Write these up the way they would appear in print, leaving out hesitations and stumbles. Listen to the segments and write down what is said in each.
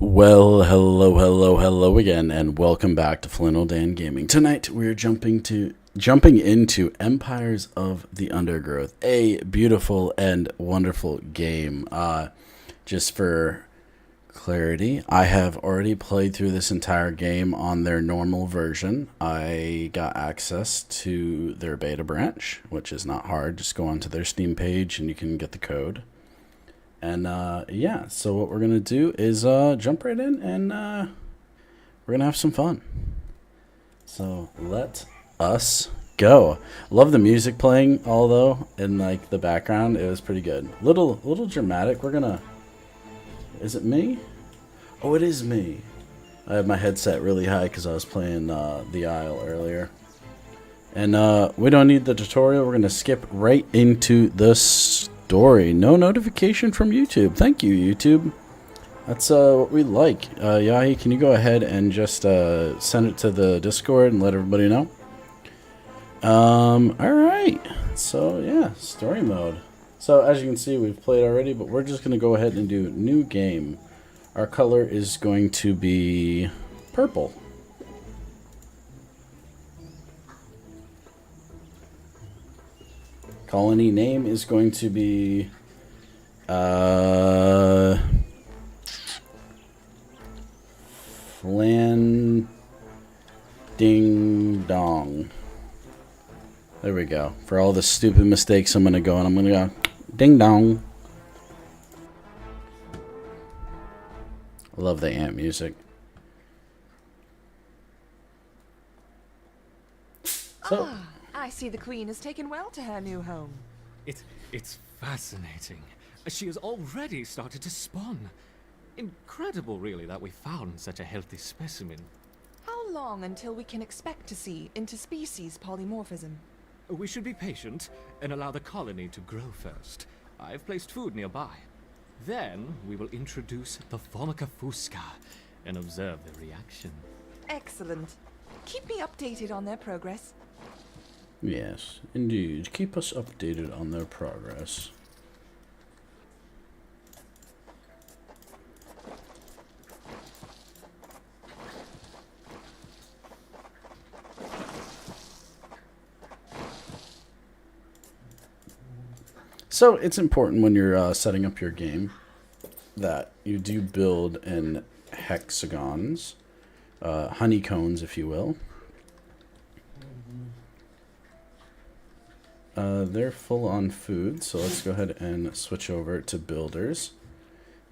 Well, hello again, and welcome back to Flannel Dan Gaming. Tonight we're jumping into Empires of the Undergrowth, a beautiful and wonderful game. Just for clarity, I have already played through this entire game on their normal version. I got access to their beta branch, which is not hard. Just go onto their Steam page and you can get the code. And yeah, so what we're going to do is jump right in and we're going to have some fun. So let us go. Love the music playing, although, in like the background. It was pretty good. Little dramatic. We're going to... Is it me? Oh, it is me. I have my headset really high because I was playing The Isle earlier. And we don't need the tutorial. We're going to skip right into the story. No notification from YouTube. Thank you, YouTube. That's what we like. Yahi, can you go ahead and just send it to the Discord and let everybody know? Alright. So, yeah, story mode. So, as you can see, we've played already, but we're just going to go ahead and do new game. Our color is going to be purple. Colony name is going to be Flan Ding Dong. There we go. For all the stupid mistakes I'm going to go, and I'm going to go Ding Dong. I love the ant music. So... I see the Queen has taken well to her new home. It's fascinating. She has already started to spawn. Incredible, really, that we found such a healthy specimen. How long until we can expect to see interspecies polymorphism? We should be patient and allow the colony to grow first. I've placed food nearby. Then we will introduce the Formica fusca and observe their reaction. Excellent. Keep me updated on their progress. Yes, indeed. Keep us updated on their progress. So it's important when you're setting up your game that you do build in hexagons, honeycombs, if you will. They're full on food, so let's go ahead and switch over to builders.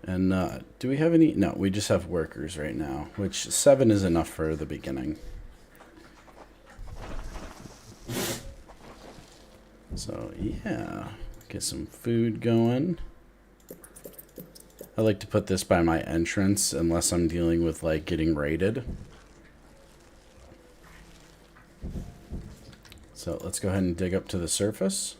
And do we have any? No, we just have workers right now, which 7 is enough for the beginning. So yeah, get some food going. I like to put this by my entrance unless I'm dealing with like getting raided. So let's go ahead and dig up to the surface.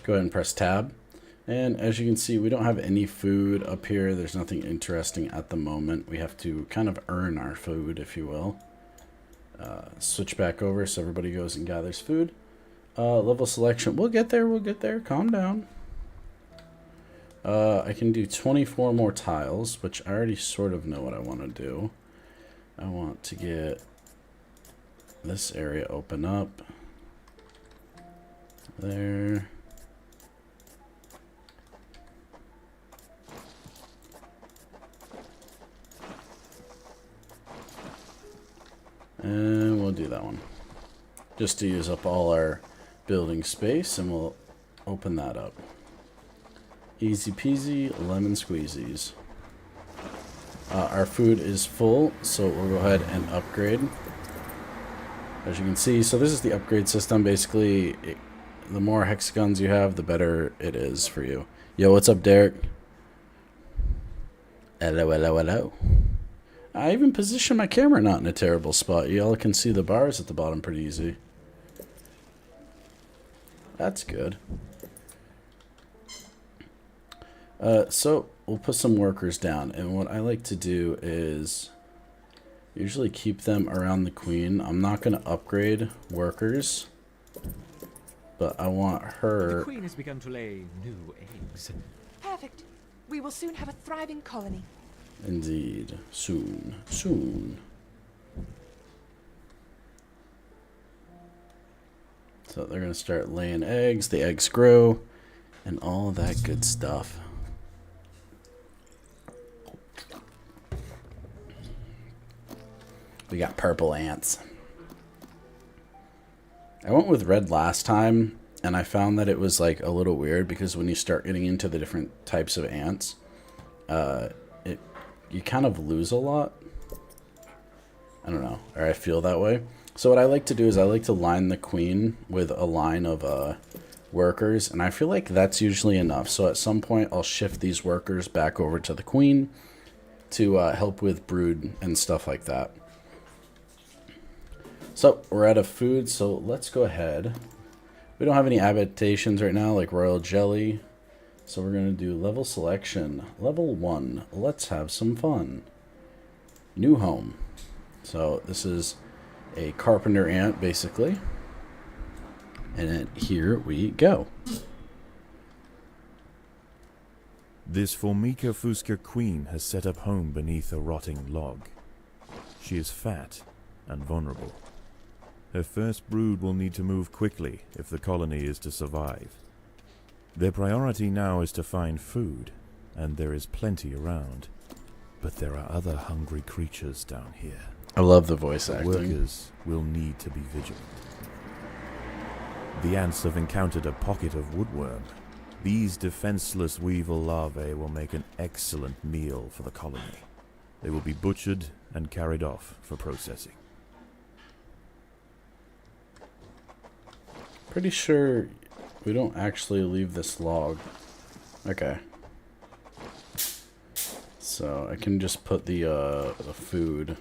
Go ahead and press tab. And as you can see, we don't have any food up here. There's nothing interesting at the moment. We have to kind of earn our food, if you will. Switch back over so everybody goes and gathers food. Level selection. We'll get there. We'll get there. Calm down. I can do 24 more tiles, which I already sort of know what I want to do. I want to get this area open up. There. And we'll do that one. Just to use up all our building space, and we'll open that up. Easy peasy, lemon squeezies. Our food is full, so we'll go ahead and upgrade. As you can see, so this is the upgrade system. Basically, the more hexagons you have, the better it is for you. Yo, what's up, Derek? Hello. I even positioned my camera not in a terrible spot. Y'all can see the bars at the bottom pretty easy. That's good. So we'll put some workers down, and what I like to do is usually keep them around the queen. I'm not going to upgrade workers but I want The her. queen has begun to lay new eggs. Perfect. We will soon have a thriving colony. Indeed. Soon. Soon. So they're going to start laying eggs. The eggs grow. And all that good stuff. We got purple ants. I went with red last time, and I found that it was like a little weird because when you start getting into the different types of ants, you kind of lose a lot. I don't know, or I feel that way. So what I like to do is I like to line the queen with a line of workers, and I feel like that's usually enough. So at some point, I'll shift these workers back over to the queen to help with brood and stuff like that. So we're out of food, so let's go ahead. We don't have any adaptations right now, like royal jelly. So we're going to do level selection. Level 1. Let's have some fun. New home. So this is a carpenter ant, basically. And here we go. This Formica fusca queen has set up home beneath a rotting log. She is fat and vulnerable. Her first brood will need to move quickly if the colony is to survive. Their priority now is to find food, and there is plenty around. But there are other hungry creatures down here. I love the voice The acting. workers will need to be vigilant. The ants have encountered a pocket of woodworm. These defenseless weevil larvae will make an excellent meal for the colony. They will be butchered and carried off for processing. Pretty sure we don't actually leave this log. Okay. So I can just put the food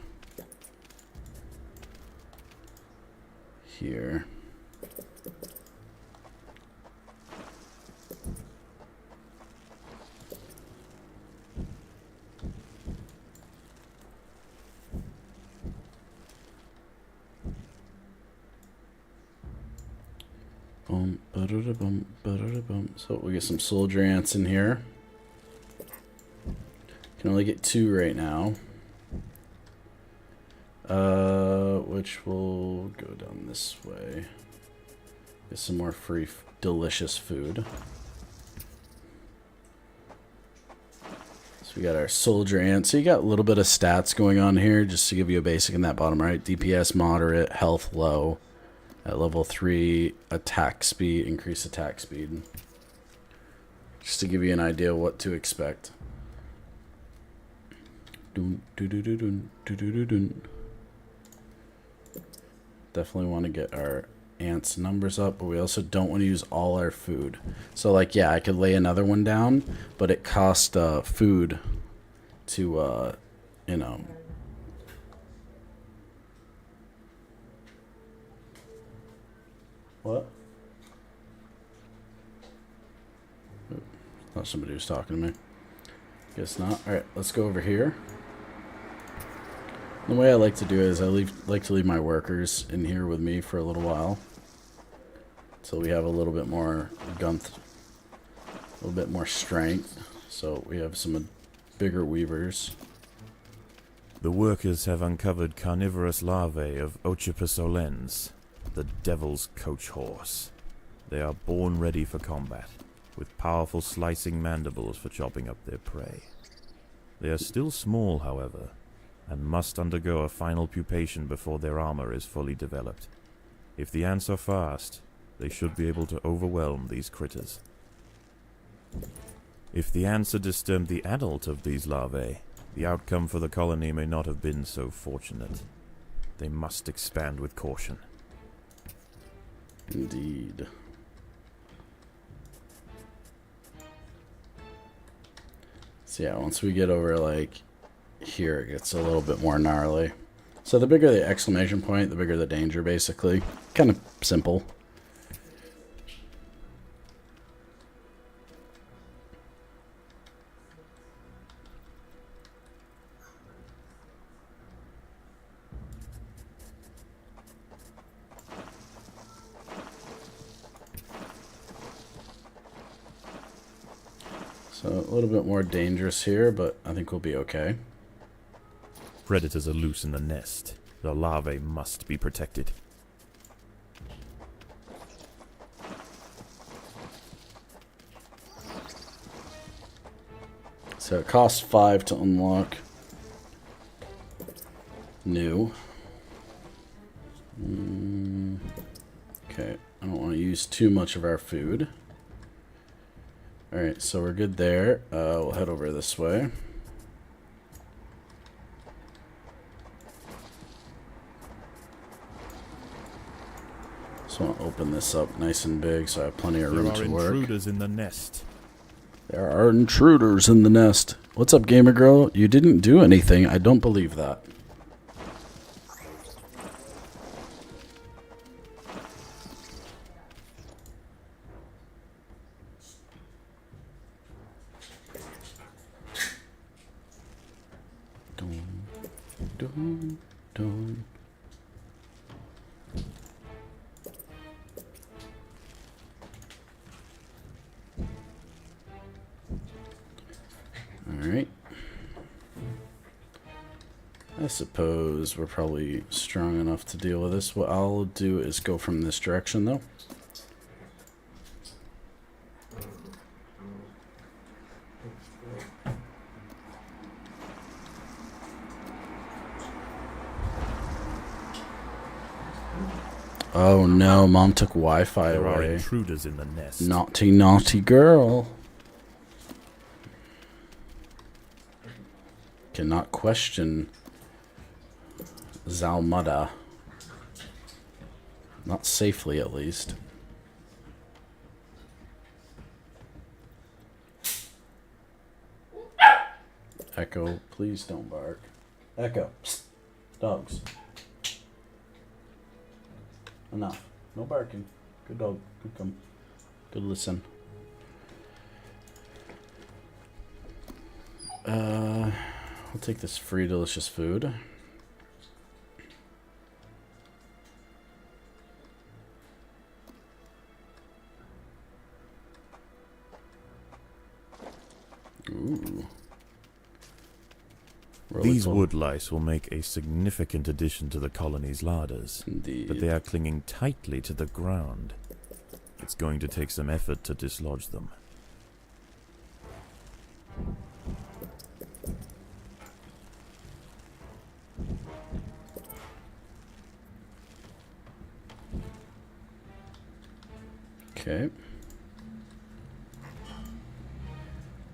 here. Boom, ba-da-da-bum, ba-da-da-bum. So we get some soldier ants in here. Can only get 2 right now. Which will go down this way. Get some more free, delicious food. So we got our soldier ant. So you got a little bit of stats going on here, just to give you a basic in that bottom right. DPS moderate, health low. At level 3, attack speed, increase attack speed. Just to give you an idea what to expect. Dun, dun, dun, dun, dun, dun, dun, dun. Definitely want to get our ants numbers up, but we also don't want to use all our food. So like, yeah, I could lay another one down, but it costs food to, you know. What? Thought somebody was talking to me. Guess not. Alright, let's go over here. The way I like to do it is I like to leave my workers in here with me for a little while. So we have a little bit more a little bit more strength. So we have some bigger weavers. The workers have uncovered carnivorous larvae of Ocypus olens, the devil's coach horse. They are born ready for combat, with powerful slicing mandibles for chopping up their prey. They are still small, however, and must undergo a final pupation before their armor is fully developed. If the ants are fast, they should be able to overwhelm these critters. If the ants had disturbed the adult of these larvae, the outcome for the colony may not have been so fortunate. They must expand with caution. Indeed. So yeah, once we get over like here, it gets a little bit more gnarly. So the bigger the exclamation point, the bigger the danger, basically. Kind of simple. So a little bit more dangerous here, but I think we'll be okay. Predators are loose in the nest. The larvae must be protected. So it costs 5 to unlock. New. Okay, I don't want to use too much of our food. Alright, so we're good there. We'll head over this way. Just want to open this up nice and big so I have plenty of room to work. There are intruders in the nest. There are intruders in the nest. What's up, gamer girl? You didn't do anything. I don't believe that. Dun, dun. Alright. I suppose we're probably strong enough to deal with this. What I'll do is go from this direction, though. Oh no, Mom took Wi-Fi There are away. intruders in the nest. Naughty, naughty girl. Cannot question Zalmada. Not safely, at least. Echo, please don't bark. Echo, psst. Dogs. Enough. No barking. Good dog. Good come. Good listen. I'll take this free delicious food. Ooh. These wood lice will make a significant addition to the colony's larders. Indeed. But they are clinging tightly to the ground. It's going to take some effort to dislodge them. Okay.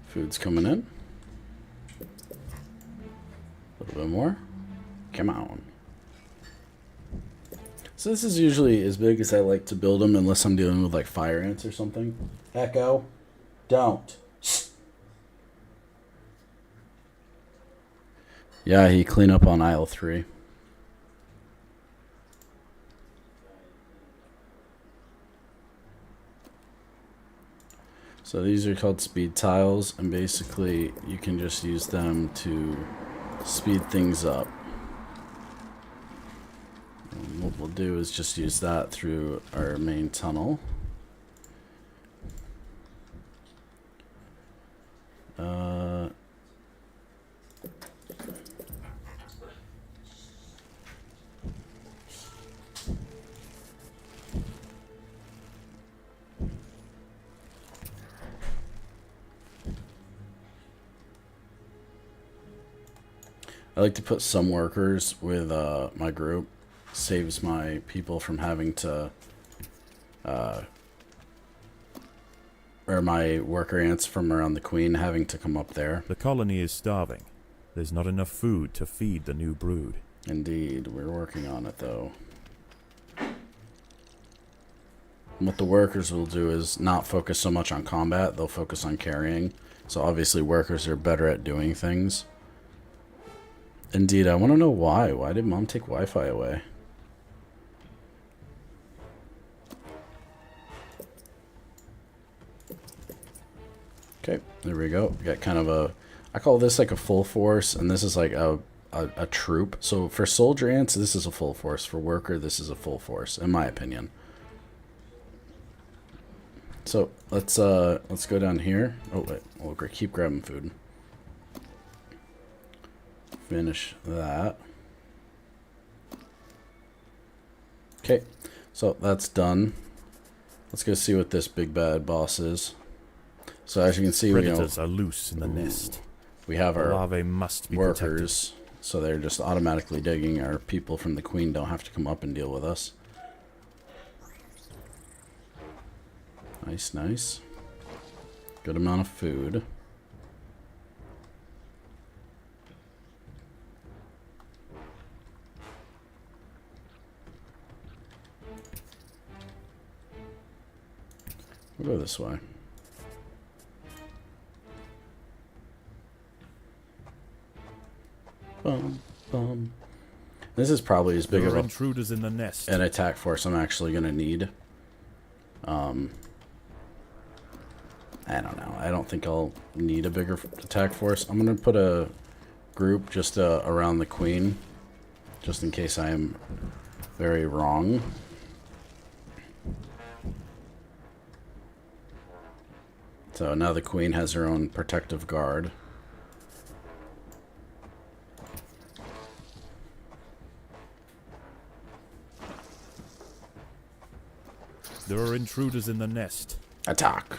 Food's coming in. A little bit more. Come on. So this is usually as big as I like to build them, unless I'm dealing with like fire ants or something. Echo, don't. Yeah, he clean up on aisle 3. So these are called speed tiles, and basically you can just use them to speed things up. And what we'll do is just use that through our main tunnel. I like to put some workers with my group. Saves my people from having to, or my worker ants from around the queen having to come up there. The colony is starving. There's not enough food to feed the new brood. Indeed, we're working on it though. And what the workers will do is not focus so much on combat, they'll focus on carrying. So obviously workers are better at doing things. Indeed, I want to know why. Why did Mom take Wi-Fi away? Okay, there we go. We got kind of a... I call this like a full force, and this is like a troop. So for soldier ants, this is a full force. For worker, this is a full force, in my opinion. So let's go down here. Oh wait, we'll keep grabbing food. Finish that. Okay, so that's done. Let's go see what this big bad boss is. So as you can see, Predators are loose in the nest. We have The our larvae must be workers, protected. so they're just automatically digging. Our people from the queen don't have to come up and deal with us. Nice, nice. Good amount of food. We'll go this way. Bum, bum. This is probably as big There of are a intruders in the nest. an attack force I'm actually going to need. I don't know. I don't think I'll need a bigger attack force. I'm going to put a group just around the queen, just in case I am very wrong. So now the queen has her own protective guard. There are intruders in the nest. Attack!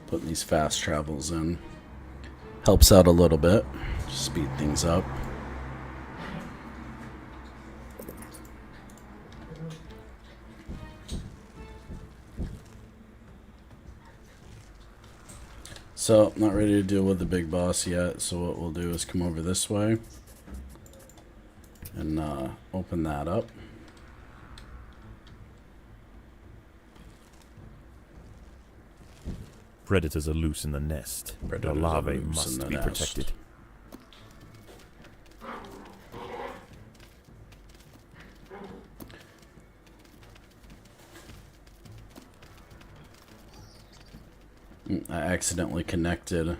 Putting these fast travels in helps out a little bit. Speed things up. So, not ready to deal with the big boss yet, so what we'll do is come over this way and open that up. Predators are loose in the nest. Predators the are larvae loose in must the be nest. protected. I accidentally connected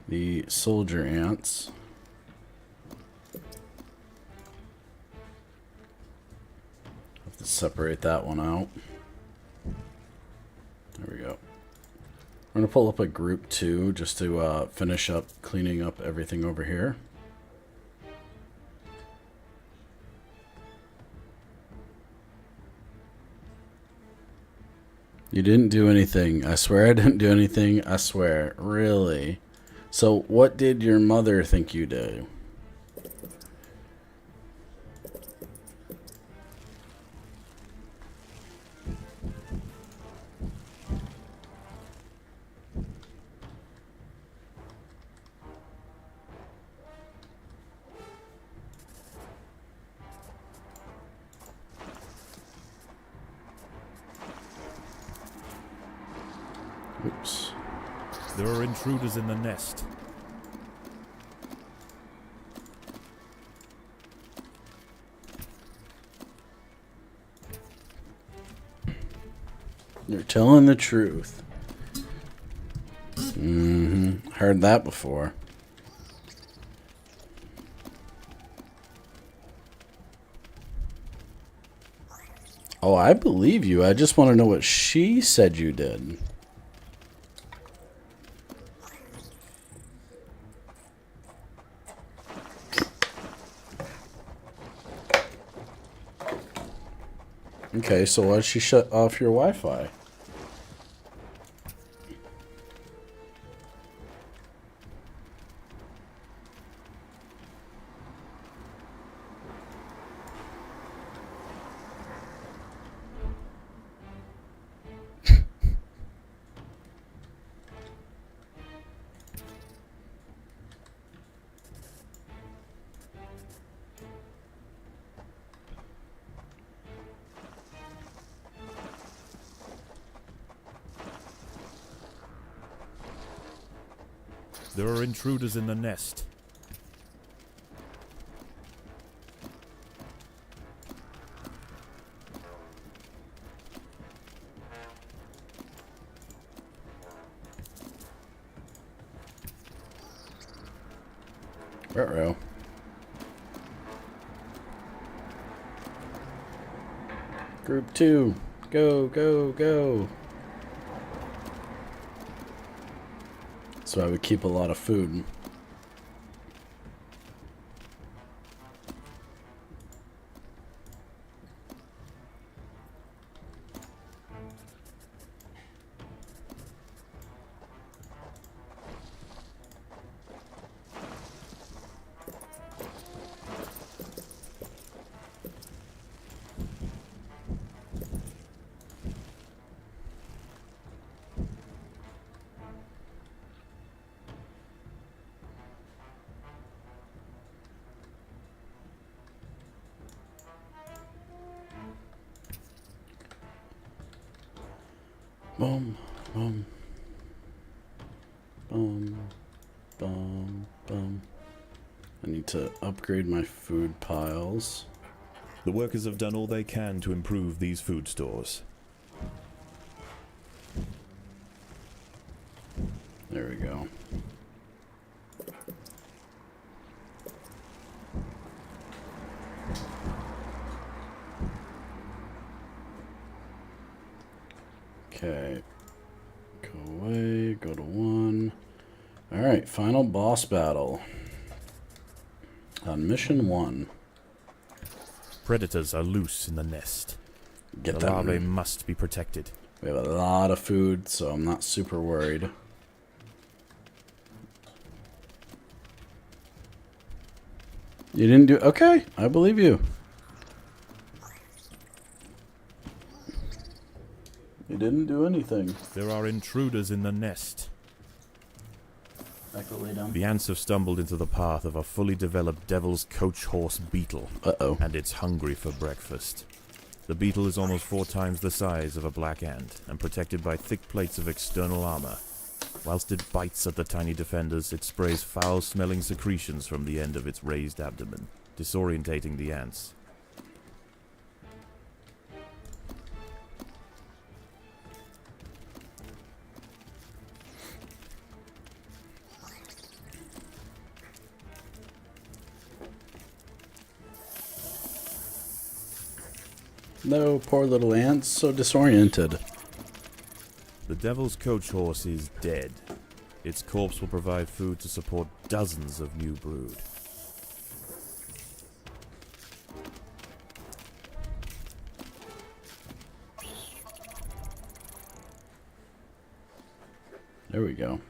the soldier ants. Have to separate that one out. There we go. We're going to pull up a group 2 just to finish up cleaning up everything over here. You didn't do anything. I swear I didn't do anything. I swear. Really? So what did your mother think you did? Oops. There are intruders in the nest. You're telling the truth. Heard that before. Oh, I believe you. I just want to know what she said you did. Okay, so why'd she shut off your Wi-Fi? There are intruders in the nest. Ruh-roh. Group 2. Go, go, go. So I would keep a lot of food. Boom, boom, boom, boom, boom. I need to upgrade my food piles. The workers have done all they can to improve these food stores. There we go. Okay. Go away, go to 1. Alright, final boss battle. On mission 1. Predators are loose in the nest. Get The larvae them. must be protected. We have a lot of food, so I'm not super worried. You didn't do... Okay, I believe you. You didn't do anything. There are intruders in the nest. Back to lay down. The ants have stumbled into the path of a fully developed devil's coach horse beetle, Uh-oh. and it's hungry for breakfast. The beetle is almost 4 times the size of a black ant, and protected by thick plates of external armor. Whilst it bites at the tiny defenders, it sprays foul-smelling secretions from the end of its raised abdomen, disorientating the ants. No, poor little ants, so disoriented. The devil's coach horse is dead. Its corpse will provide food to support dozens of new brood. There we go.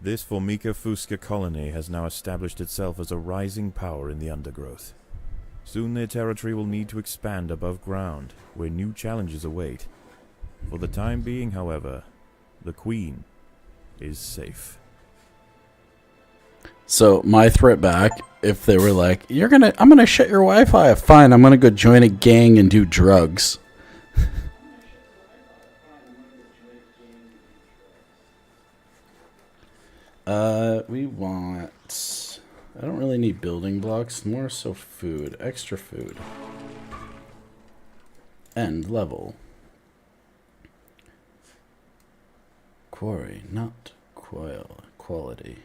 This Formica fusca colony has now established itself as a rising power in the undergrowth. Soon their territory will need to expand above ground, where new challenges await. For the time being, however, the Queen is safe. So my threat back, if they were like, I'm gonna shut your Wi-Fi, fine, I'm gonna go join a gang and do drugs. We want, I don't really need building blocks, more so food, extra food. End level. Quarry, not quality.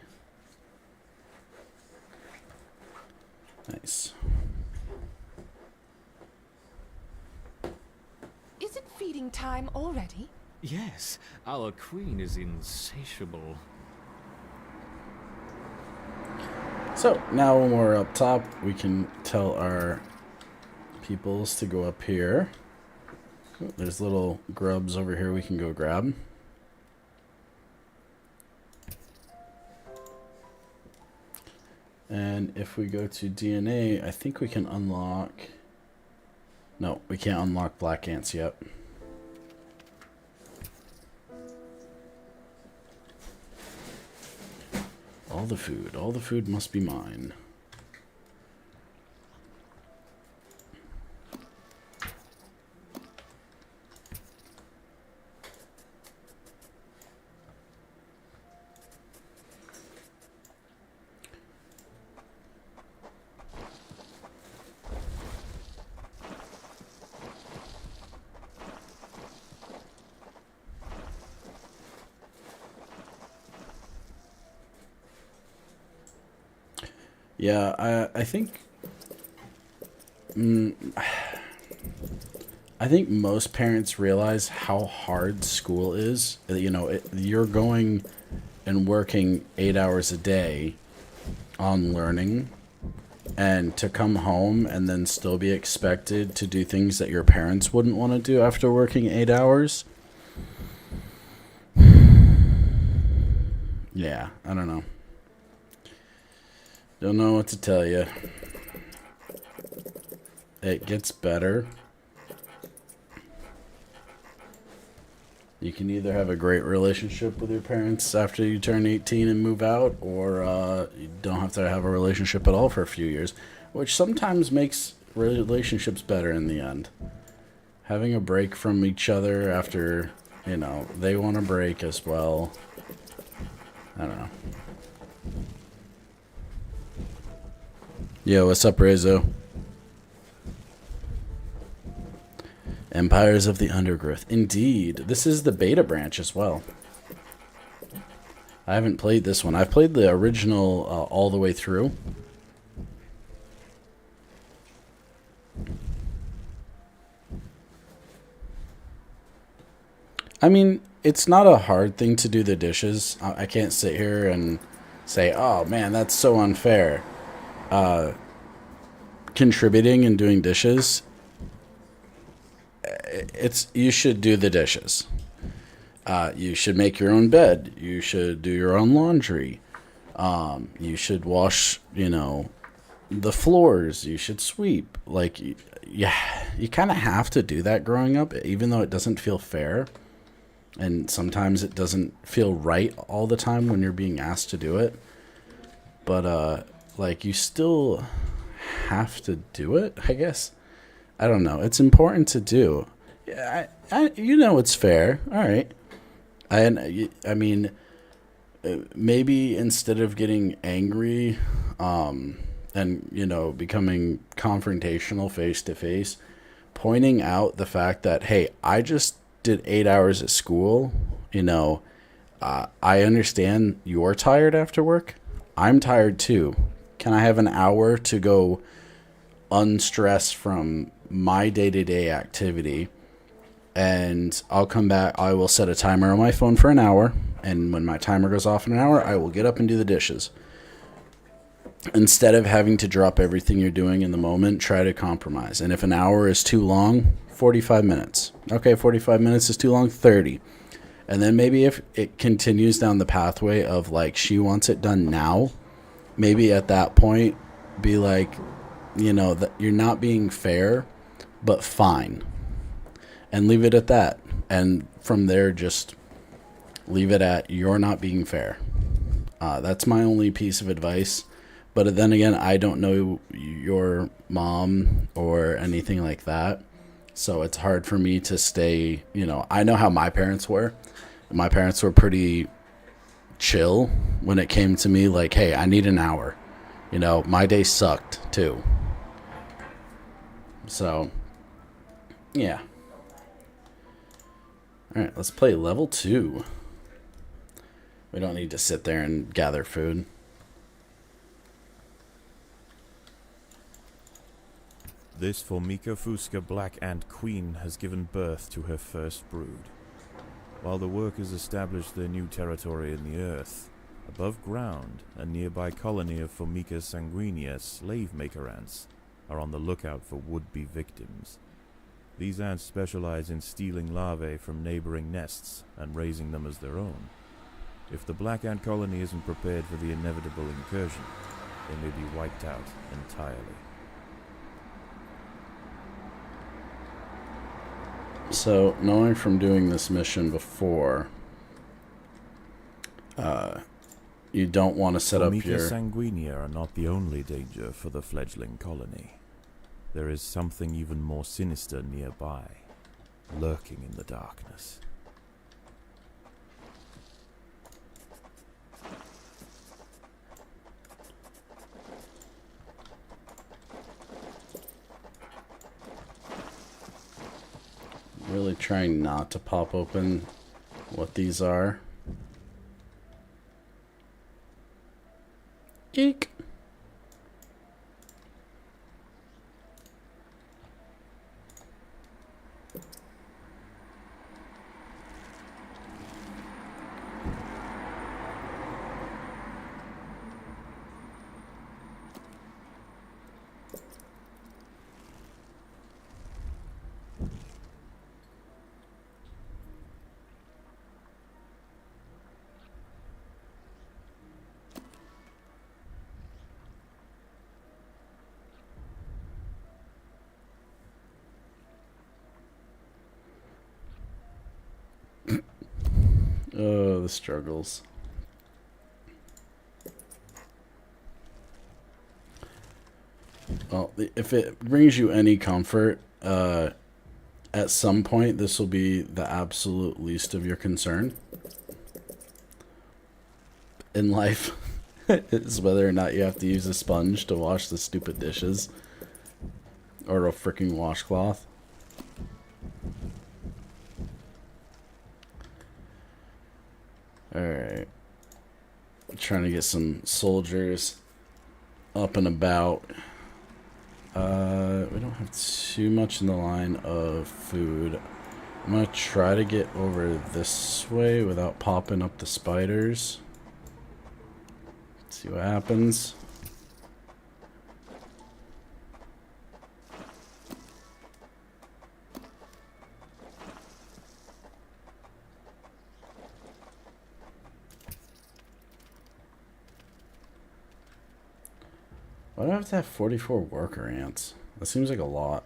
Nice. Is it feeding time already? Yes, our queen is insatiable. So now when we're up top, we can tell our peoples to go up here. Oh, there's little grubs over here we can go grab. And if we go to DNA, I think we can unlock... No, we can't unlock black ants yet. All the food must be mine. Yeah, I think I think most parents realize how hard school is. You know, you're going and working 8 hours a day on learning, and to come home and then still be expected to do things that your parents wouldn't want to do after working 8 hours. Yeah, I don't know. Don't know what to tell you. It gets better. You can either have a great relationship with your parents after you turn 18 and move out, or you don't have to have a relationship at all for a few years, which sometimes makes relationships better in the end. Having a break from each other after, you know, they want a break as well. I don't know. Yo, what's up, Rezo? Empires of the Undergrowth. Indeed. This is the beta branch as well. I haven't played this one. I've played the original all the way through. I mean, it's not a hard thing to do the dishes. I can't sit here and say, oh man, that's so unfair. Contributing and doing dishes, you should do the dishes. You should make your own bed. You should do your own laundry. You should wash, you know, the floors. You should sweep. Like, yeah, you kind of have to do that growing up, even though it doesn't feel fair. And sometimes it doesn't feel right all the time when you're being asked to do it. But, like, you still have to do it, I guess. I don't know. It's important to do. Yeah, you know it's fair. All right. I mean, maybe instead of getting angry and, you know, becoming confrontational face to face, pointing out the fact that, hey, I just did 8 hours at school. You know, I understand you're tired after work. I'm tired too. Can I have an hour to go unstress from my day-to-day activity? And I'll come back. I will set a timer on my phone for an hour. And when my timer goes off in an hour, I will get up and do the dishes. Instead of having to drop everything you're doing in the moment, try to compromise. And if an hour is too long, 45 minutes. Okay, 45 minutes is too long, 30. And then maybe if it continues down the pathway of, like, she wants it done now, maybe at that point, be like, you know, that you're not being fair, but fine. And leave it at that. And from there, just leave it at, you're not being fair. That's my only piece of advice. But then again, I don't know your mom or anything like that. So it's hard for me to stay, you know, I know how my parents were. My parents were pretty chill when it came to me, like, hey, I need an hour. You know, my day sucked too. So, yeah. All right, let's play level 2. We don't need to sit there and gather food. This Formica Fusca Black Ant Queen has given birth to her first brood. While the workers established their new territory in the earth, above ground, a nearby colony of Formica sanguinea slave maker ants are on the lookout for would-be victims. These ants specialize in stealing larvae from neighboring nests and raising them as their own. If the black ant colony isn't prepared for the inevitable incursion, they may be wiped out entirely. So, knowing from doing this mission before, you don't want to set up Formica your... sanguinea are not the only danger for the fledgling colony. There is something even more sinister nearby, lurking in the darkness. Really trying not to pop open what these are. Eek. Oh, the struggles. Well, if it brings you any comfort, at some point this will be the absolute least of your concern in life. Is whether or not you have to use a sponge to wash the stupid dishes or a freaking washcloth. Alright. Trying to get some soldiers up and about. We don't have too much in the line of food. I'm going to try to get over this way without popping up the spiders. See what happens. Why do I have to have 44 worker ants? That seems like a lot.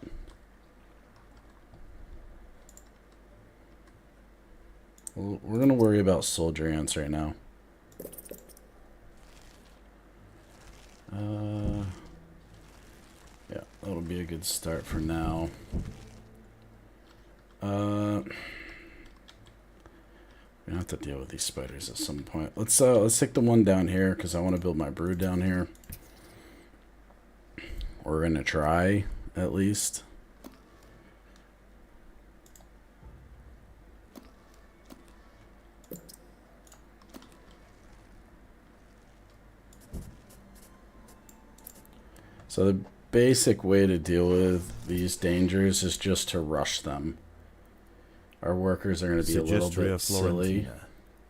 Well, we're going to worry about soldier ants right now. Yeah, that'll be a good start for now. We're gonna have to deal with these spiders at some point. Let's take the one down here because I want to build my brood down here. We're gonna try at least. So the basic way to deal with these dangers is just to rush them. Our workers are going to be a little bit silly.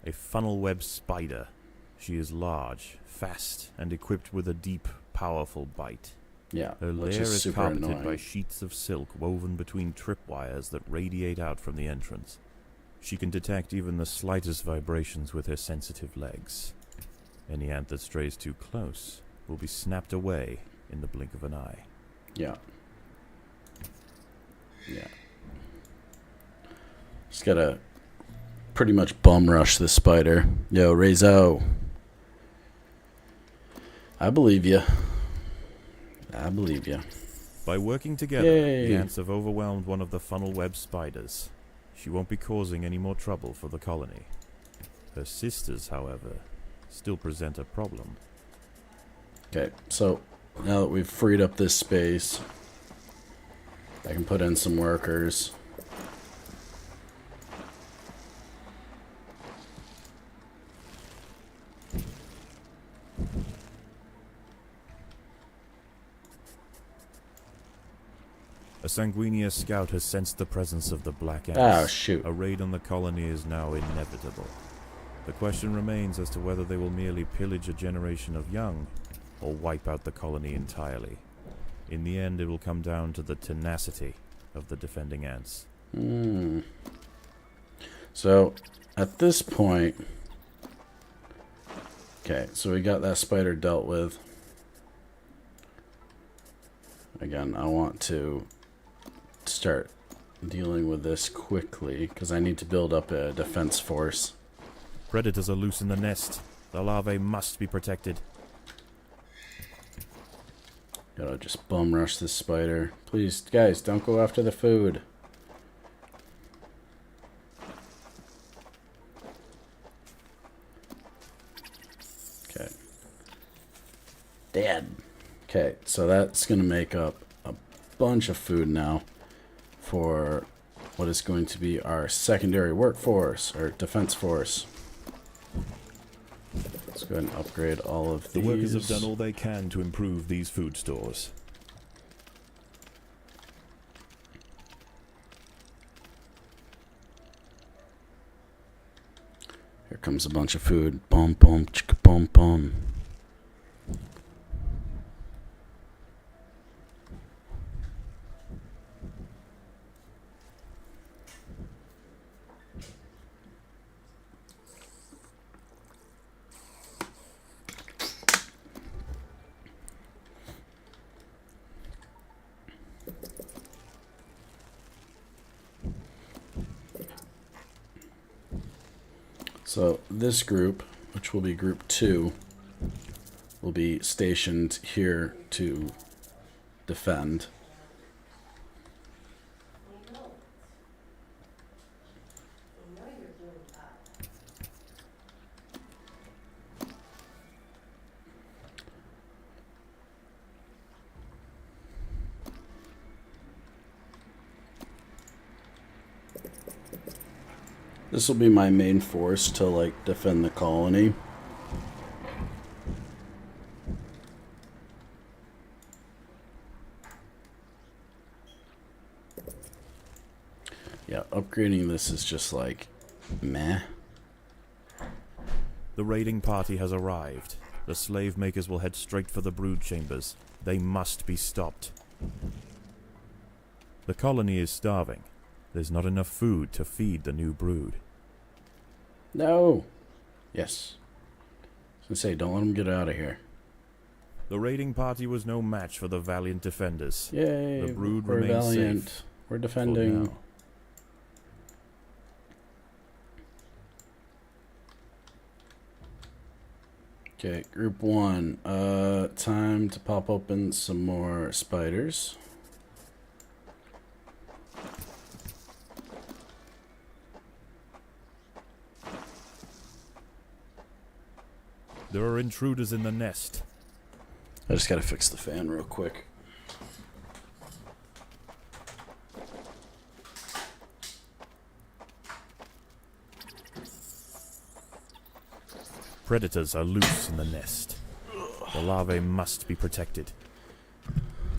A funnel web spider. She is large, fast, and equipped with a deep, powerful bite. Yeah, Her which lair is is super carpeted annoying. by sheets of silk woven between tripwires that radiate out from the entrance. She can detect even the slightest vibrations with her sensitive legs. Any ant that strays too close will be snapped away in the blink of an eye. Yeah. Yeah. Just gotta pretty much bum rush this spider. Yo, Rezo. I believe you. I believe you. By working together, Yay. the ants have overwhelmed one of the funnel web spiders. She won't be causing any more trouble for the colony. Her sisters, however, still present a problem. Okay, so now that we've freed up this space, I can put in some workers. A Sanguinia scout has sensed the presence of the Black Ants. Oh, shoot. A raid on the colony is now inevitable. The question remains as to whether they will merely pillage a generation of young, or wipe out the colony entirely. In the end, it will come down to the tenacity of the defending ants. So, at this point... Okay, so we got that spider dealt with. Again, I want to start dealing with this quickly, because I need to build up a defense force. Predators are loose in the nest. The larvae must be protected. Gotta just bum rush this spider. Please, guys, don't go after the food. Okay. Dead. Okay, so that's gonna make up a bunch of food now for what is going to be our secondary workforce, or defense force. Let's go ahead and upgrade all of The these. workers have done all they can to improve these food stores. Here comes a bunch of food. Bum bum chicka bum bum. So this group, which will be group 2, will be stationed here to defend. This will be my main force to, like, defend the colony. Yeah, upgrading this is just, like, meh. The raiding party has arrived. The slave makers will head straight for the brood chambers. They must be stopped. The colony is starving. There's not enough food to feed the new brood. No! Yes. I was gonna say, don't let them get out of here. The raiding party was no match for the valiant defenders. Yay! The brood we're remains valiant. safe. We're For defending. now. Okay, group 1. Time to pop open some more spiders. There are intruders in the nest. I just gotta fix the fan real quick. Predators are loose in the nest. The larvae must be protected.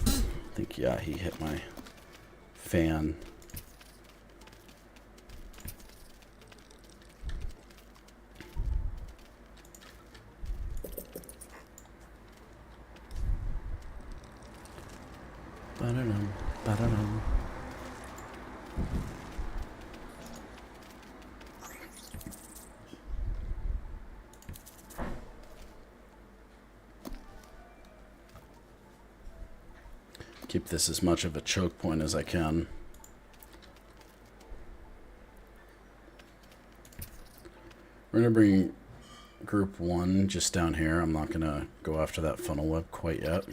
I think, yeah, he hit my fan. Ba-da-dum, ba-da-dum. Keep this as much of a choke point as I can. We're gonna bring group 1 just down here. I'm not gonna go after that funnel web quite yet.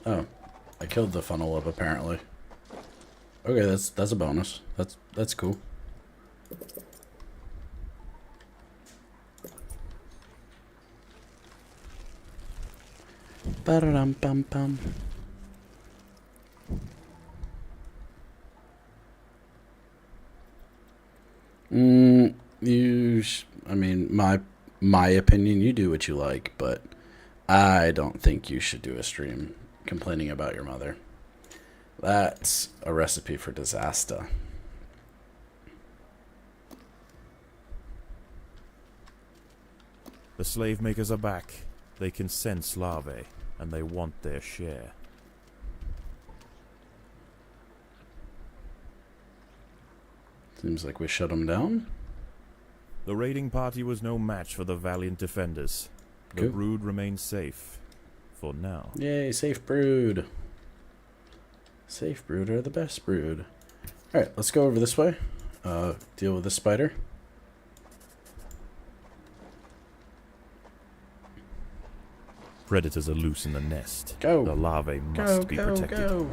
Oh, I killed the funnel web apparently. Okay, that's a bonus. That's cool. Ba-da-dum bum bum. I mean, my opinion, you do what you like, but I don't think you should do a stream complaining about your mother. That's a recipe for disaster. The slave makers are back. They can sense larvae, and they want their share. Seems like we shut them down. The raiding party was no match for the valiant defenders. The Cool. brood remains safe. For now. Yay, safe brood. Safe brood are the best brood. Alright, let's go over this way. Deal with this spider. Predators are loose in the nest. Go. The larvae must be protected. Go.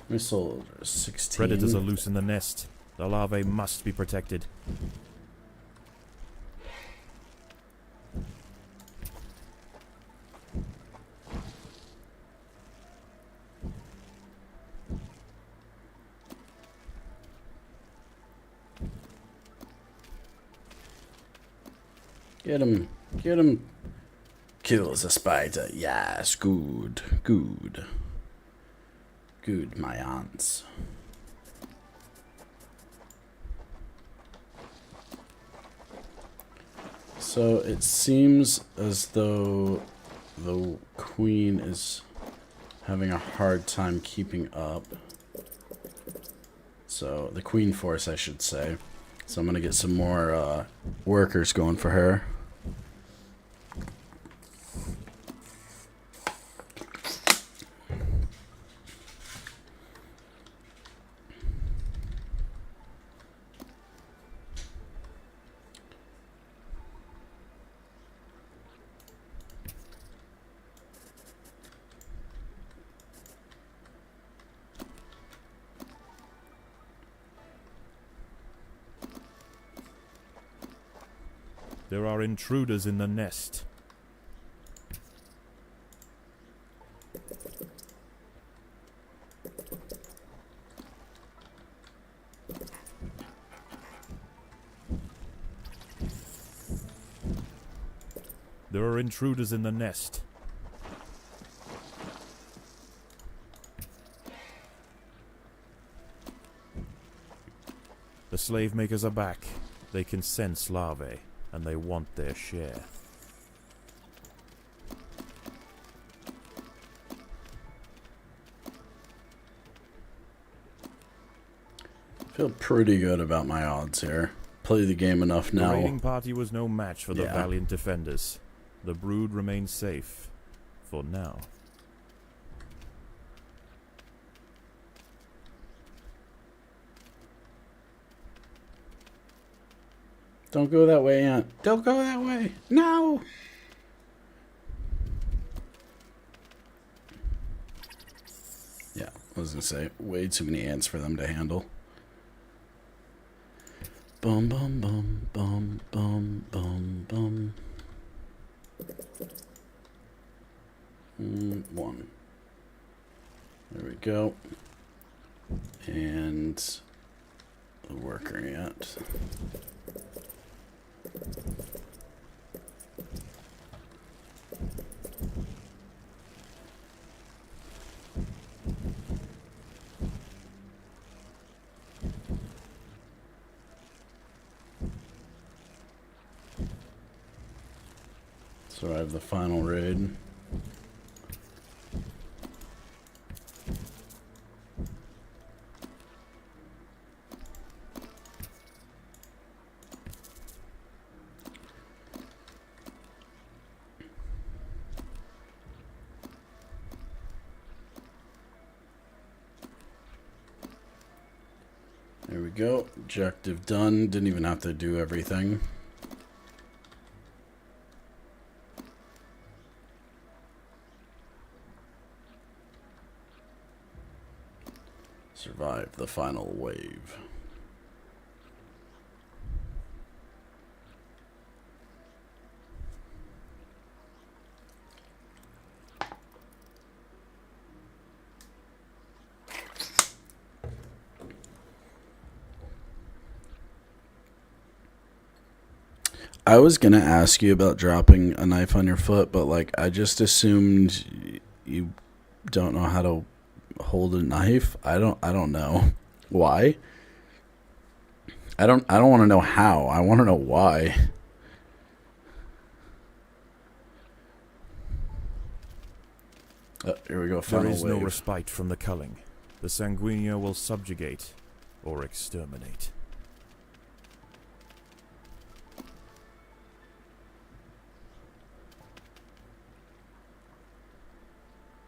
Missile 16. Predators are loose in the nest. The larvae must be protected. Get him. Get him. Kills a spider. Yes, good. Good. Good, my aunts. So it seems as though the queen is having a hard time keeping up. So the queen force, I should say. So I'm going to get some more workers going for her. There are intruders in the nest. There are intruders in the nest. The slave makers are back. They can sense larvae, and they want their share. Feel pretty good about my odds here. Play the game enough The now. raiding party was no match for the Yeah. valiant defenders. The brood remains safe. For now. Don't go that way, Aunt. Don't go that way. No! Yeah, I was gonna say, way too many ants for them to handle. Bum bum bum bum bum bum bum. One. There we go. And the worker ant. So I have the final raid. There we go. Objective done. Didn't even have to do everything. Survive the final wave. I was gonna ask you about dropping a knife on your foot, but like I just assumed you don't know how to hold a knife. I don't know why. I don't want to know how. I want to know why. Here we go. There Final is no wave. respite from the culling. The Sanguinio will subjugate or exterminate.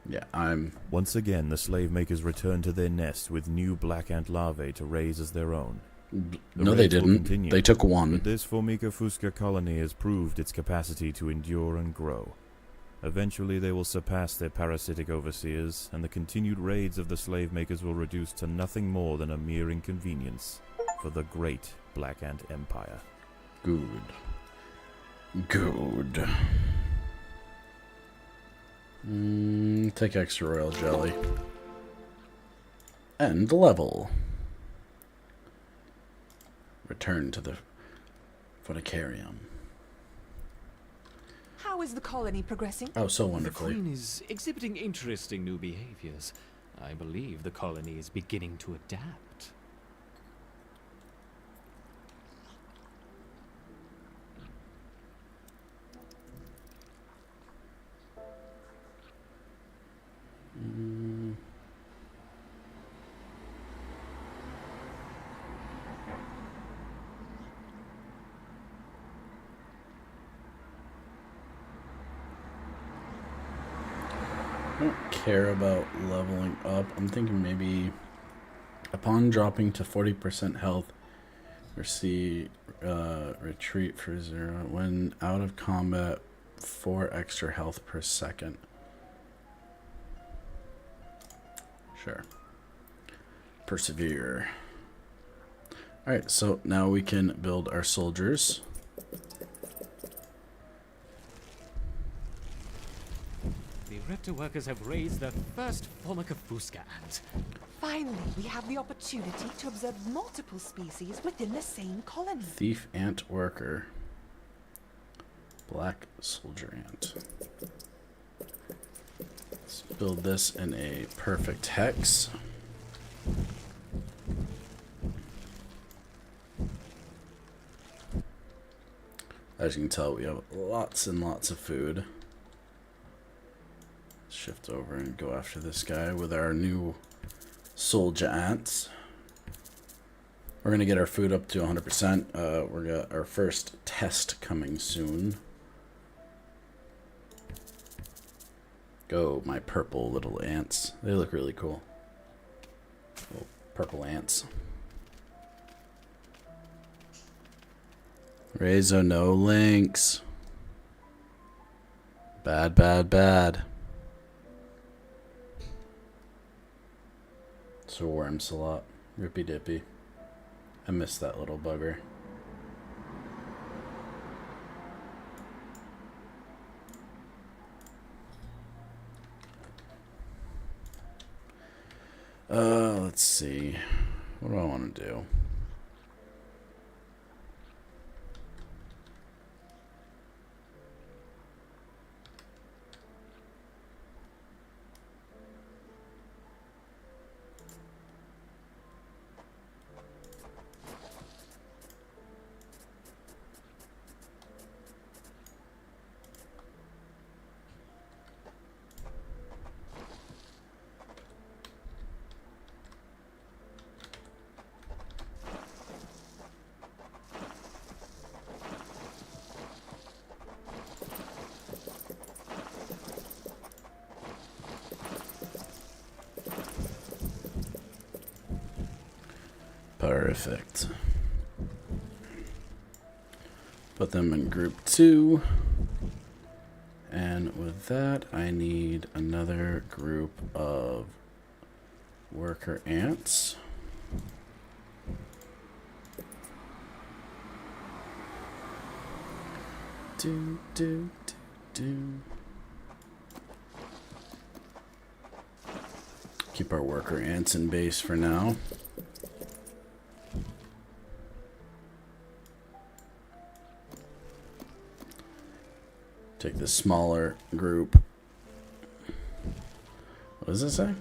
Yeah, I'm. Once again, the slave makers return to their nest with new black ant larvae to raise as their own. No, they raids will didn't. continue, They took one. But this Formica Fusca colony has proved its capacity to endure and grow. Eventually, they will surpass their parasitic overseers, and the continued raids of the slave makers will reduce to nothing more than a mere inconvenience for the great Black Ant Empire. Good. Good. Take extra royal jelly. End level. Return to the Phonicarium. How is the colony progressing? Oh, so The wonderfully. Queen is exhibiting interesting new behaviors. I believe the colony is beginning to adapt. I don't care about leveling up. I'm thinking maybe upon dropping to 40% health, retreat for 0. When out of combat, 4 extra health per second. Sure. Persevere. Alright, so now we can build our soldiers. The Reptor workers have raised their first Formica Fusca ant. Finally, we have the opportunity to observe multiple species within the same colony. Thief ant worker. Black soldier ant. Let's build this in a perfect hex. As you can tell, we have lots and lots of food. Shift over and go after this guy with our new soldier ants. We're gonna get our food up to 100%. We're got our first test coming soon. Go, my purple little ants. They look really cool. Little purple ants. Rezo, no links. Bad, bad, bad. Swarms a lot. Rippy dippy. I miss that little bugger. Let's see. What do I want to do? Perfect. Put them in group 2. And with that, I need another group of worker ants. Do, do, do, do. Keep our worker ants in base for now. Take the smaller group What does it say?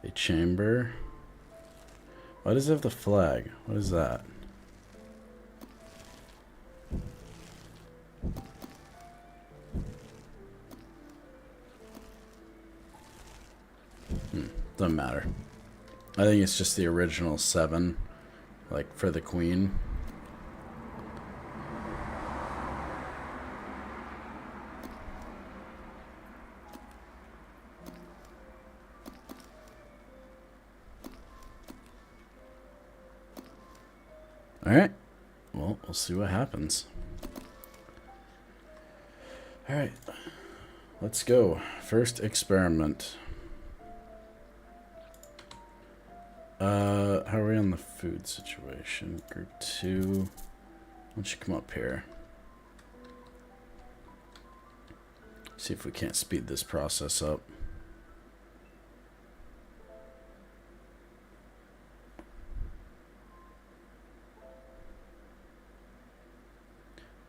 A chamber. Why does it have the flag? What is that? Doesn't matter. I think it's just the original 7, like for the queen. Alright. Well, we'll see what happens. Alright. Let's go. First experiment. How are we on the food situation? Group 2. Why don't you come up here? See if we can't speed this process up.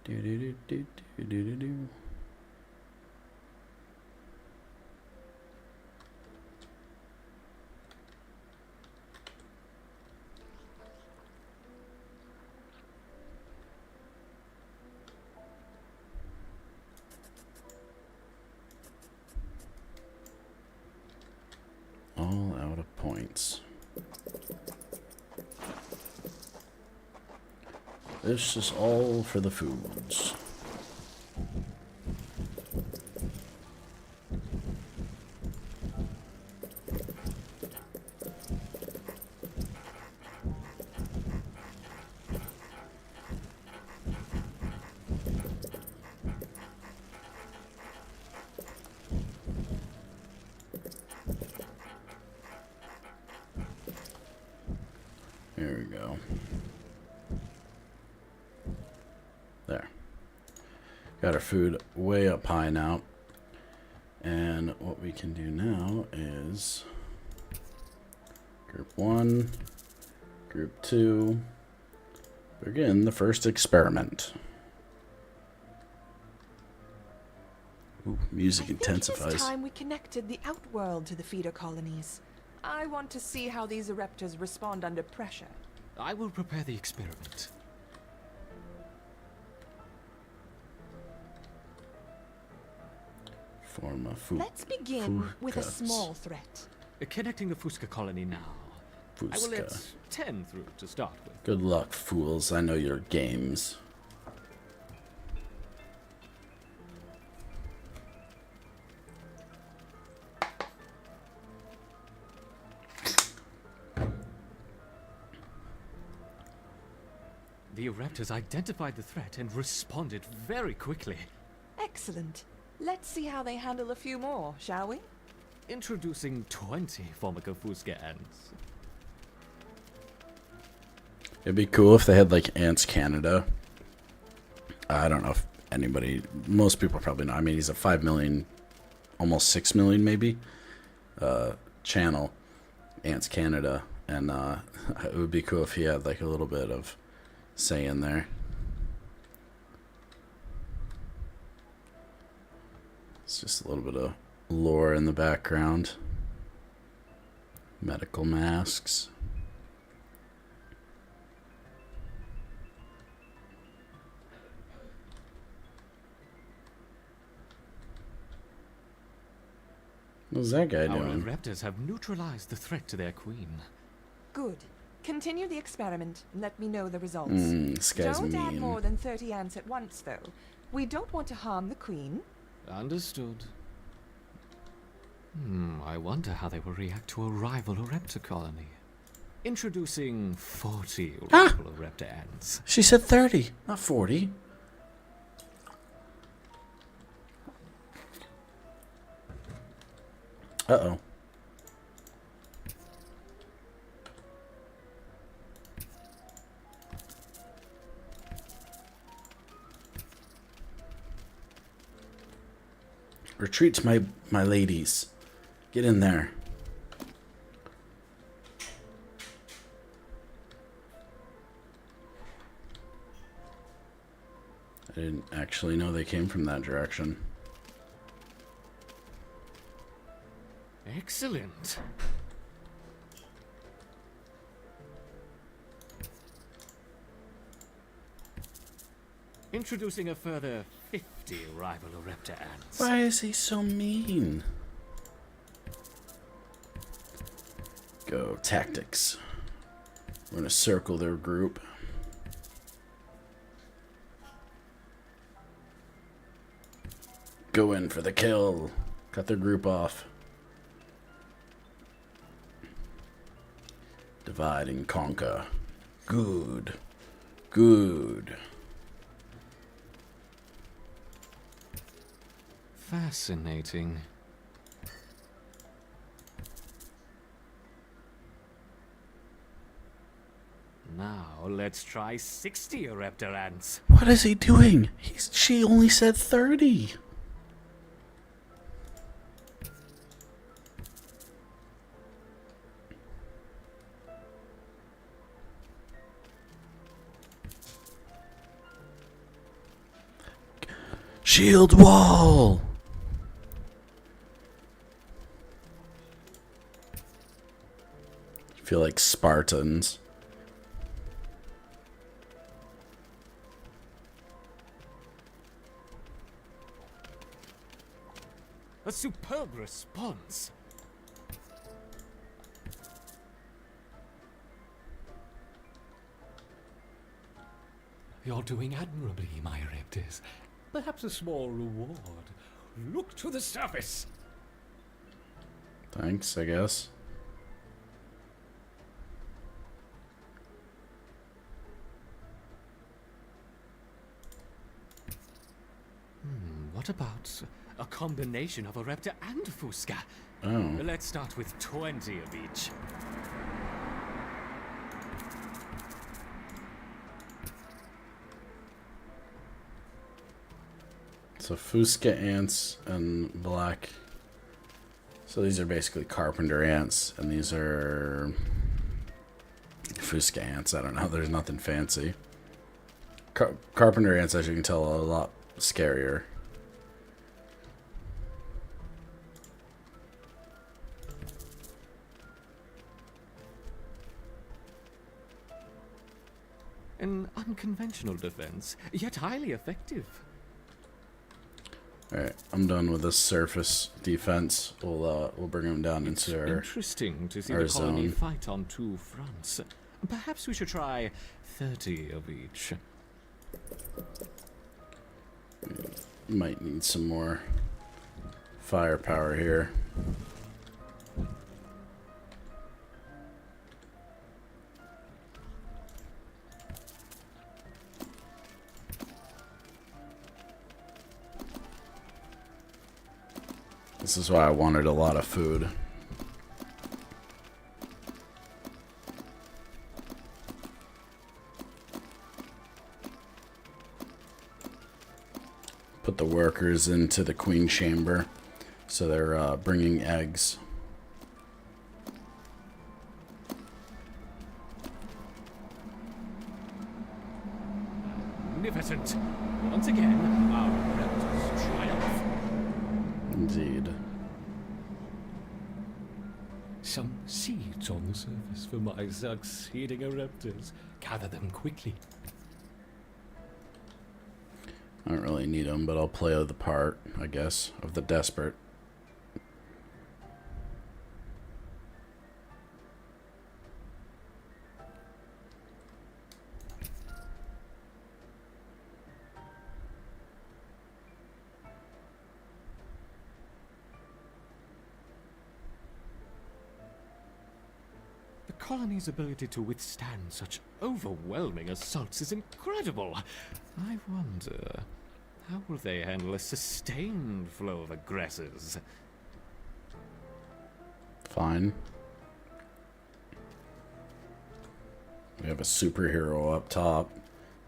Do do do do do do do do. All out of points. This is all for the foods. There we go. There. Got our food way up high now. And what we can do now is group 1, group 2, begin the first experiment. Ooh, music intensifies. It's time we connected the outworld to the feeder colonies. I want to see how these Ereptors respond under pressure. I will prepare the experiment. Form a food. Let's begin with a small threat. Connecting the Fusca colony now. I will let Fusca. 10 through to start with. Good luck, fools. I know your games. The Ereptors identified the threat and responded very quickly. Excellent. Let's see how they handle a few more, shall we? Introducing 20 Formica Fusca ants. It'd be cool if they had like Ants Canada. I don't know if anybody, most people probably know. I mean, he's a 5 million, almost 6 million maybe, channel, Ants Canada. And it would be cool if he had like a little bit of say in there. It's just a little bit of lore in the background. Medical masks. What's that guy Our doing? Ereptors have neutralized the threat to their queen. Good. Continue the experiment and let me know the results. This guy's Don't add mean. more than 30 ants at once, though. We don't want to harm the queen. Understood. I wonder how they will react to a rival Ereptor colony. Introducing 40 rival Ereptor ants. She said 30, not 40. Uh-oh. Retreat, my ladies. Get in there. I didn't actually know they came from that direction. Excellent. Introducing a further 50 rival Raptor ants. Why is he so mean? Go tactics. We're gonna circle their group. Go in for the kill. Cut their group off. Divide and conquer. Good. Good. Fascinating. Now let's try 60 Raptor ants. What is he doing? She only said 30. Shield wall. Feel like Spartans. A superb response. You're doing admirably, my Raptors. Perhaps a small reward. Look to the surface. Thanks, I guess. What about a combination of a Raptor and Fusca? Oh. Let's start with 20 of each. So Fusca ants and black. So these are basically carpenter ants, and these are Fusca ants. I don't know. There's nothing fancy. Carpenter ants, as you can tell, are a lot scarier. An unconventional defense, yet highly effective. Alright, I'm done with this surface defense. We'll bring them down It's into our... interesting to see our the colony zone. fight on two fronts. Perhaps we should try 30 of each. Might need some more firepower here. This is why I wanted a lot of food. Put the workers into the queen chamber, so they're bringing eggs. Magnificent! Once again, our Raptors triumph. Indeed. Some seeds on the surface for my succeeding Raptors. Gather them quickly. I don't really need them, but I'll play the part, I guess, of the desperate. The colony's ability to withstand such overwhelming assaults is incredible. I wonder, how will they handle a sustained flow of aggressors? Fine. We have a superhero up top.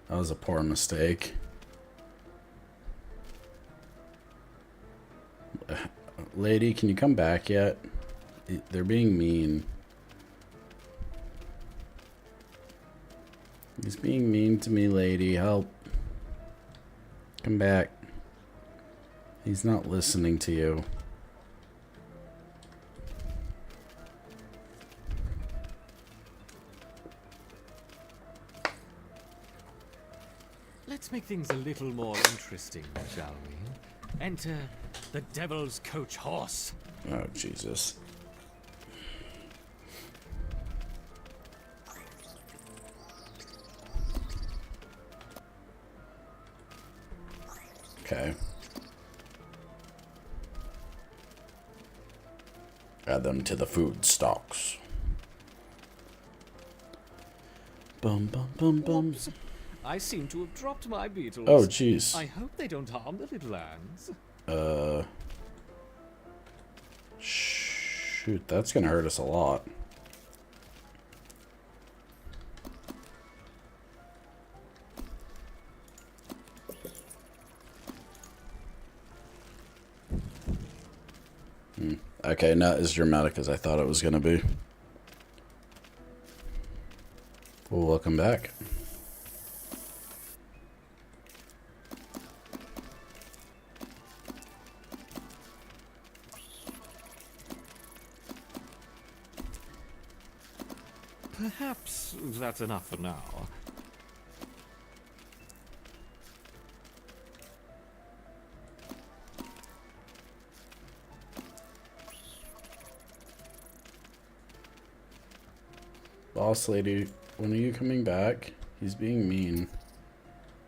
That was a poor mistake. Lady, can you come back yet? They're being mean. He's being mean to me, lady. Help. Come back. He's not listening to you. Let's make things a little more interesting, shall we? Enter the Devil's Coach Horse. Oh, Jesus. Okay. Add them to the food stocks. Bum, bum, bum, bum. Whoops. I seem to have dropped my beetles. Oh, jeez. I hope they don't harm the little ants. Shoot, that's gonna hurt us a lot. Okay, not as dramatic as I thought it was gonna be. Well, welcome back. Perhaps that's enough for now. Boss lady, when are you coming back? He's being mean.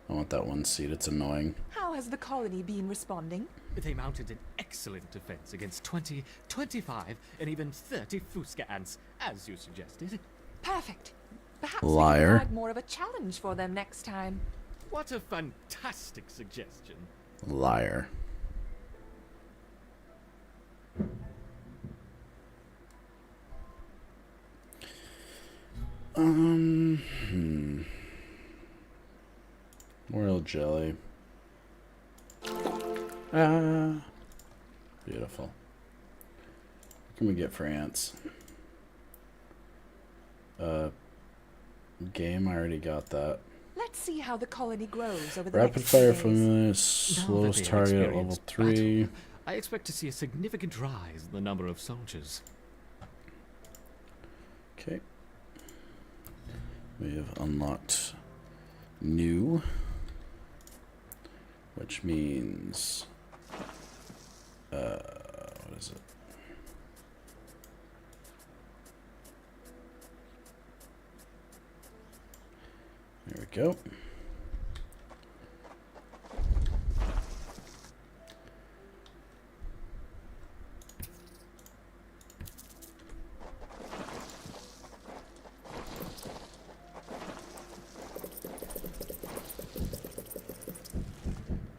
I want that one seat, it's annoying. How has the colony been responding? They mounted an excellent defense against 20, 25, and even 30 Fusca ants, as you suggested. Perfect. Perhaps Liar. we can provide more of a challenge for them next time. What a fantastic suggestion. Liar. Royal jelly. Ah. Beautiful. What can we get for ants? Game, I already got that. Let's see how the colony grows over the Rapid next few fire days. familiar, slowest they have target at level experienced 3. battle, I expect to see a significant rise in the number of soldiers. Okay. We have unlocked new, which means, what is it? There we go.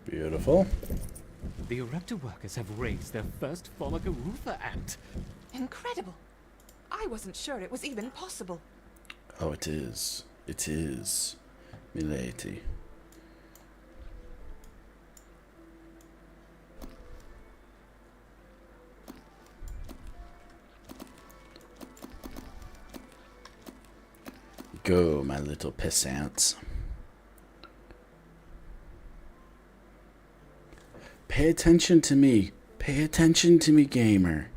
Beautiful. The Eruptor workers have raised their first Formica ant. Incredible. I wasn't sure it was even possible. Oh, it is. It is, milady. Go, my little pissants. Pay attention to me. Pay attention to me, gamer.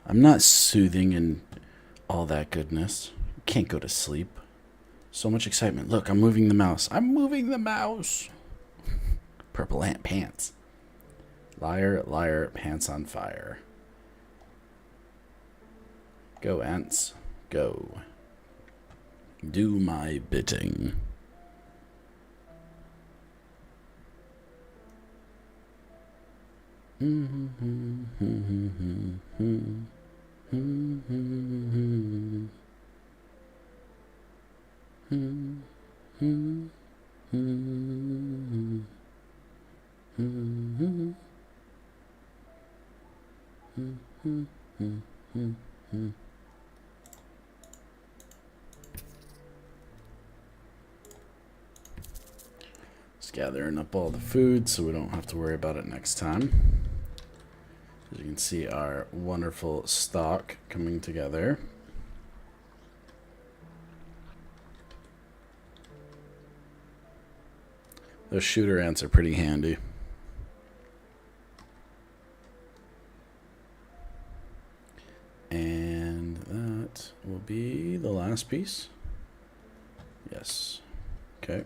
I'm not soothing and all that goodness. Can't go to sleep. So much excitement. Look, I'm moving the mouse. I'm moving the mouse. Purple ant pants. Liar, liar, pants on fire. Go, ants. Go. Do my bidding. Just gathering up all the food so we don't have to worry about it next time. As you can see, our wonderful stock coming together. Those shooter ants are pretty handy. And that will be the last piece. Yes. Okay.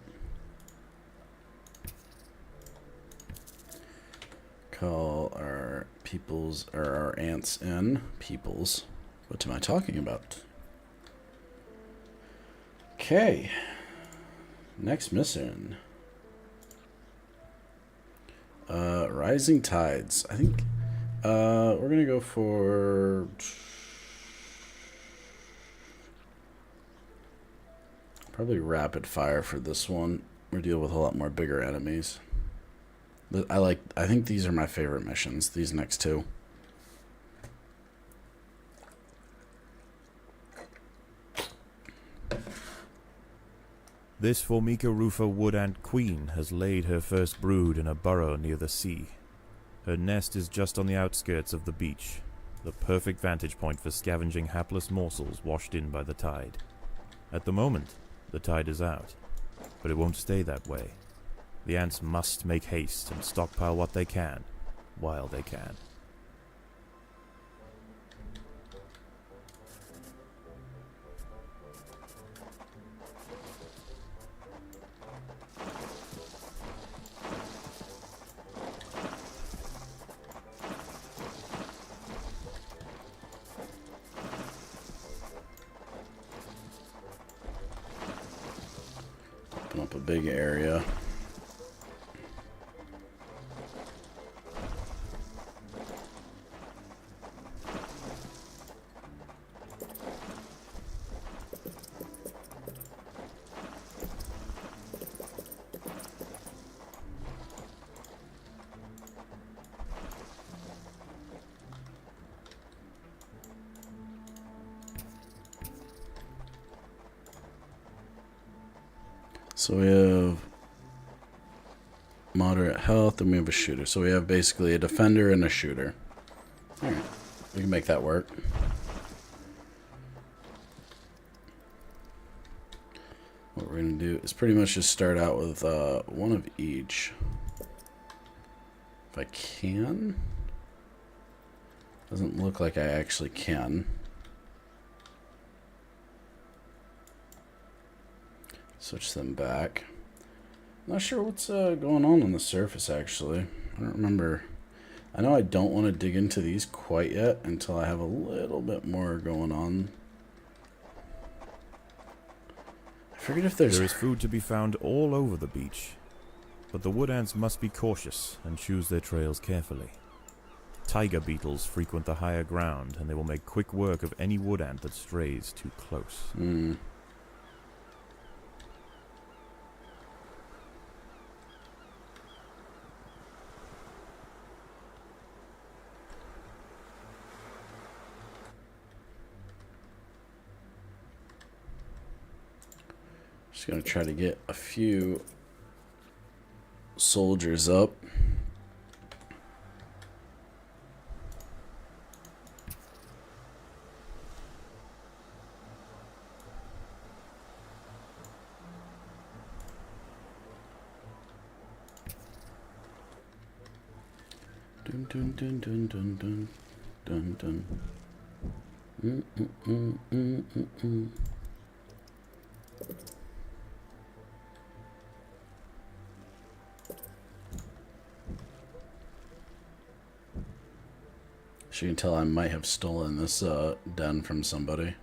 Call our peoples, or our ants in. Peoples. What am I talking about? Okay. Next mission. Rising Tides. I think we're gonna go for probably rapid fire for this one. We deal with a lot more bigger enemies. But I think these are my favorite missions, these next two. This Formica rufa wood ant queen has laid her first brood in a burrow near the sea. Her nest is just on the outskirts of the beach, the perfect vantage point for scavenging hapless morsels washed in by the tide. At the moment, the tide is out, but it won't stay that way. The ants must make haste and stockpile what they can, while they can. Open up a big area. So we have moderate health, and we have a shooter. So we have basically a defender and a shooter. Alright, we can make that work. What we're going to do is pretty much just start out with one of each. If I can. Doesn't look like I actually can. Switch them back. Not sure what's going on the surface, actually. I don't remember. I know I don't want to dig into these quite yet until I have a little bit more going on. I figured if there's... There is food to be found all over the beach, but the wood ants must be cautious and choose their trails carefully. Tiger beetles frequent the higher ground, and they will make quick work of any wood ant that strays too close. Just gonna try to get a few soldiers up. Dun dun dun dun dun dun dun dun. So you can tell I might have stolen this den from somebody.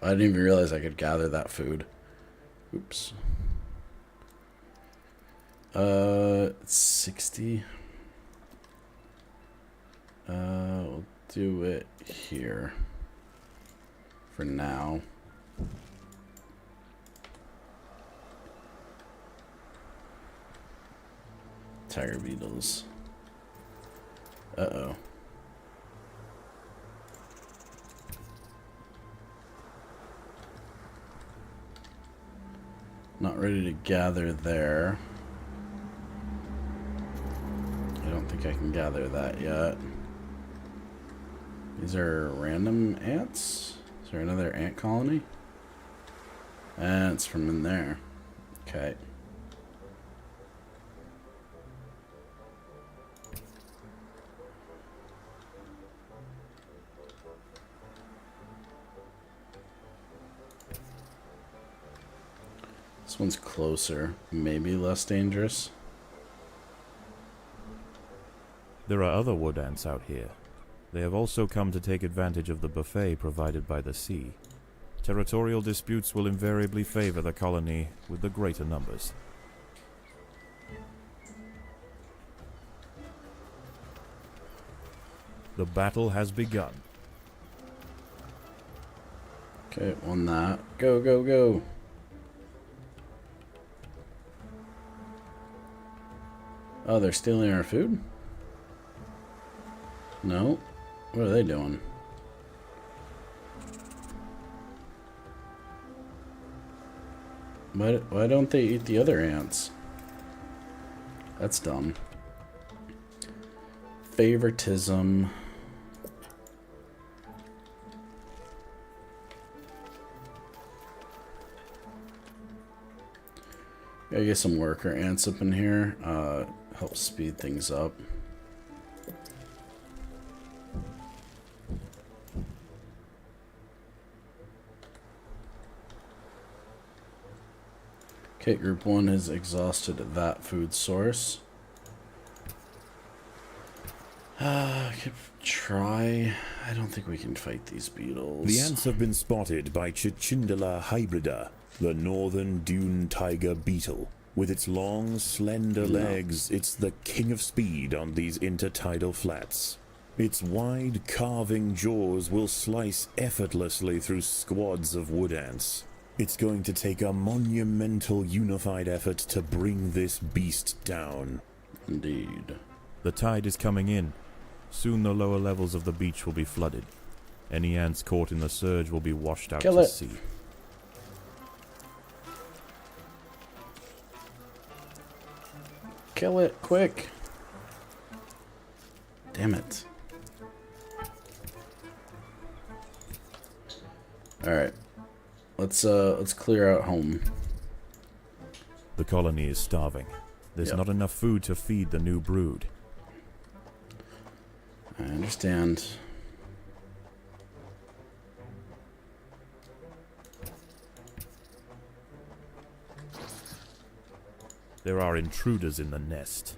I didn't even realize I could gather that food. Oops. 60. We'll do it here for now. Tiger beetles. Uh-oh. Not ready to gather there. I don't think I can gather that yet. These are random ants? Is there another ant colony? And it's from in there. Okay. This one's closer. Maybe less dangerous. There are other wood ants out here. They have also come to take advantage of the buffet provided by the sea. Territorial disputes will invariably favor the colony with the greater numbers. The battle has begun. Okay, won that. Go, go, go. Oh, they're stealing our food? No. What are they doing? Why don't they eat the other ants? That's dumb. Favoritism. Gotta get some worker ants up in here. Help speed things up. Okay, group 1 has exhausted that food source. Could try. I don't think we can fight these beetles. The ants have been spotted by Cichindala hybrida, the northern dune tiger beetle. With its long, slender legs, it's the king of speed on these intertidal flats. Its wide, carving jaws will slice effortlessly through squads of wood ants. It's going to take a monumental unified effort to bring this beast down. Indeed. The tide is coming in. Soon the lower levels of the beach will be flooded. Any ants caught in the surge will be washed out to sea. Kill it, quick. Damn it. Alright. Let's clear out home. The colony is starving. There's not enough food to feed the new brood. I understand. There are intruders in the nest.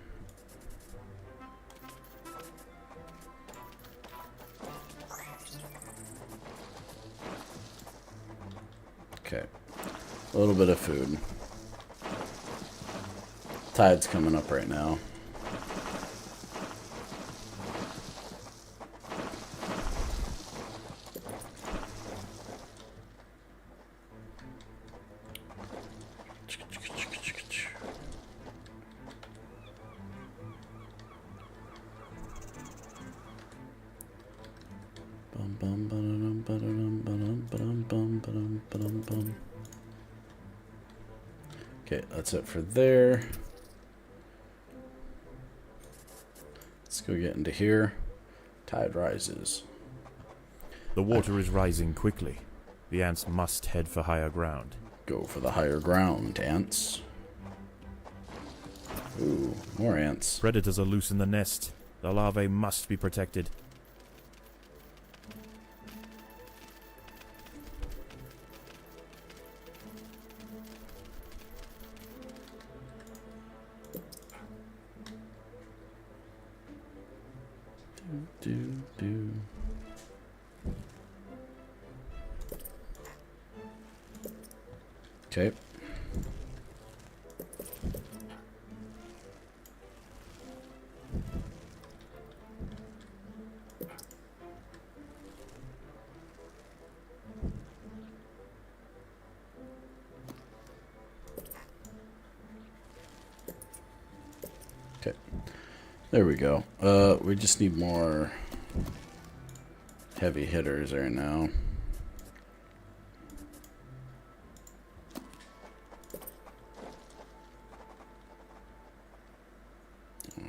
Okay. A little bit of food. Tide's coming up right now. Okay, that's it for there. Let's go get into here. Tide rises. The water is rising quickly. The ants must head for higher ground. Go for the higher ground, ants. Ooh, more ants. Predators are loose in the nest. The larvae must be protected. Do. Okay. Okay. There we go. We just need more heavy hitters right now.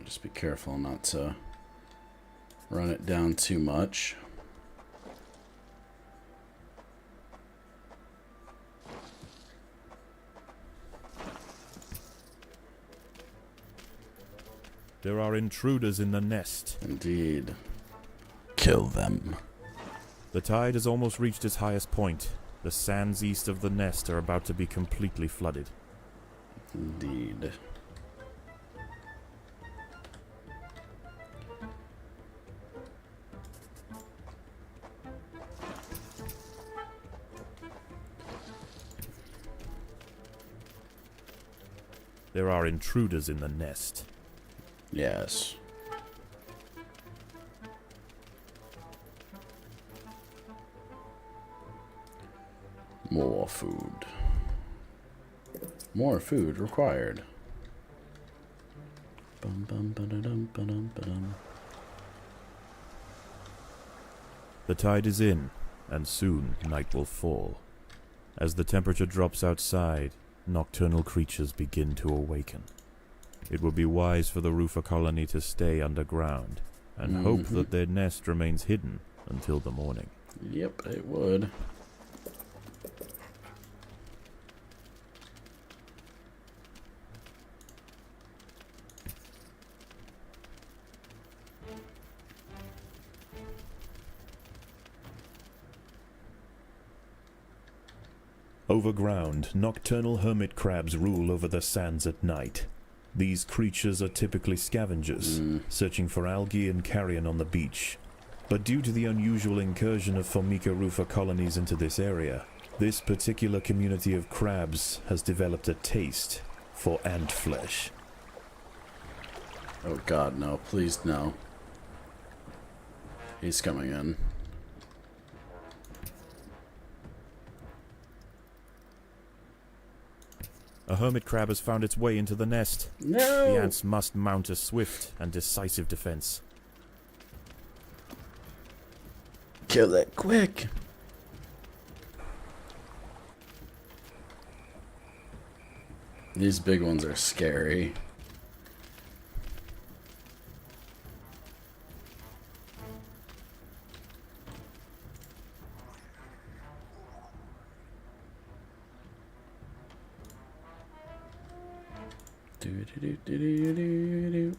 Just be careful not to run it down too much. There are intruders in the nest. Indeed. Kill them. The tide has almost reached its highest point. The sands east of the nest are about to be completely flooded. Indeed. There are intruders in the nest. Yes. More food. More food required. Bum, bum, ba-da-dum, ba-dum, ba-dum. The tide is in, and soon night will fall. As the temperature drops outside, nocturnal creatures begin to awaken. It would be wise for the roofer colony to stay underground, and hope that their nest remains hidden until the morning. Yep, it would. Overground, nocturnal hermit crabs rule over the sands at night. These creatures are typically scavengers, searching for algae and carrion on the beach. But due to the unusual incursion of Formica rufa colonies into this area, this particular community of crabs has developed a taste for ant flesh. Oh god, no. Please, no. He's coming in. A hermit crab has found its way into the nest. No! The ants must mount a swift and decisive defense. Kill it quick! These big ones are scary. Do-do-do-do-do-do-do.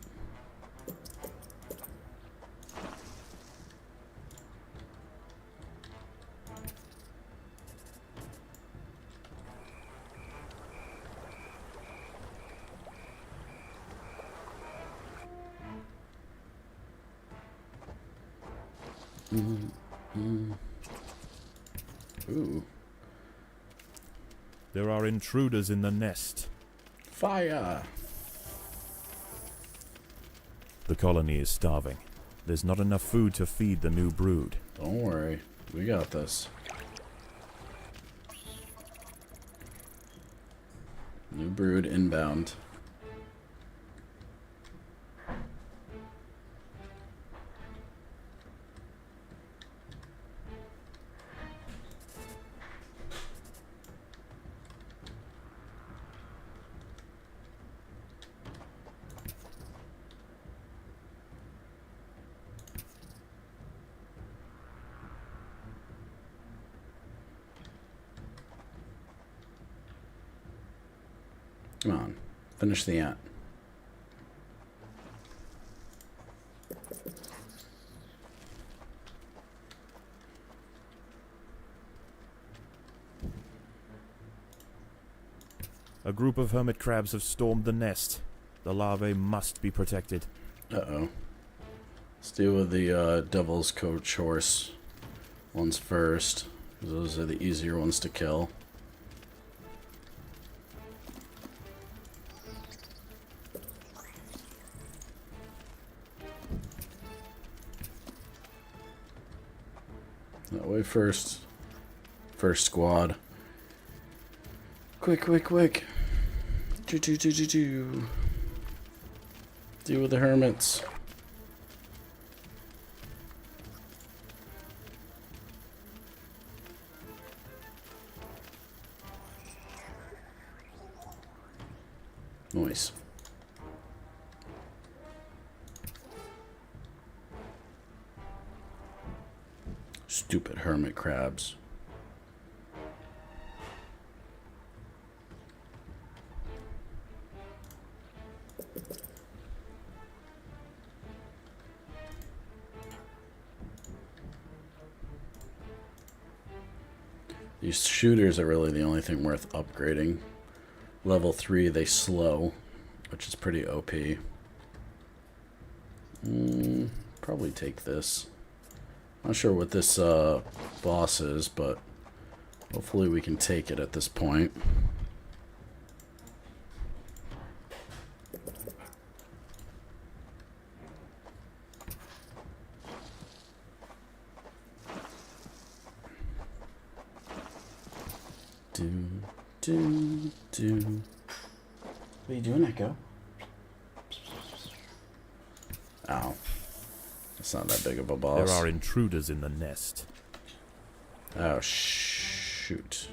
Ooh. There are intruders in the nest. Fire! The colony is starving. There's not enough food to feed the new brood. Don't worry. We got this. New brood inbound. Come on. Finish the ant. A group of hermit crabs have stormed the nest. The larvae must be protected. Uh-oh. Let's deal with the devil's coach horse ones first, 'cause those are the easier ones to kill. That way first. First squad. Quick, quick, quick. Do. Deal with the hermits. Nice. Stupid hermit crabs. These shooters are really the only thing worth upgrading. Level 3, they slow, which is pretty OP. Probably take this. Not sure what this boss is, but hopefully we can take it at this point. What are you doing, Echo? Ow. It's not that big of a boss. There are intruders in the nest. Oh, shoot.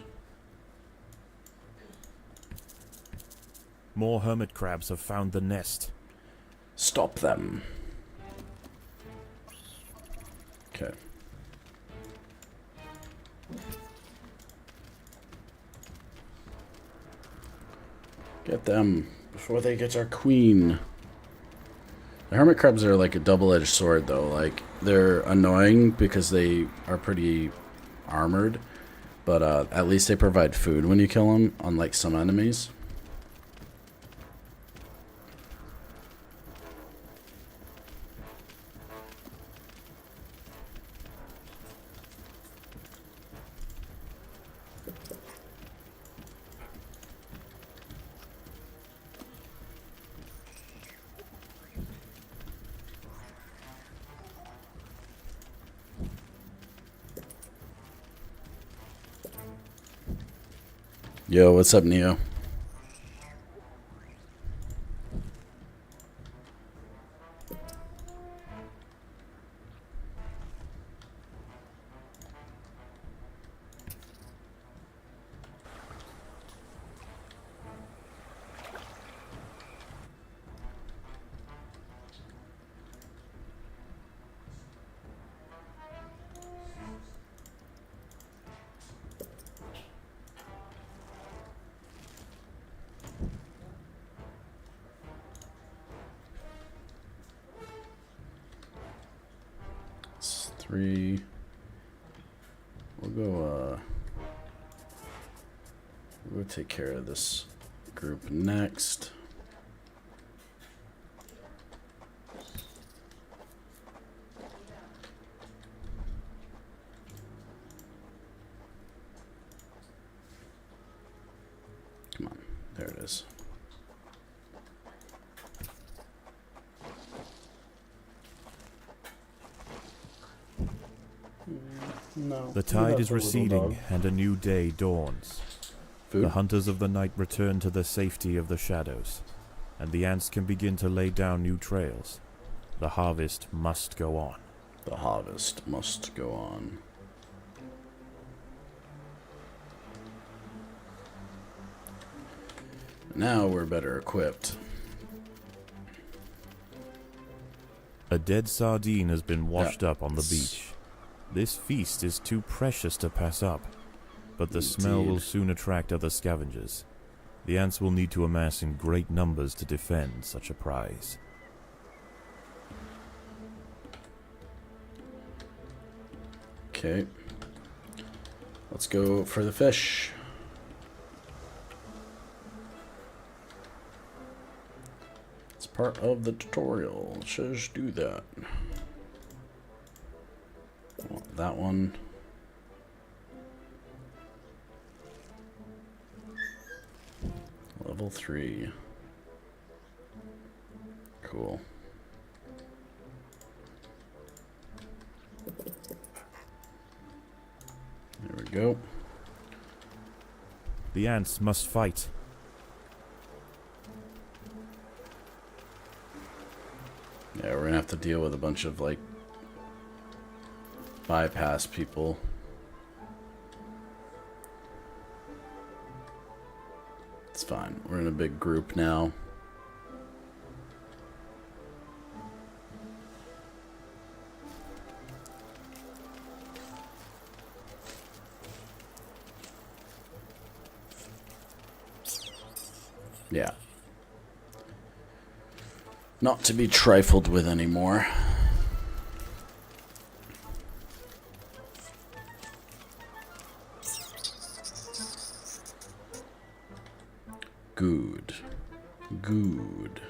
More hermit crabs have found the nest. Stop them. Okay. Get them before they get our queen. The hermit crabs are like a double-edged sword, though. Like, they're annoying because they are pretty armored, but at least they provide food when you kill them, unlike some enemies. Yo, what's up, Neo? It's 3. We'll go take care of this group next. Come on, there it is. No. The tide is receding, and a new day dawns. Food? The hunters of the night return to the safety of the shadows, and the ants can begin to lay down new trails. The harvest must go on. The harvest must go on. Now we're better equipped. A dead sardine has been washed up on the beach. This feast is too precious to pass up, but the smell will soon attract other scavengers. The ants will need to amass in great numbers to defend such a prize. Okay. Let's go for the fish. It's part of the tutorial. Let's just do that. That one. Level 3. Cool. There we go. The ants must fight. Yeah, we're gonna have to deal with a bunch of, like, bypass people. It's fine. We're in a big group now. Yeah. Not to be trifled with anymore. Good. Good.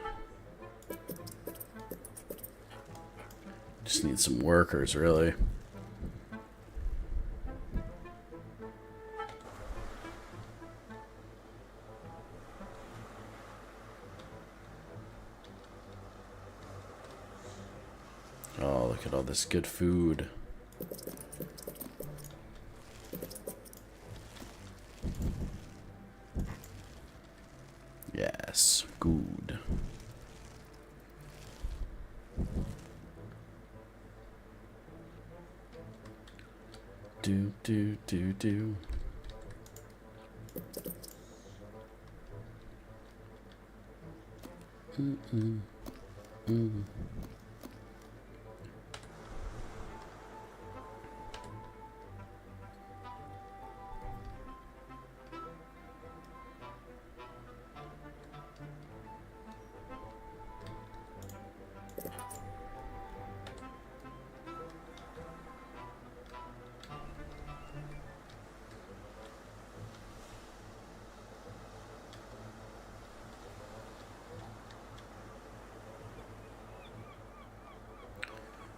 Just need some workers, really. Oh, look at all this good food. Yes, good. Do.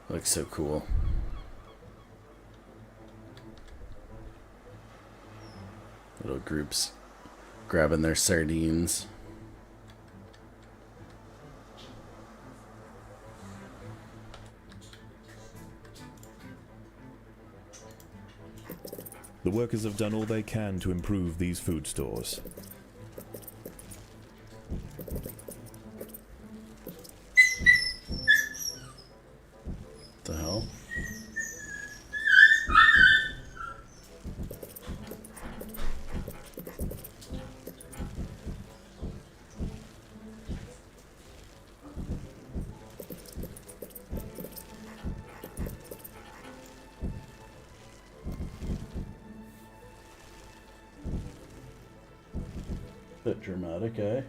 Looks so cool. Little groups grabbing their sardines. The workers have done all they can to improve these food stores. The hell? Bit dramatic, eh?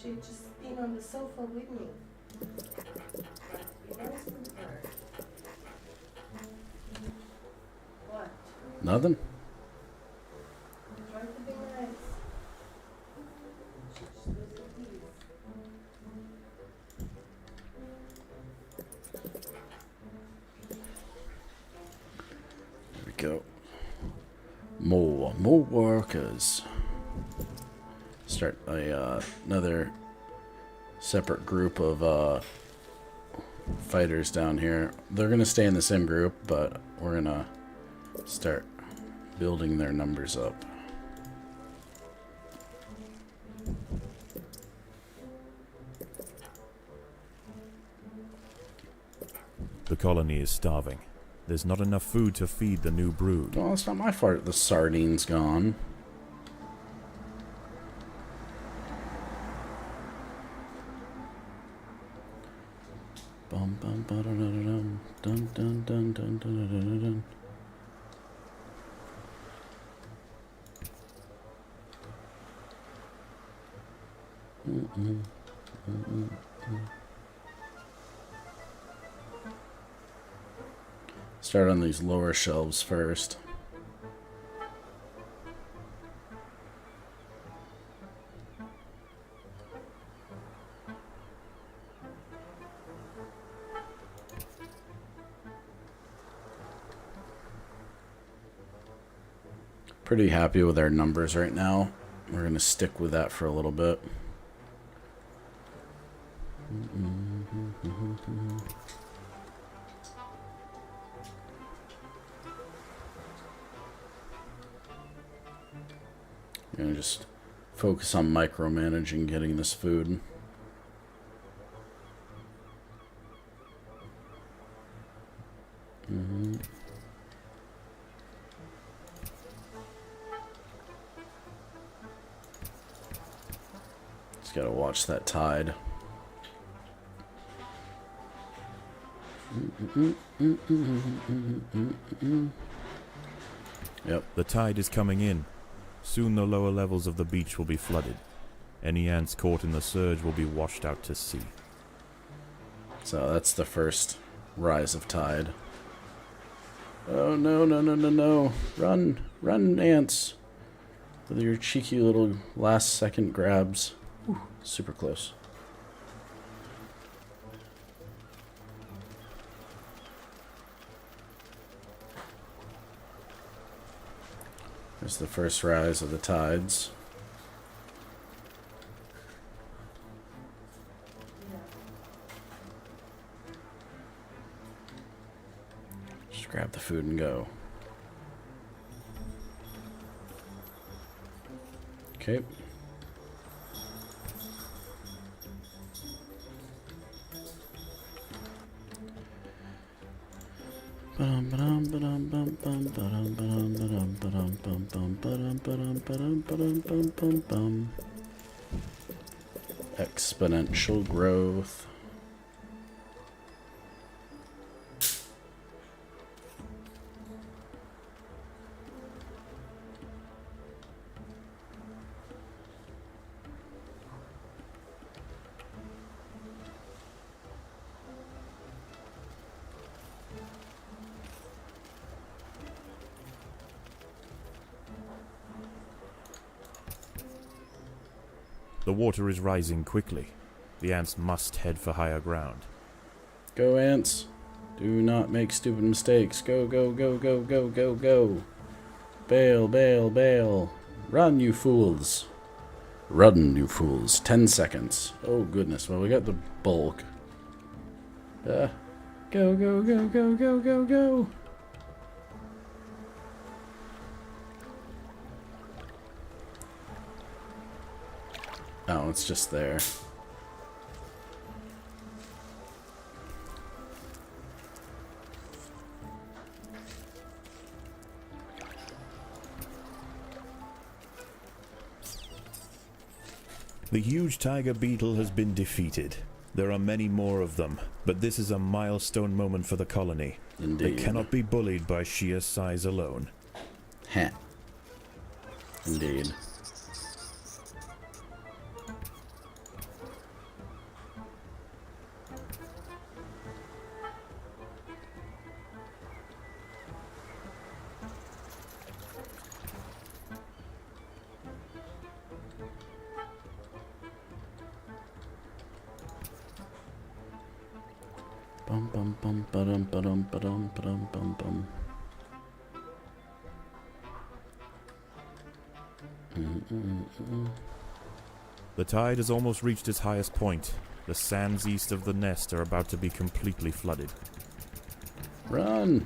She'd just been on the sofa with me. Be nice with her. What? Nothing? Try to be nice. She just was at ease. There we go. More workers. Start another separate group of fighters down here. They're gonna stay in the same group, but we're gonna start building their numbers up. The colony is starving. There's not enough food to feed the new brood. Well, it's not my fault the sardines gone. Bum bum ba da da da dum dun dun dun dun dun dun dun. Start on these lower shelves first. Pretty happy with our numbers right now. We're going to stick with that for a little bit. Gonna just focus on micromanaging getting this food. Just gotta watch that tide. Yep. The tide is coming in. Soon the lower levels of the beach will be flooded. Any ants caught in the surge will be washed out to sea. So that's the first rise of tide. Oh no, no, no, no, no. Run, run, ants. with your cheeky little last second grabs. Whew, super close. There's the first rise of the tides. Just grab the food and go. Okay. Exponential growth. The water is rising quickly. The ants must head for higher ground. Go, ants. Do not make stupid mistakes. Go, go, go, go, go, go, go. Bail, bail, bail. Run, you fools. Run, you fools. 10 seconds. Oh, goodness. Well, we got the bulk. Go, go, go, go, go, go, go. Oh, it's just there. The huge tiger beetle has been defeated. There are many more of them, but this is a milestone moment for the colony. Indeed. They cannot be bullied by sheer size alone. Heh. Indeed. Bum bum bum ba-dum ba-dum ba-dum ba-dum bum bum. The tide has almost reached its highest point. The sands east of the nest are about to be completely flooded. Run!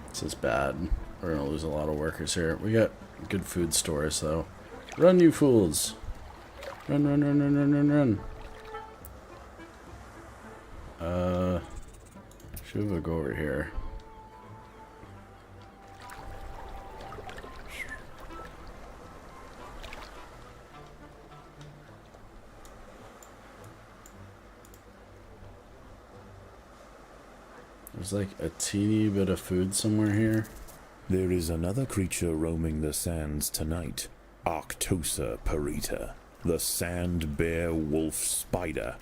This is bad. We're gonna lose a lot of workers here. We got good food stores though. Run, you fools! Run, run, run, run, run, run, run. Should we go over here? There's like a teeny bit of food somewhere here. There is another creature roaming the sands tonight. Arctosa parita, the sand bear wolf spider.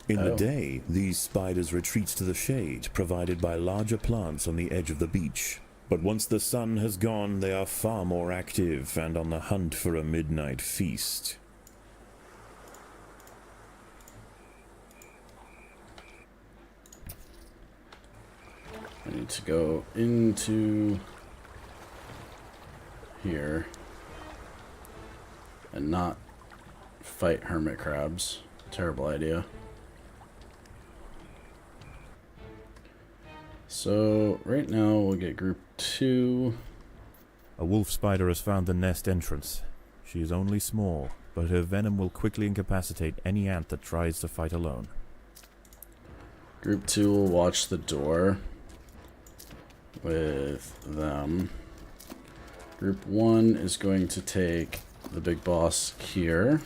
In the day, these spiders retreat to the shade provided by larger plants on the edge of the beach. But once the sun has gone, they are far more active and on the hunt for a midnight feast. I need to go into here and not fight hermit crabs. Terrible idea. So right now we'll get group 2. A wolf spider has found the nest entrance. She is only small, but her venom will quickly incapacitate any ant that tries to fight alone. Group 2 will watch the door with them. Group 1 is going to take the big boss here.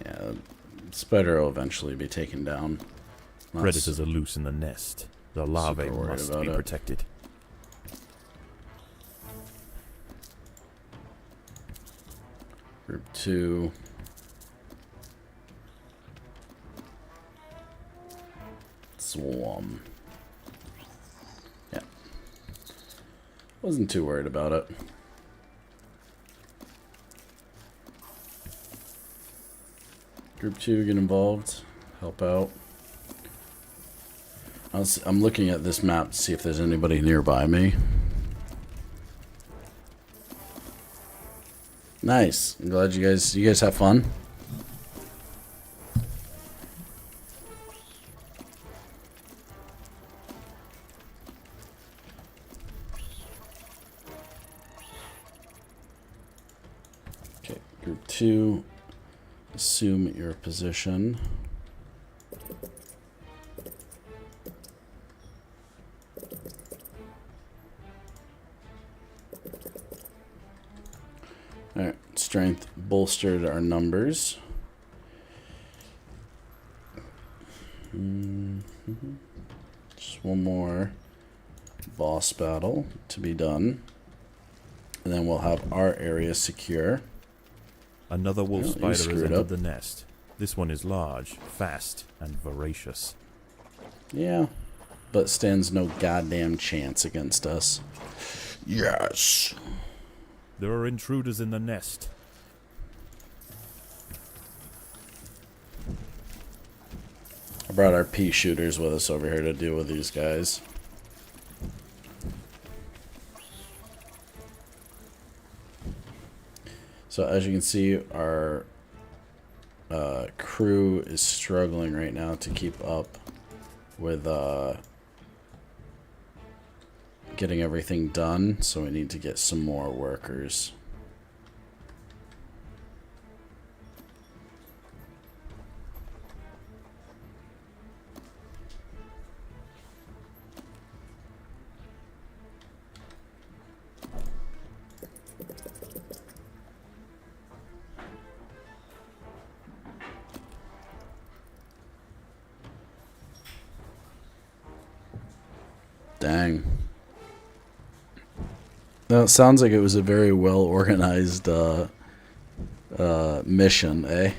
Yeah, spider will eventually be taken down. Not Predators are loose in the nest. The larvae super worried must about be it. protected. Group 2. Swarm. Yeah. Wasn't too worried about it. Group 2, get involved. Help out. I'm looking at this map to see if there's anybody nearby me. Nice. I'm glad you guys have fun. Okay, group 2, assume your position. Alright, strength bolstered our numbers. Just one more boss battle to be done. And then we'll have our area secure. Another wolf you spider has screwed entered up. the nest. This one is large, fast, and voracious. Yeah, but stands no goddamn chance against us. Yes. There are intruders in the nest. I brought our pea shooters with us over here to deal with these guys. So as you can see, our crew is struggling right now to keep up with getting everything done. So we need to get some more workers. Dang. Now, it sounds like it was a very well organized mission, eh?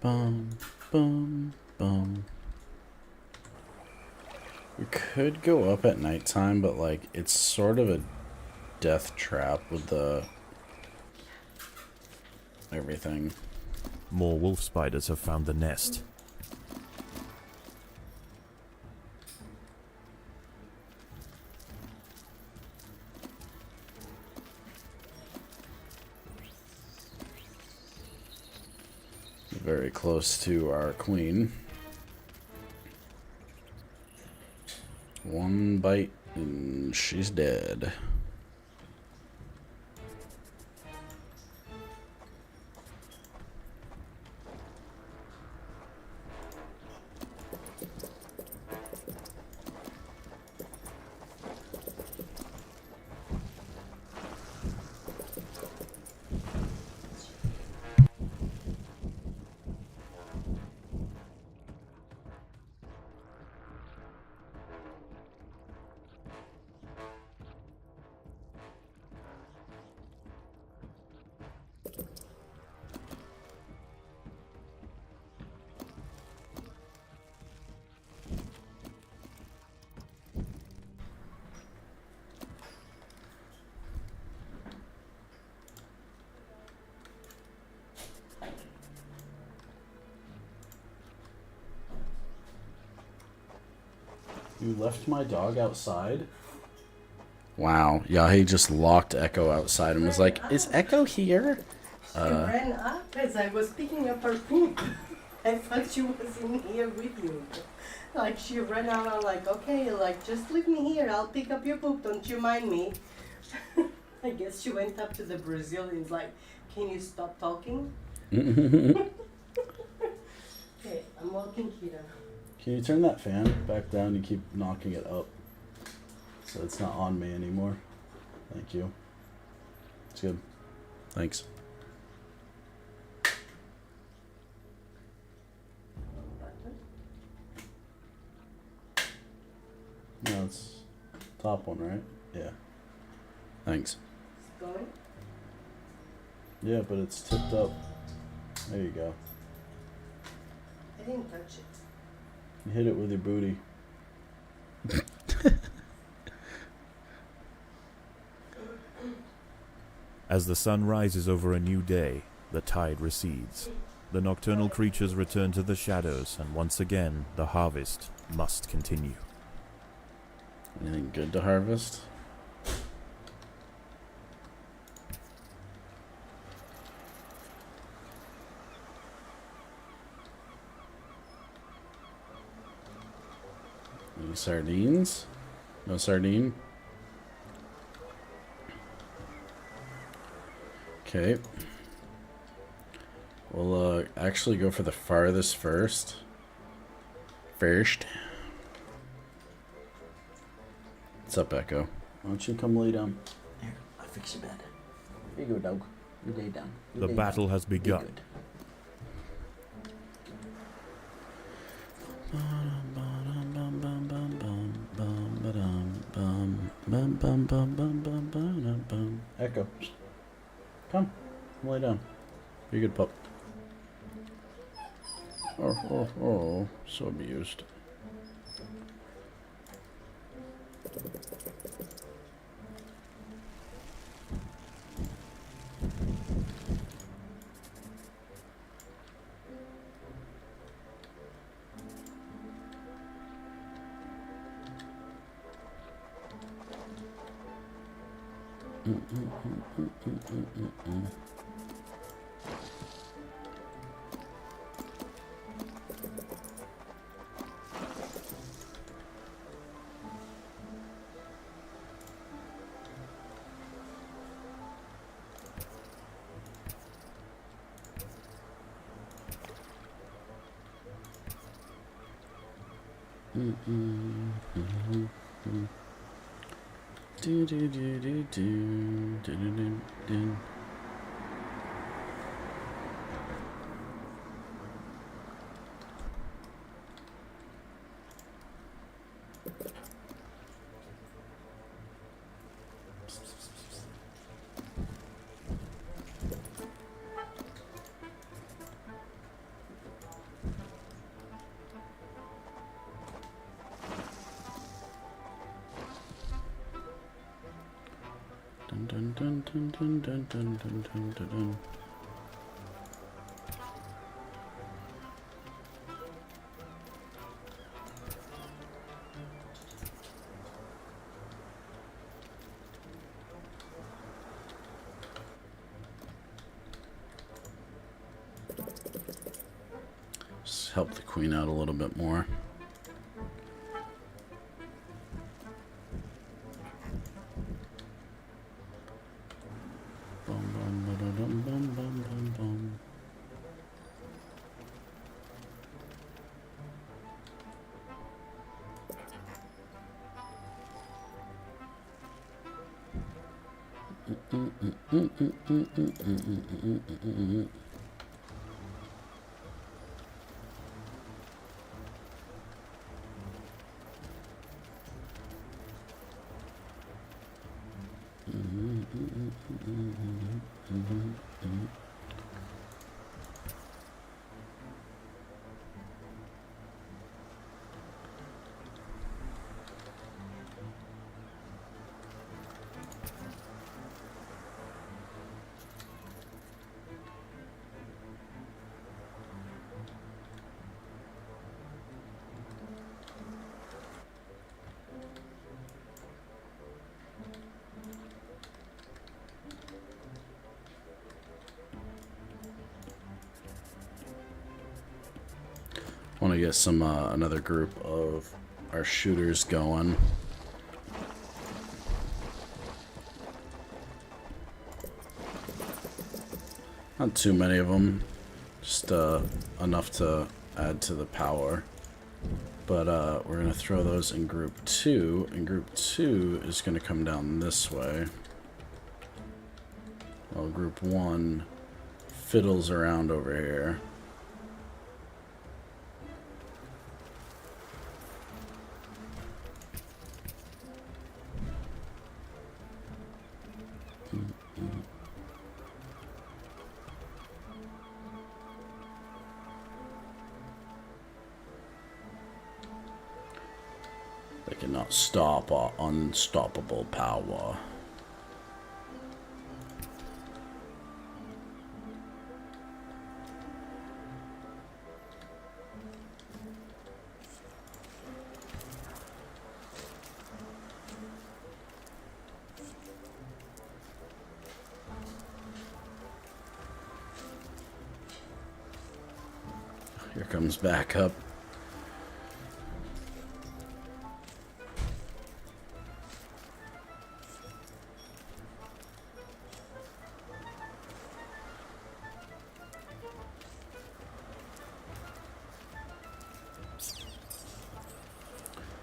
Bum, bum, bum. We could go up at nighttime, but like it's sort of a death trap with the everything. More wolf spiders have found the nest. Very close to our queen. One bite and she's dead. You left my dog outside? Wow. Yeah, he just locked Echo outside and was like, is Echo here? She ran up as I was picking up her poop. I thought she was in here with you. Like, she ran out, I'm like, okay, like, just leave me here. I'll pick up your poop. Don't you mind me? I guess she went up to the Brazilians like, Can you stop talking? Can Okay, I'm walking here. you turn that fan back down and keep knocking it up so it's not on me anymore? Thank you. It's good. Thanks. No, it's top one, right? Yeah. Thanks. It's going. Yeah, but it's tipped up. There you go. I didn't touch it. You hit it with your booty. As the sun rises over a new day, the tide recedes. The nocturnal creatures return to the shadows, and once again, the harvest must continue. Anything good to harvest? Any sardines? No sardine? Okay. We'll actually go for the farthest first. What's up, Echo? Why don't you come lay down? Here, I'll fix your bed. Here you go, dog. You lay down. You The lay battle down. has Be begun. good. Echo. Come. Lay down. You're a good pup. Oh, so abused. Do do do do do do do do. Dun dun dun dun dun dun dun dun dun dun dun. Just help the queen out a little bit more. Bum, bum, ba-da-dum, bum, bum, bum, bum. Want to get some another group of our shooters going. Not too many of them. Just enough to add to the power. But we're going to throw those in group 2. And group 2 is going to come down this way. While group 1 fiddles around over here. They cannot stop our unstoppable power. Here comes backup.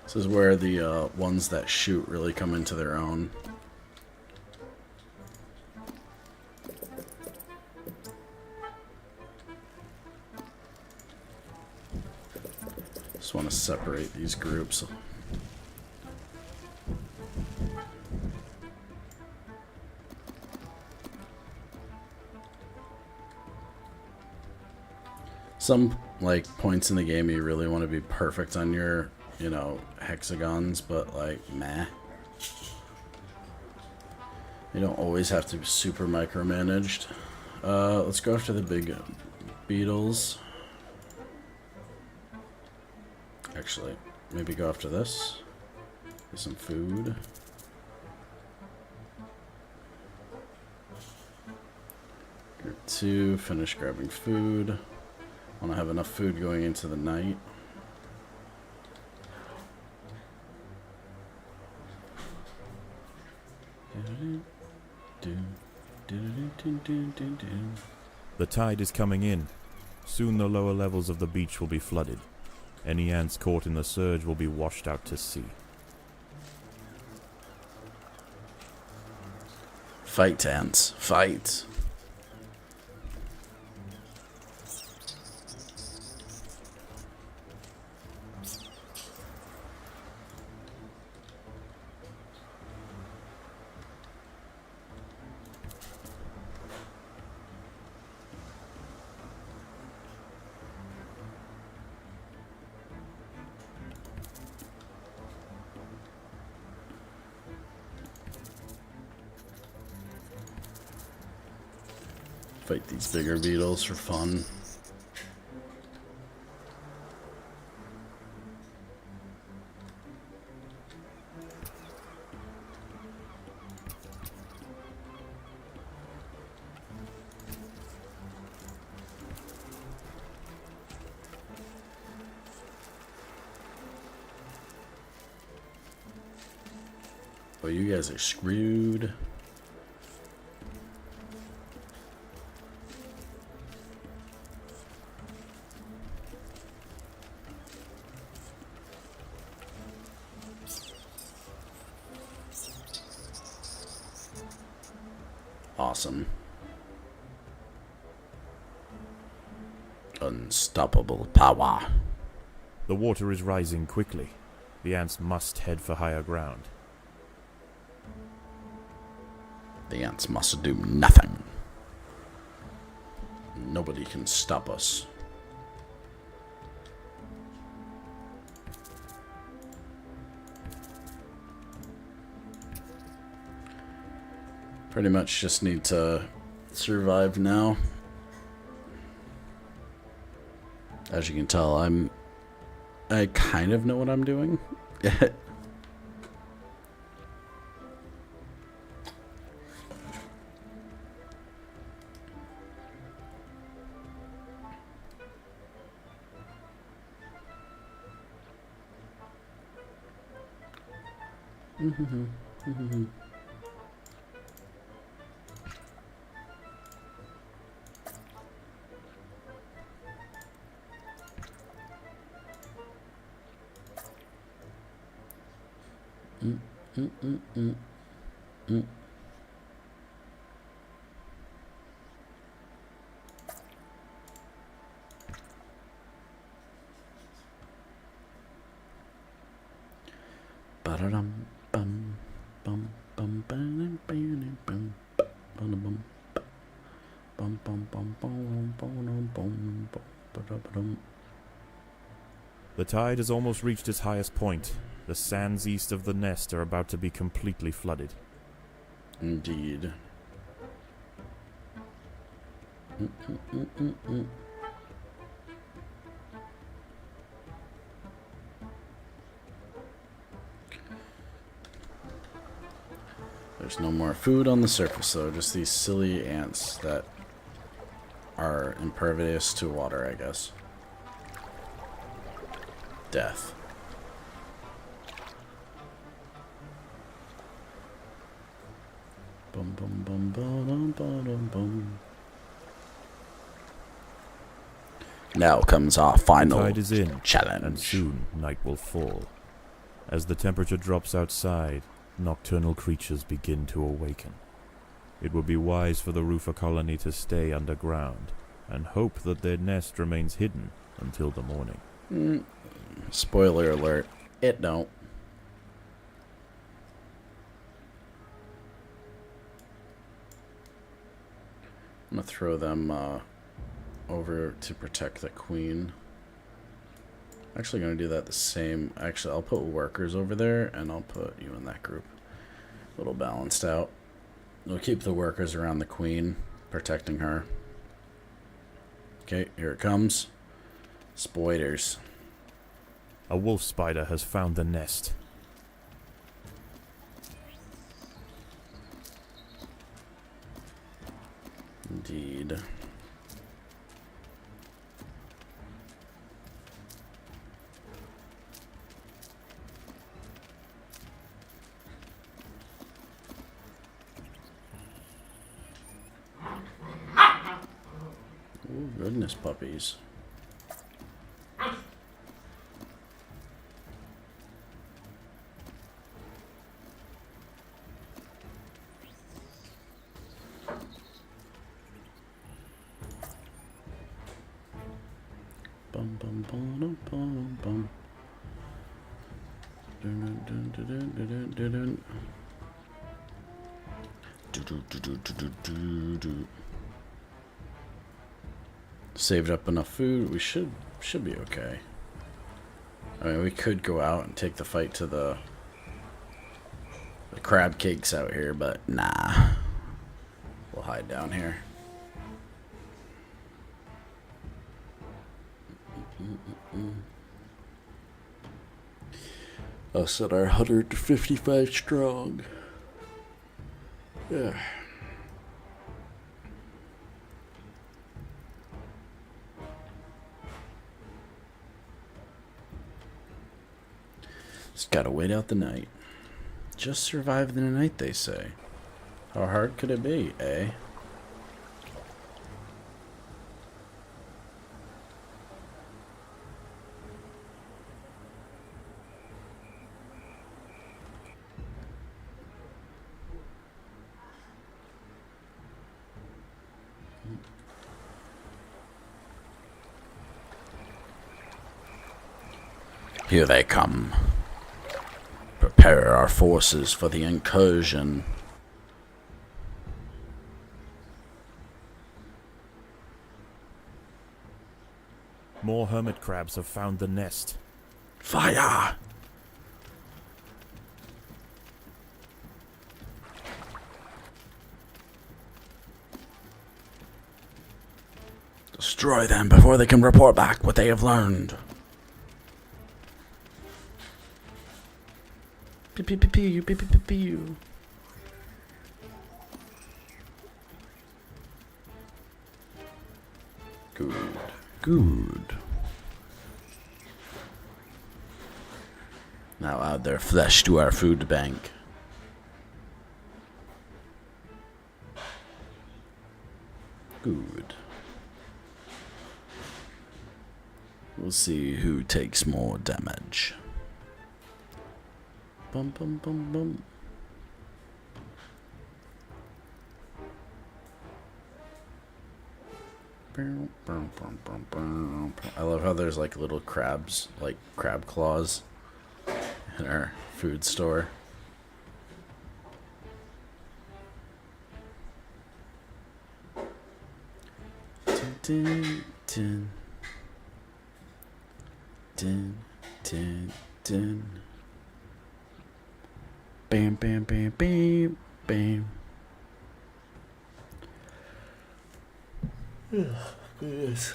This is where the ones that shoot really come into their own. Just want to separate these groups. Some like points in the game you really want to be perfect on your, you know, hexagons, but like meh. You don't always have to be super micromanaged. Let's go after the big beetles. Actually, maybe go after this. Get some food. Group 2, finish grabbing food. Want to have enough food going into the night. The tide is coming in. Soon the lower levels of the beach will be flooded. Any ants caught in the surge will be washed out to sea. Fight, ants. Fight. Fight these bigger beetles for fun. Well, you guys are screwed. Awesome. Unstoppable power. The water is rising quickly. The ants must head for higher ground. The ants must do nothing. Nobody can stop us. Pretty much just need to survive now. As you can tell, I kind of know what I'm doing. Ba-da-dum, bum, bum, bum, bum, bum, bum, bum, bum, bum, bum, bum, bum, bum, ba-da-ba-dum. The tide has almost reached its highest point. The sands east of the nest are about to be completely flooded. Indeed. There's no more food on the surface, though. Just these silly ants that are impervious to water, I guess. Death. Bum bum bum bum bum bum. Now comes our The final tide is in, challenge. and soon night will fall. As the temperature drops outside, nocturnal creatures begin to awaken. It would be wise for the roofer colony to stay underground and hope that their nest remains hidden until the morning. Spoiler alert, it don't. I'm gonna throw them over to protect the queen. Actually gonna do that the same. Actually, I'll put workers over there and I'll put you in that group. A little balanced out. We'll keep the workers around the queen, protecting her. Okay, here it comes. Spoilers. A wolf spider has found the nest. Indeed. Oh, goodness, puppies. Bum bum bum bum bum. Dun dun dun dun dun dun dun. Do do do do do do do. Saved up enough food. We should be okay. I mean, we could go out and take the fight to the crab cakes out here, but nah. We'll hide down here. Us at our 155 strong. Yeah. Just gotta wait out the night. Just survive the night, they say. How hard could it be, eh? Here they come. Prepare our forces for the incursion. More hermit crabs have found the nest. Fire! Destroy them before they can report back what they have learned. Pew pew pew pew pew pew pew pew. Good. Good. Now add their flesh to our food bank. Good. We'll see who takes more damage. Bum, bum, bum, bum. I love how there's like little crabs, like crab claws in our food store. Dun, dun, dun, dun, dun. Bam, bam, bam, bam, bam. Yes.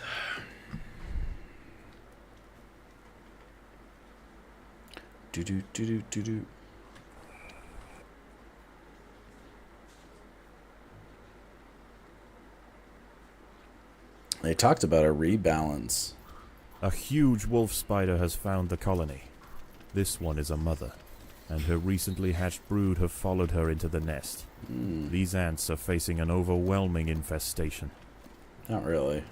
Do do do do do do. They talked about a rebalance. A huge wolf spider has found the colony. This one is a mother, and her recently hatched brood have followed her into the nest. These ants are facing an overwhelming infestation. Not really.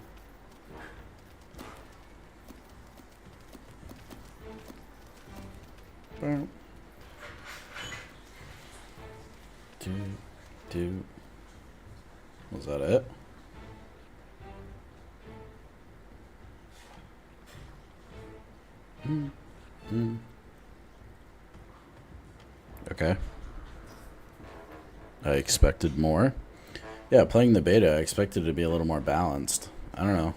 Do. Was that it? Okay. I expected more. Yeah, playing the beta, I expected it to be a little more balanced. I don't know.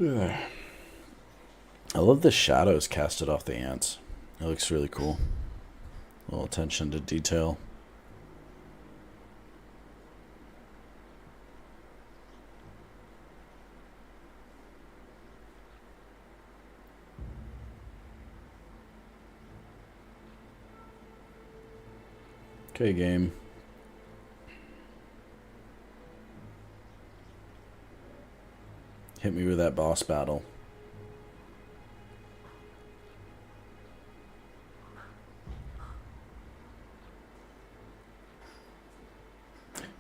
Ugh. I love the shadows casted off the ants. It looks really cool. A little attention to detail. Okay, game. Hit me with that boss battle.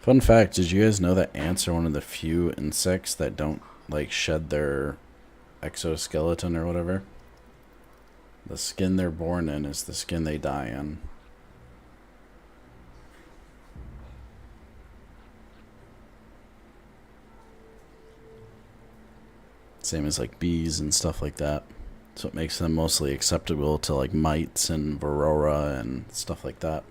Fun fact, did you guys know that ants are one of the few insects that don't, like, shed their exoskeleton or whatever? The skin they're born in is the skin they die in. Same as, like, bees and stuff like that. So it makes them mostly acceptable to, like, mites and varroa and stuff like that.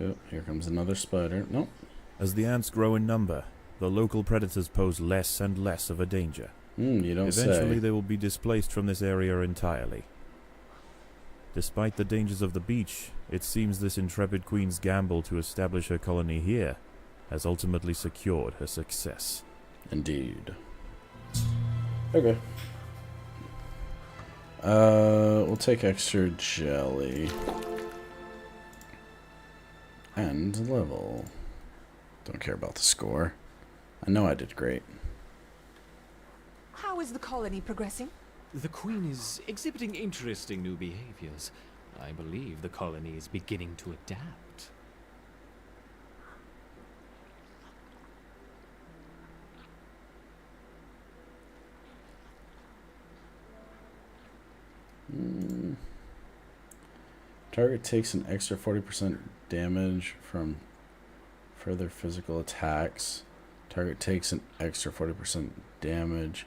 Oh, here comes another spider. Nope. As the ants grow in number, the local predators pose less and less of a danger. You don't Eventually, say. they will be displaced from this area entirely. Despite the dangers of the beach, it seems this intrepid queen's gamble to establish her colony here has ultimately secured her success. Indeed. Okay. We'll take extra jelly. And level. Don't care about the score. I know I did great. How is the colony progressing? The Queen is exhibiting interesting new behaviors. I believe the colony is beginning to adapt. Target takes an extra 40% damage from further physical attacks. Target takes an extra 40% damage.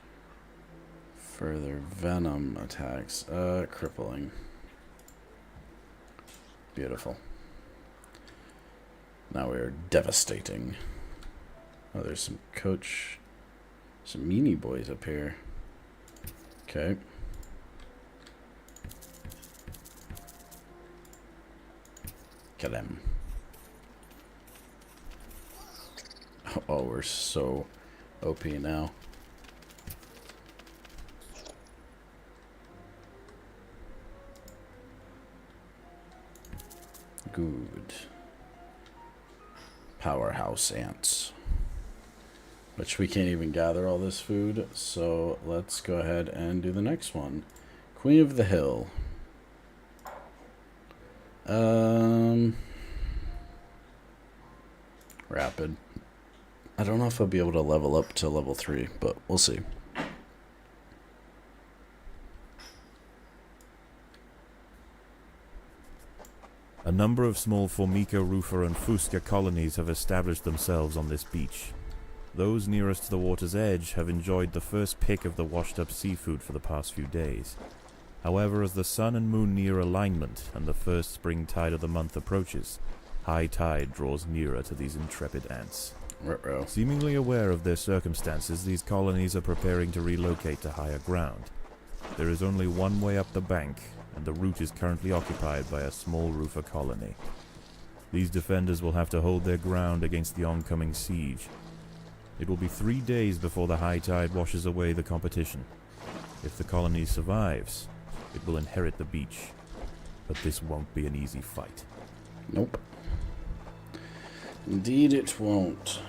Further venom attacks. Crippling. Beautiful. Now we are devastating. Oh, there's some coach. Some meanie boys up here. Okay. Kill him. Oh, we're so OP now. Good. Powerhouse ants. which we can't even gather all this food. So let's go ahead and do the next one. Queen of the Hill. Rapid. I don't know if I'll be able to level up to level 3, but we'll see. A number of small Formica, Rufa, and Fusca colonies have established themselves on this beach. Those nearest to the water's edge have enjoyed the first pick of the washed-up seafood for the past few days. However, as the sun and moon near alignment and the first spring tide of the month approaches, high tide draws nearer to these intrepid ants. Ruh-roh. Seemingly aware of their circumstances, these colonies are preparing to relocate to higher ground. There is only one way up the bank, and the route is currently occupied by a small Rufa colony. These defenders will have to hold their ground against the oncoming siege. It will be 3 days before the high tide washes away the competition. If the colony survives, it will inherit the beach. But this won't be an easy fight. Nope. Indeed it won't.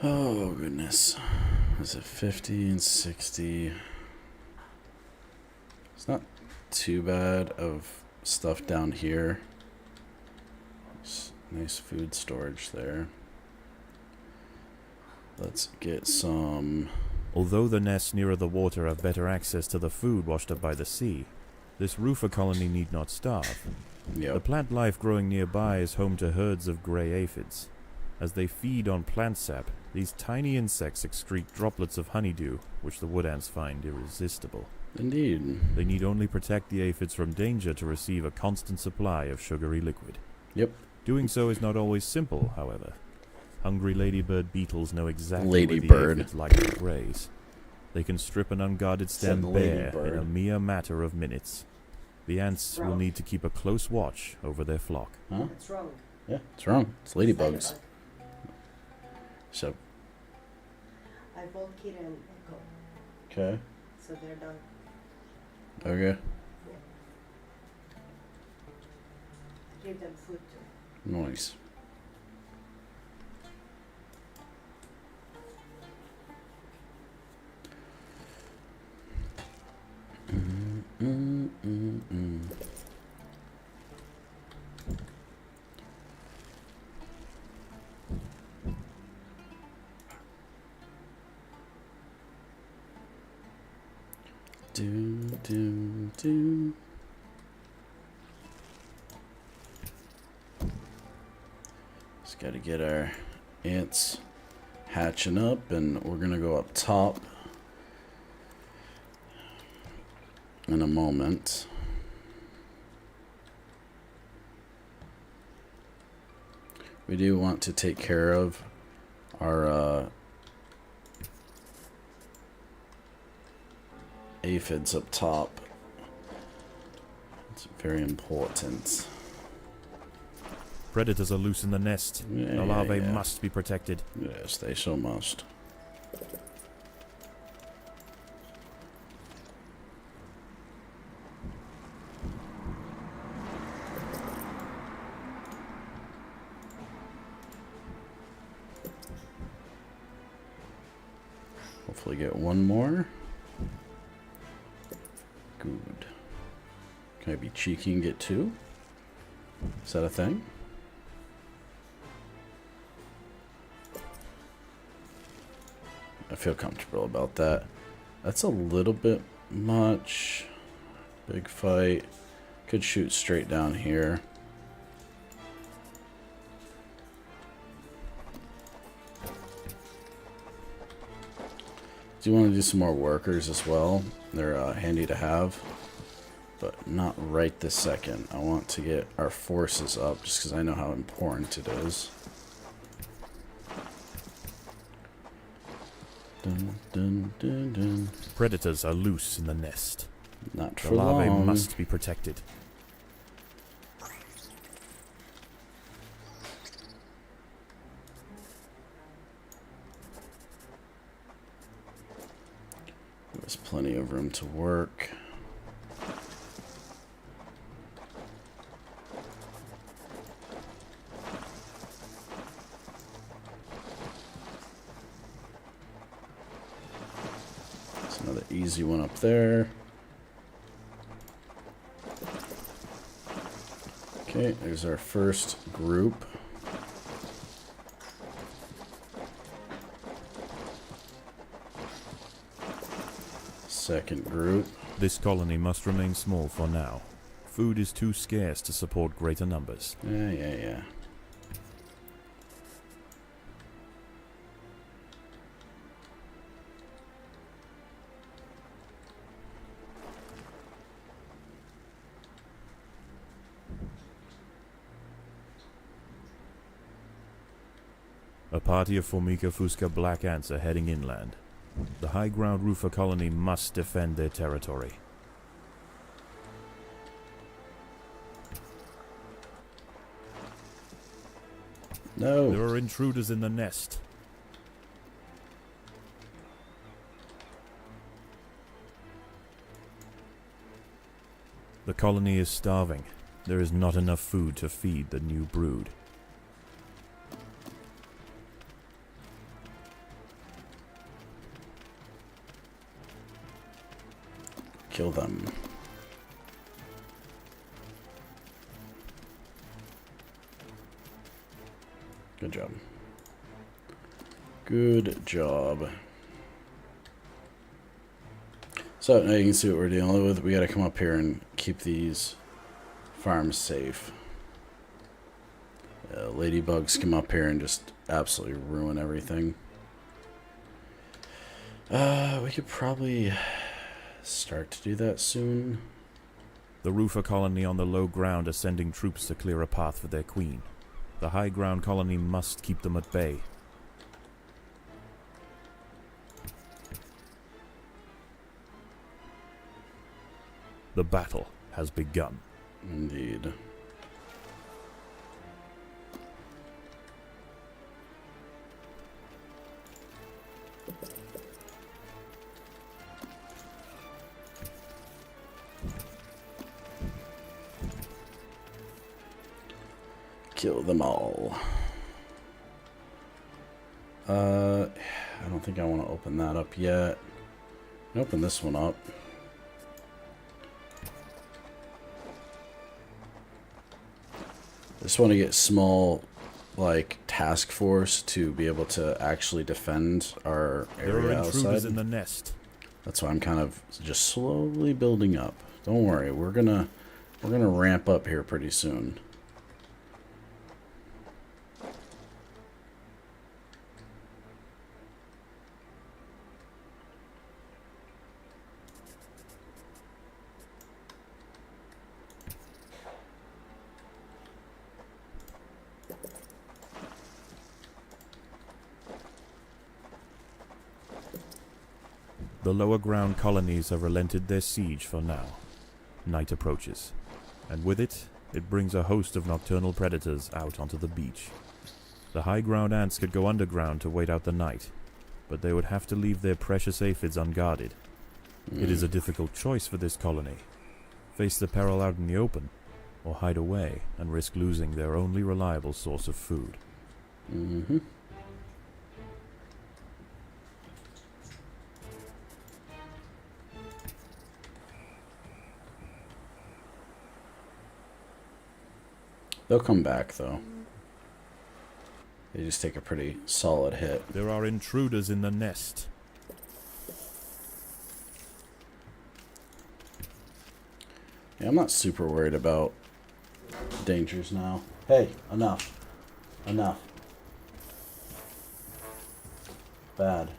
Oh, goodness. Is it 50 and 60? It's not too bad of stuff down here. Nice food storage there. Let's get some... Although the nests nearer the water have better access to the food washed up by the sea, this Rufa colony need not starve. Yep. The plant life growing nearby is home to herds of grey aphids. As they feed on plant sap, these tiny insects excrete droplets of honeydew, which the wood ants find irresistible. Indeed. They need only protect the aphids from danger to receive a constant supply of sugary liquid. Yep. Doing so is not always simple, however. Hungry ladybird beetles know exactly where Ladybird. the aphids like to graze. They can strip an unguarded stem Said bare in ladybird. a mere matter of minutes. The ants will Wrong. need to keep a close watch over their flock. Huh? That's wrong. Yeah, it's wrong. It's ladybugs. Ladybug. So, I bought Kira and Echo, okay. so they're done. Okay. Give them food too. Nice. Do. Just got to get our ants hatching up, and we're gonna go up top in a moment. We do want to take care of our aphids up top. It's very important. Predators are loose in the nest. Yeah, The larvae yeah. must be protected. Yes, they so must. Hopefully get one more. Good. Can I be cheeky and get two? Is that a thing? I feel comfortable about that. That's a little bit much. Big fight. Could shoot straight down here. Do you want to do some more workers as well? They're handy to have, but not right this second. I want to get our forces up just because I know how important it is. Dun, dun, dun, dun. Predators are loose in the nest. Not The for larvae long. must be protected. There's plenty of room to work. There's another easy one up there. Okay, there's our first group. Second group. This colony must remain small for now. Food is too scarce to support greater numbers. Yeah. A party of Formica fusca black ants are heading inland. The high ground roofer colony must defend their territory. No. There are intruders in the nest. The colony is starving. There is not enough food to feed the new brood. Kill them. Good job. Good job. So now you can see what we're dealing with. We gotta come up here and keep these farms safe. Ladybugs come up here and just absolutely ruin everything. We could probably start to do that soon. The roofer colony on the low ground are sending troops to clear a path for their queen. The high ground colony must keep them at bay. The battle has begun. Indeed. Kill them all. I don't think I want to open that up yet. Open this one up. I just want to get small, like, task force to be able to actually defend our There are area intruders outside. in the nest. That's why I'm kind of just slowly building up. Don't worry, we're gonna ramp up here pretty soon. The lower ground colonies have relented their siege for now. Night approaches, and with it, it brings a host of nocturnal predators out onto the beach. The high ground ants could go underground to wait out the night, but they would have to leave their precious aphids unguarded. It is a difficult choice for this colony. Face the peril out in the open, or hide away and risk losing their only reliable source of food. Mm-hmm. They'll come back, though. They just take a pretty solid hit. There are intruders in the nest. Yeah, I'm not super worried about dangers now. Hey, enough. Enough. Bad.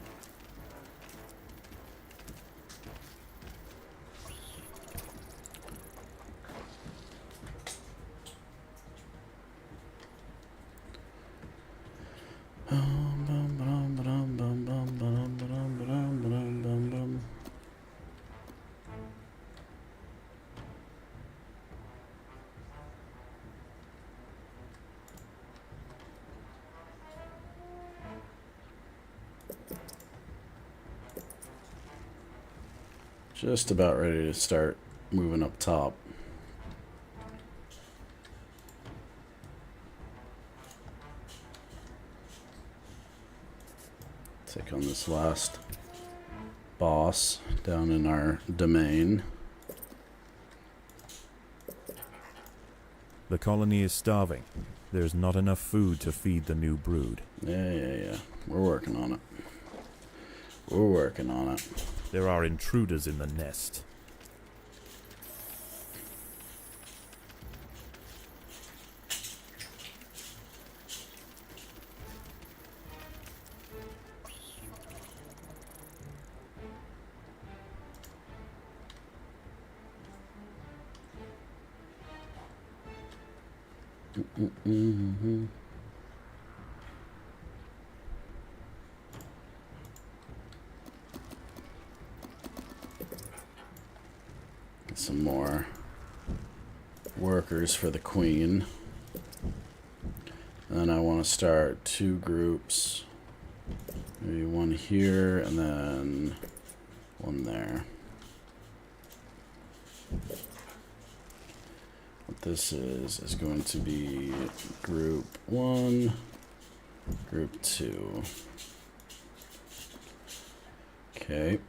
Just about ready to start moving up top. Take on this last boss down in our domain. The colony is starving. There's not enough food to feed the new brood. Yeah. We're working on it. We're working on it. There are intruders in the nest. Mm-hmm. Some more workers for the queen. And then I want to start 2 groups. Maybe one here and then one there. What this is going to be group 1, group 2. Okay.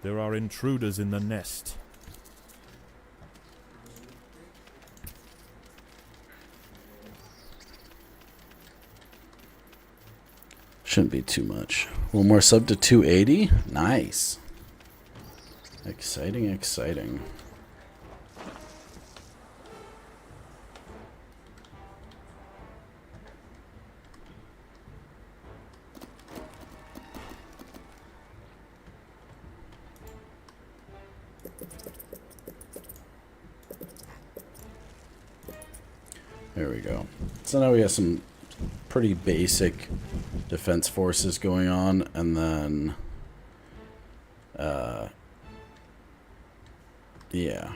There are intruders in the nest. Shouldn't be too much. One more sub to 280. Nice. Exciting, exciting. There we go. So now we have some pretty basic defense forces going on, and then yeah.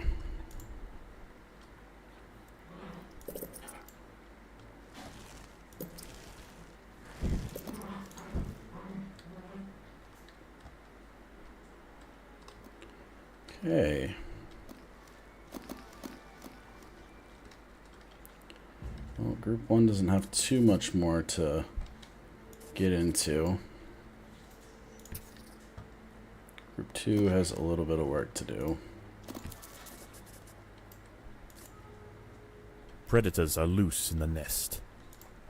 Okay. Well, group 1 doesn't have too much more to get into. Group 2 has a little bit of work to do. Predators are loose in the nest.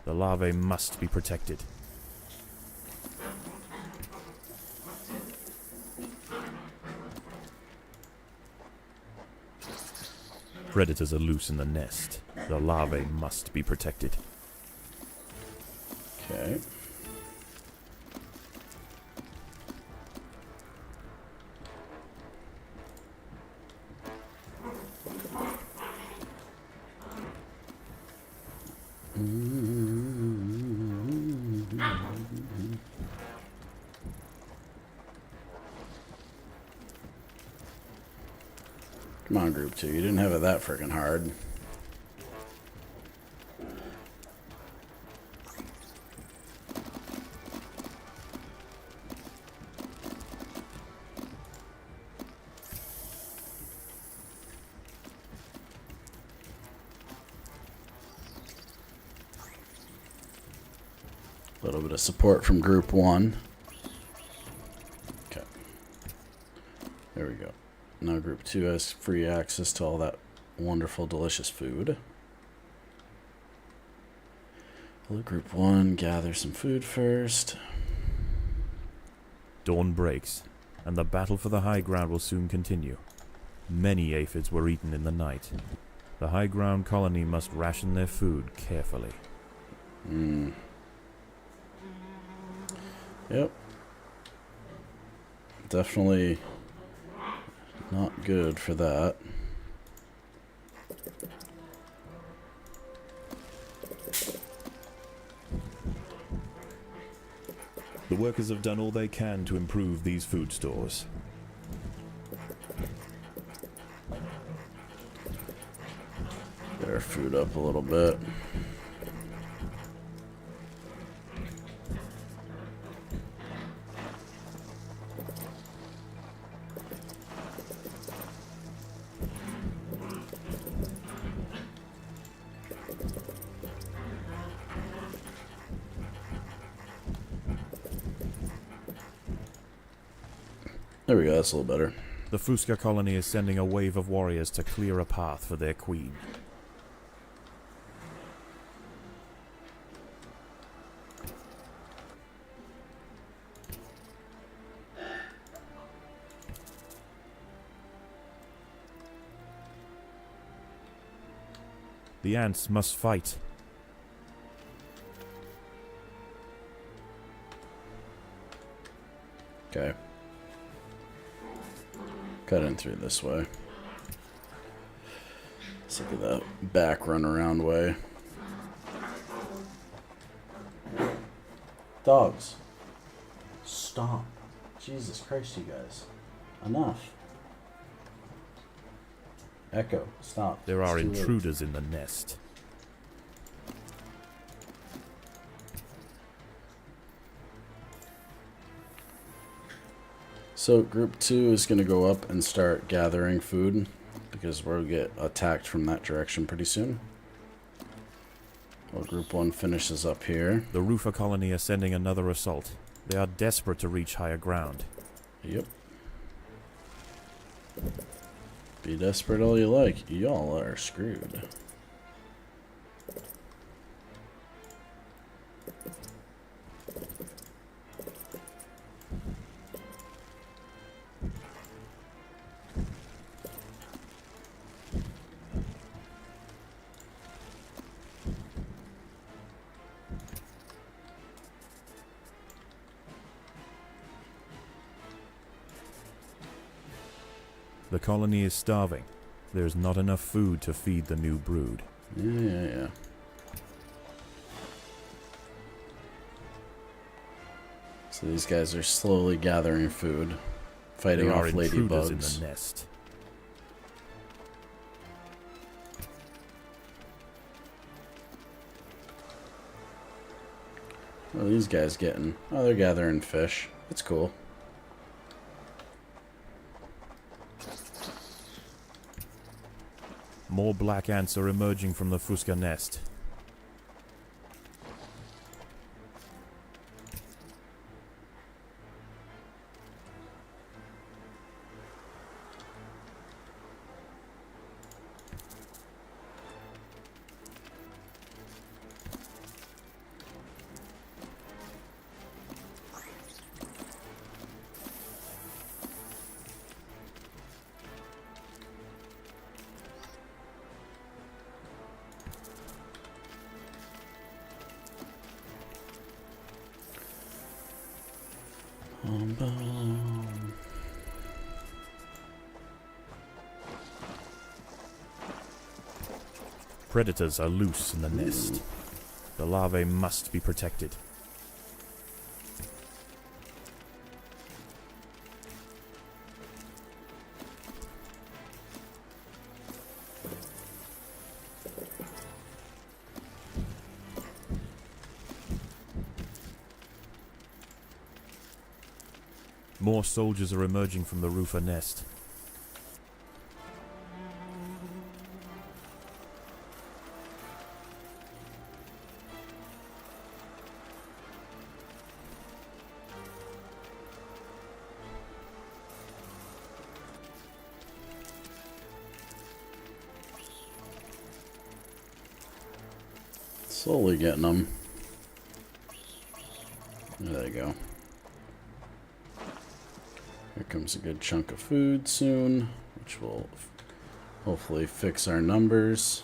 The larvae must be protected. Predators are loose in the nest. The larvae must be protected. Okay. Come on, group 2. You didn't have it that freaking hard. A little bit of support from group 1. Okay. There we go. Now group 2 has free access to all that wonderful, delicious food. Let group 1 gather some food first. Dawn breaks, and the battle for the high ground will soon continue. Many aphids were eaten in the night. The high ground colony must ration their food carefully. Yep. Definitely not good for that. The workers have done all they can to improve these food stores. Get our food up a little bit. There we go, that's a little better. The Fusca colony is sending a wave of warriors to clear a path for their queen. The ants must fight. Okay. Cut in through this way. Let's look at that back run around way. Dogs. Stop. Jesus Christ, you guys. Enough. Echo, stop. There are It's too late. intruders in the nest. So group 2 is going to go up and start gathering food because we'll get attacked from that direction pretty soon. Well, group 1 finishes up here. The Rufa colony are sending another assault. They are desperate to reach higher ground. Yep. Be desperate all you like. Y'all are screwed. The colony is starving. There's not enough food to feed the new brood. Yeah. So these guys are slowly gathering food, fighting There are off intruders in ladybugs. the nest. What are these guys getting? Oh, they're gathering fish. That's cool. More black ants are emerging from the Fusca nest. Predators are loose in the nest. The larvae must be protected. More soldiers are emerging from the Rufa nest. Slowly getting them. There you go. Here comes a good chunk of food soon, which will hopefully fix our numbers.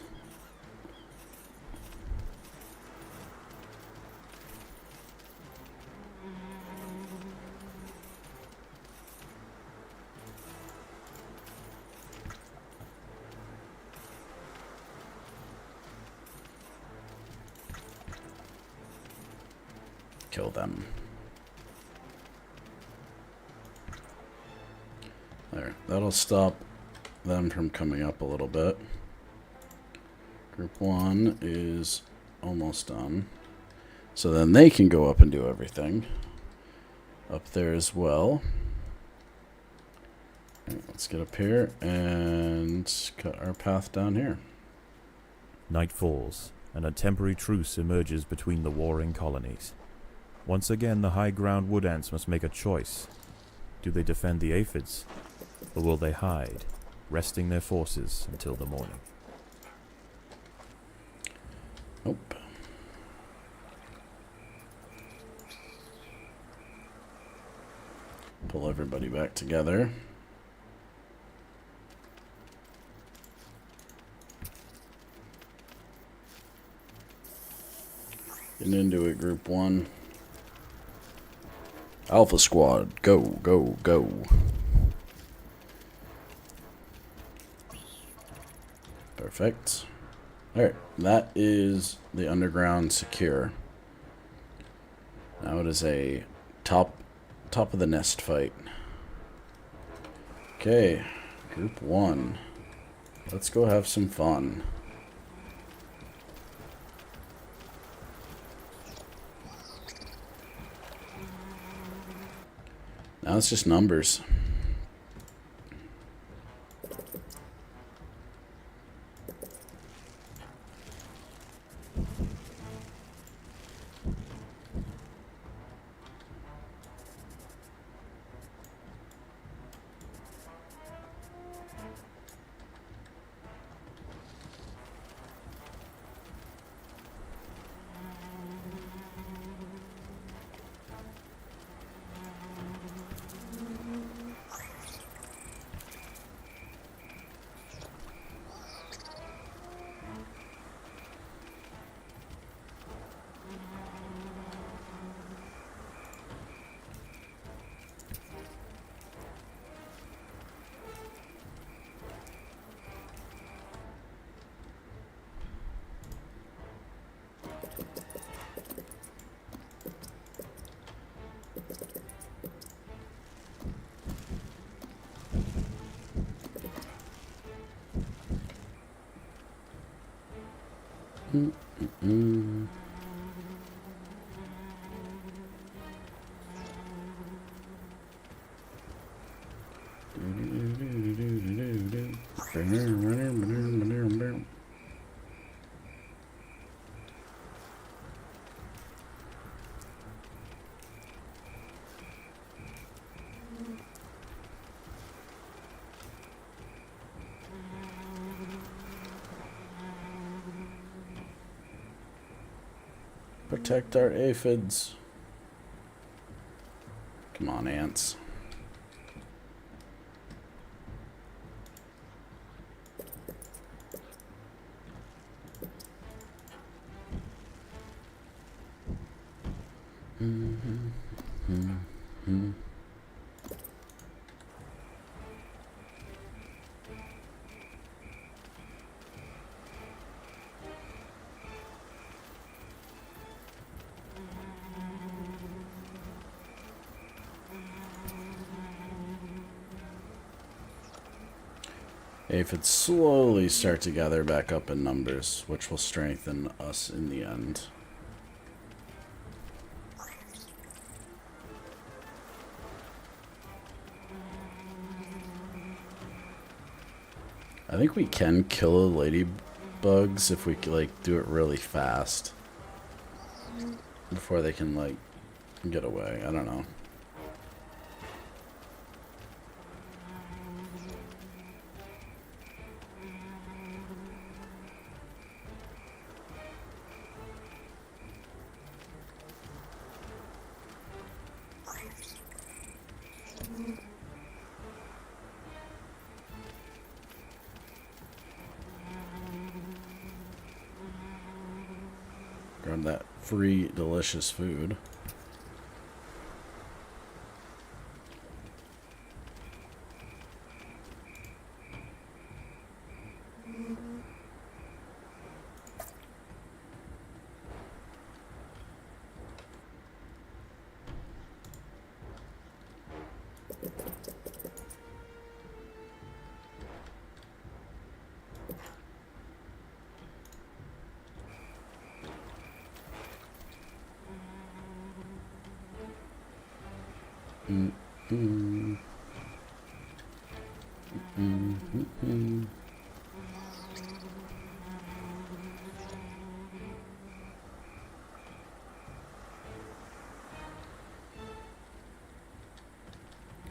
Kill them. that'll stop them from coming up a little bit. Group 1 is almost done. So then they can go up and do everything. Up there as well. Right, let's get up here and cut our path down here. Night falls, and a temporary truce emerges between the warring colonies. Once again, the high ground wood ants must make a choice. Do they defend the aphids, or will they hide, resting their forces until the morning? Nope. Pull everybody back together. Get into it, Group 1. Alpha Squad, go, go, go. Perfect. Alright, that is the underground secure. Now it is a top of the nest fight. Okay, Group 1. Let's go have some fun. Now it's just numbers. Protect our aphids. Come on, ants. Aphids slowly start to gather back up in numbers, which will strengthen us in the end. I think we can kill ladybugs if we like do it really fast before they can like get away. I don't know. Grab that free, delicious food.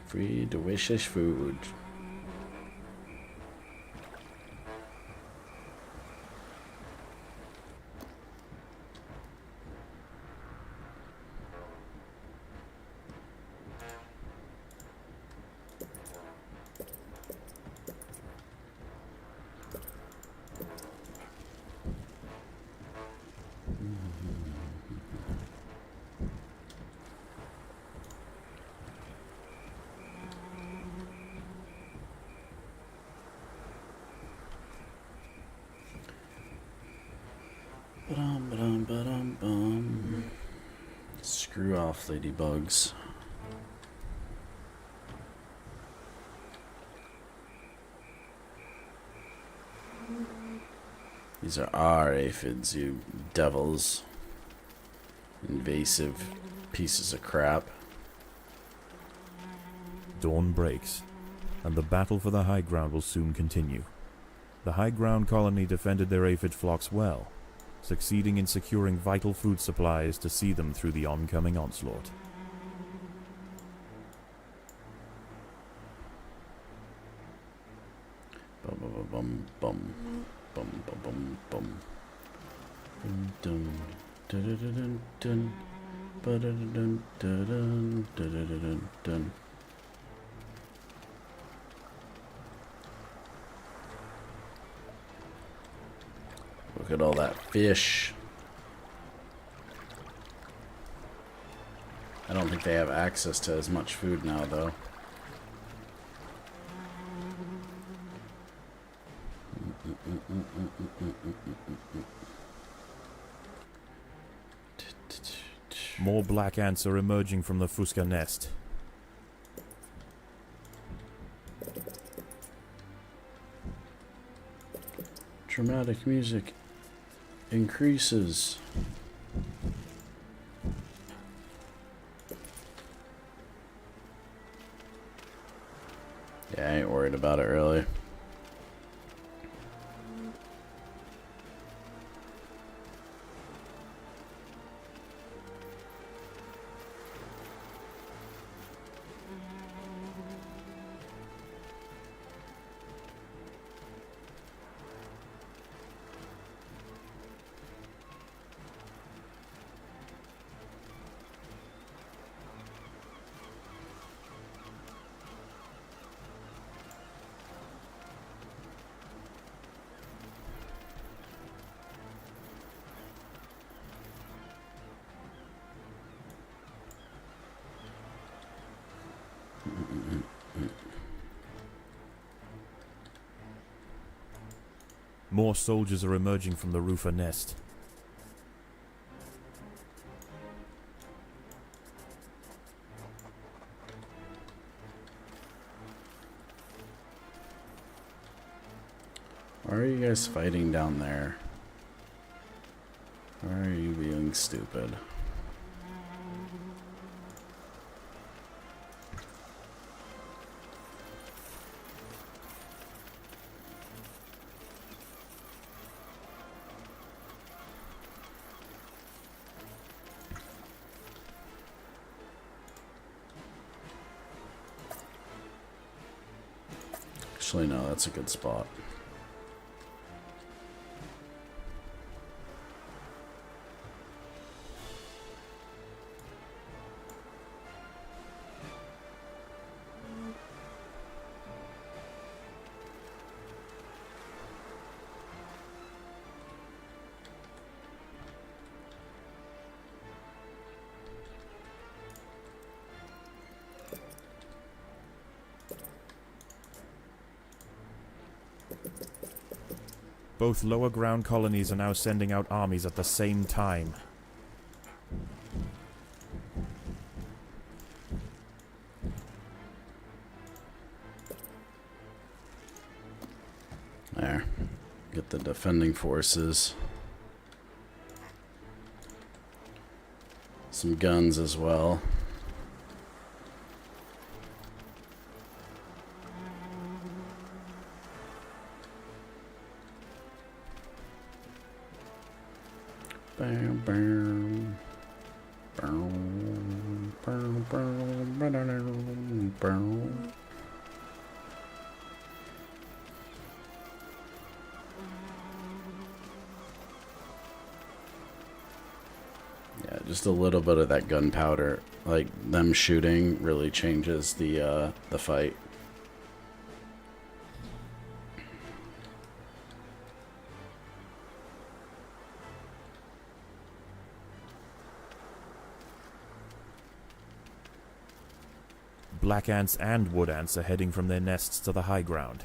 Free delicious food. Ba-dum. Screw off, ladybugs. These are our aphids, you devils. Invasive pieces of crap. Dawn breaks, and the battle for the high ground will soon continue. The high ground colony defended their aphid flocks well, succeeding in securing vital food supplies to see them through the oncoming onslaught. Bum bum bum bum bum bum bum. Dun dun dun dun dun dun dun dun dun. Look at all that fish. I don't think they have access to as much food now, though. More black ants are emerging from the Fusca nest. Dramatic music increases. Yeah, I ain't worried about it really. More soldiers are emerging from the Rufa nest. Why are you guys fighting down there? Why are you being stupid? Actually, no, that's a good spot. Both lower ground colonies are now sending out armies at the same time. There. Get the defending forces. Some guns as well. Bam, bam. Bam, bam, bam, bam, bam. Yeah, just a little bit of that gunpowder, like them shooting, really changes the fight. Black ants and wood ants are heading from their nests to the high ground.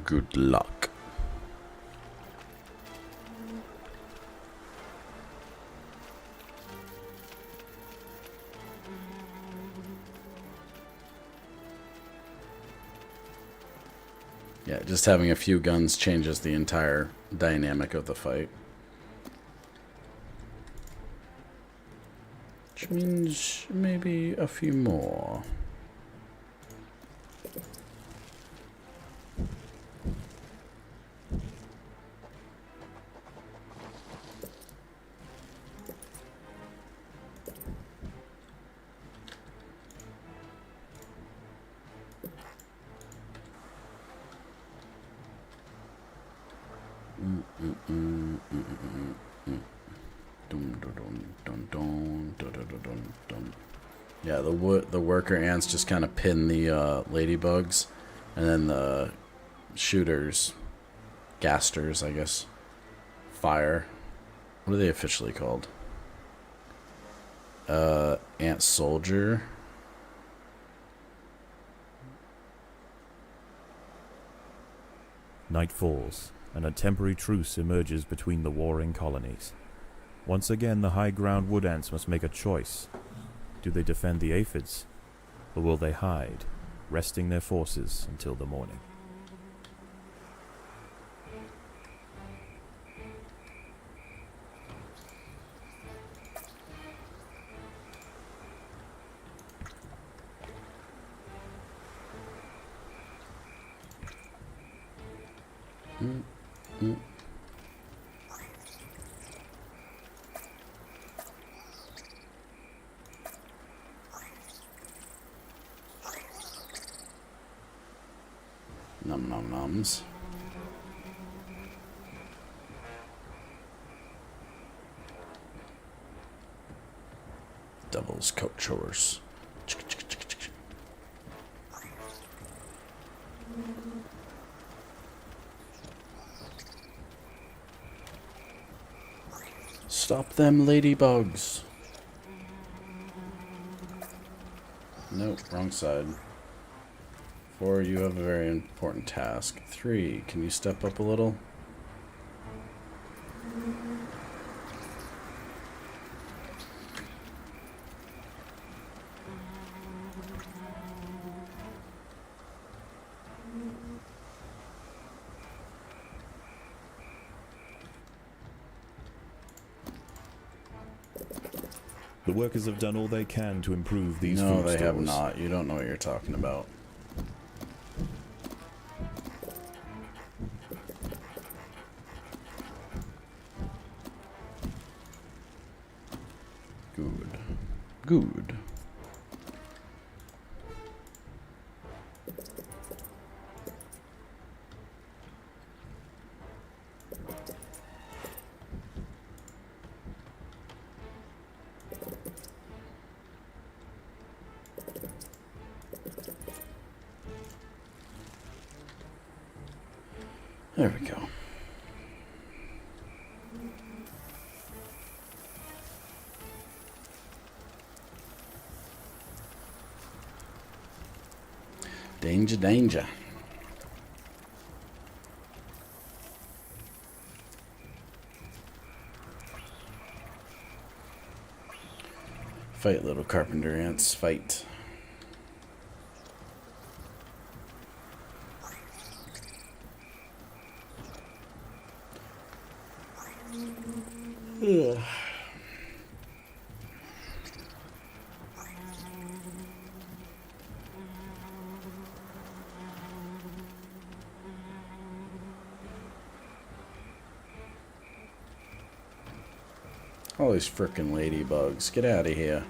Good luck. Yeah, just having a few guns changes the entire dynamic of the fight. Which means maybe a few more. Yeah, the worker ants just kind of pin the ladybugs, and then the shooters, gasters, I guess, fire. What are they officially called? Ant soldier. Night falls, and a temporary truce emerges between the warring colonies. Once again, the high ground wood ants must make a choice. Do they defend the aphids, or will they hide, resting their forces until the morning? Num num nums. Devil's coach horse. Stop them ladybugs. Nope, wrong side. 4, you have a very important task. 3, can you step up a little? The workers have done all they can to improve these No, food they have stores. not. You don't know what you're talking about. Good. Good. There we go. Danger, danger. Fight, little carpenter ants, fight. Ugh. All these frickin' ladybugs. Get out of here.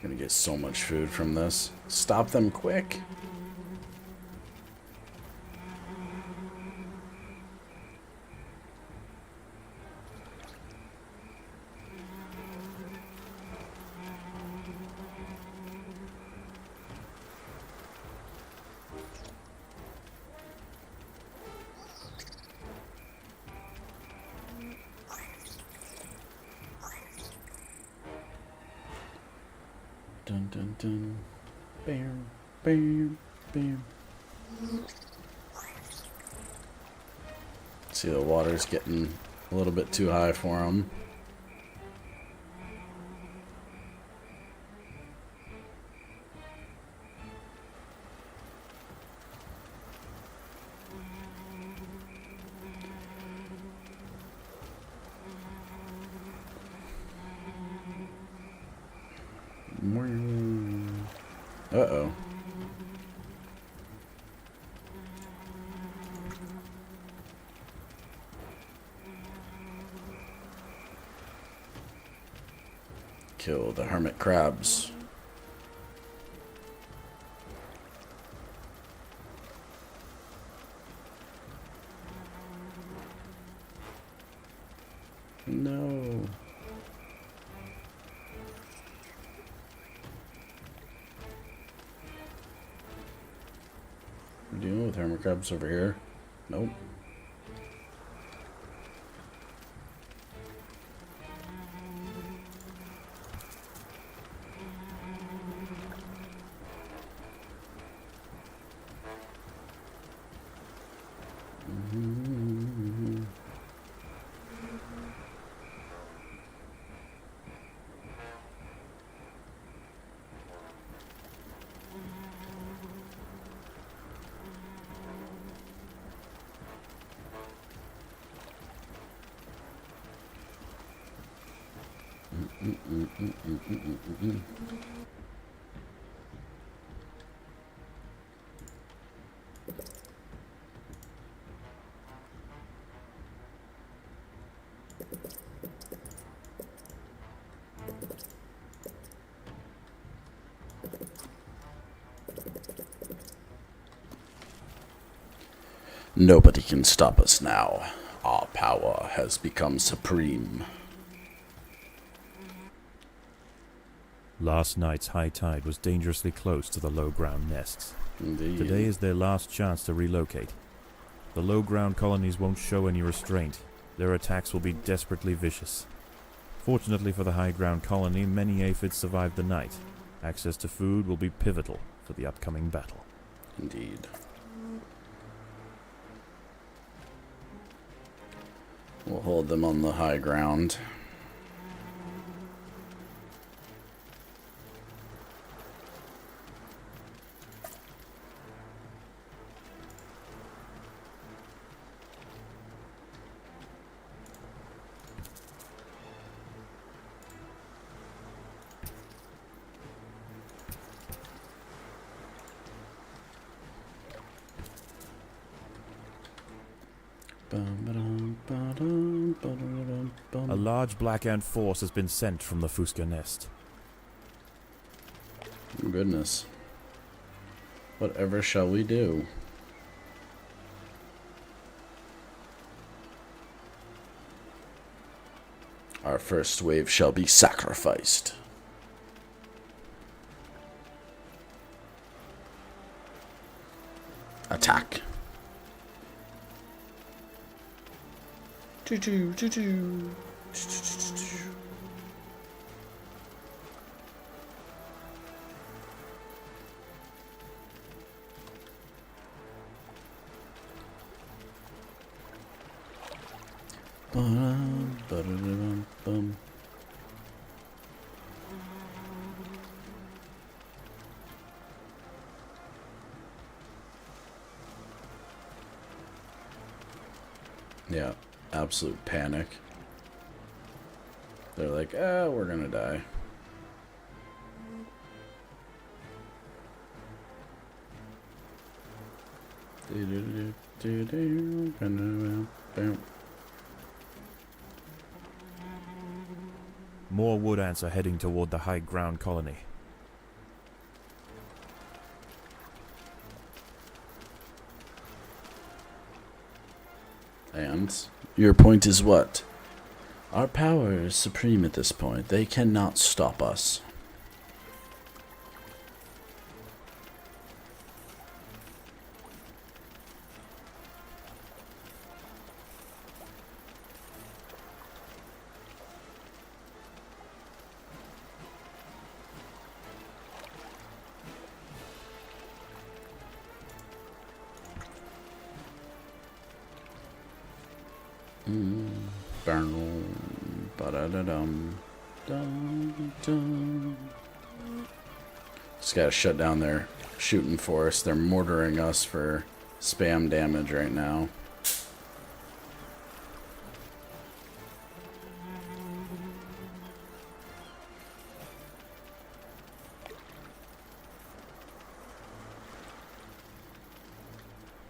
Gonna get so much food from this. Stop them quick. Dun dun dun. Bam, bam, bam. See, the water's getting a little bit too high for them. Uh-oh. Kill the hermit crabs. No. We're dealing with hermit crabs over here. Nope. Nobody can stop us now. Our power has become supreme. Last night's high tide was dangerously close to the low ground nests. Indeed. Today is their last chance to relocate. The low ground colonies won't show any restraint. Their attacks will be desperately vicious. Fortunately for the high ground colony, many aphids survived the night. Access to food will be pivotal for the upcoming battle. Indeed. We'll hold them on the high ground. A large black ant force has been sent from the Fuska nest. Goodness. Whatever shall we do? Our first wave shall be sacrificed. Attack. Choo-choo, choo-choo. Ba-dum. Yeah, absolute panic. They're like, oh, we're gonna die. More wood ants are heading toward the high ground colony. And your point is what? Our power is supreme at this point. They cannot stop us. Just gotta shut down their shooting force. They're mortaring us for spam damage right now.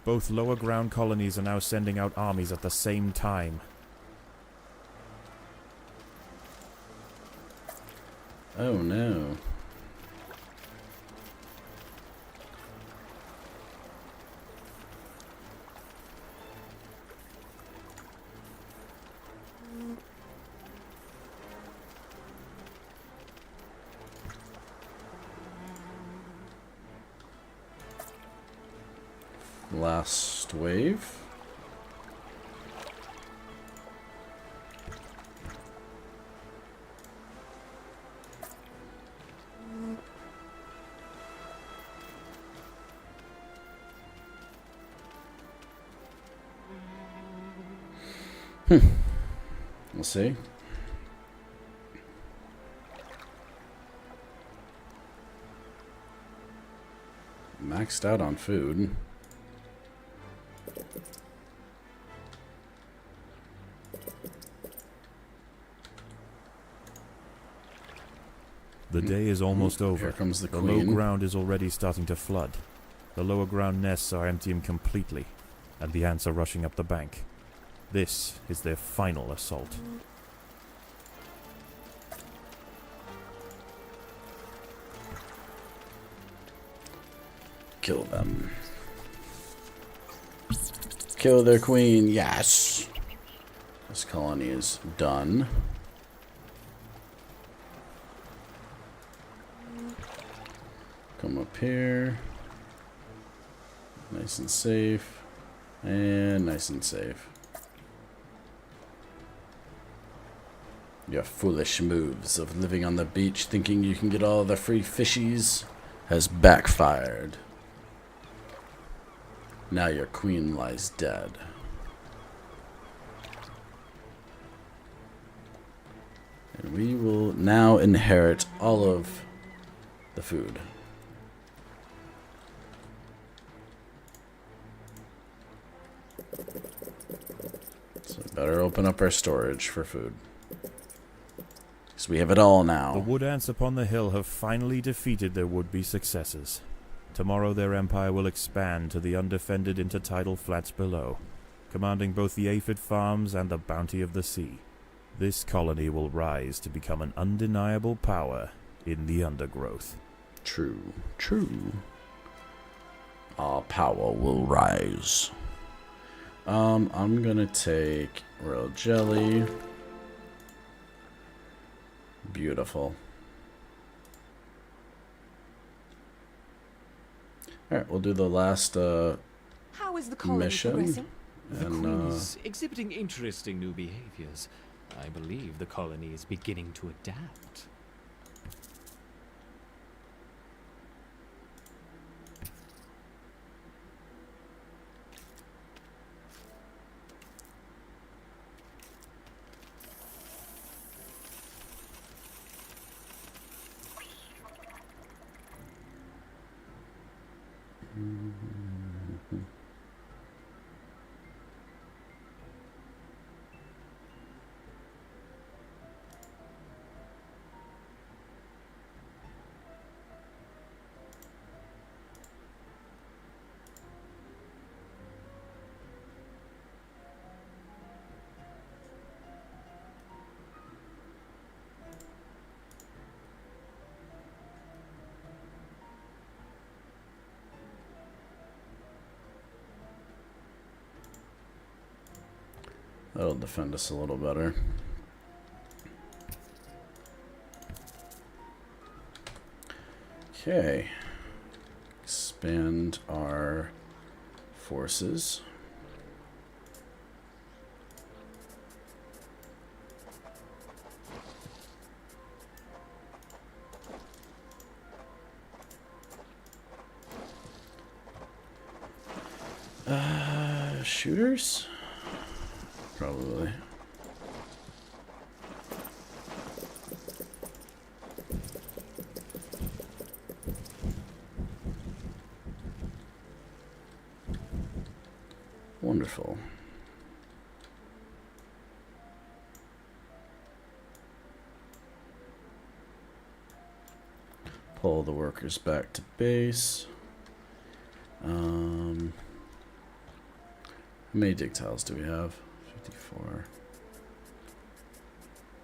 Both lower ground colonies are now sending out armies at the same time. Oh no. Last wave. We'll see. Maxed out on food. The day is almost over. Here comes the The queen. low ground is already starting to flood. The lower ground nests are emptying completely, and the ants are rushing up the bank. This is their final assault. Kill them. Kill their queen, yes! This colony is done. Come up here. Nice and safe. And nice and safe. Your foolish moves of living on the beach thinking you can get all the free fishies has backfired. Now your queen lies dead. And we will now inherit all of the food. So we better open up our storage for food. Because we have it all now. The wood ants upon the hill have finally defeated their would-be successors. Tomorrow their empire will expand to the undefended intertidal flats below, commanding both the aphid farms and the bounty of the sea. This colony will rise to become an undeniable power in the Undergrowth. True, true. Our power will rise. I'm gonna take royal jelly. Beautiful. Alright, we'll do the last How is the colony mission. progressing? The And, queen is exhibiting interesting new behaviors. I believe the colony is beginning to adapt. That'll defend us a little better. Okay. Expand our forces. Shooters? Probably. Wonderful. Pull the workers back to base. How many dig tiles do we have? 54.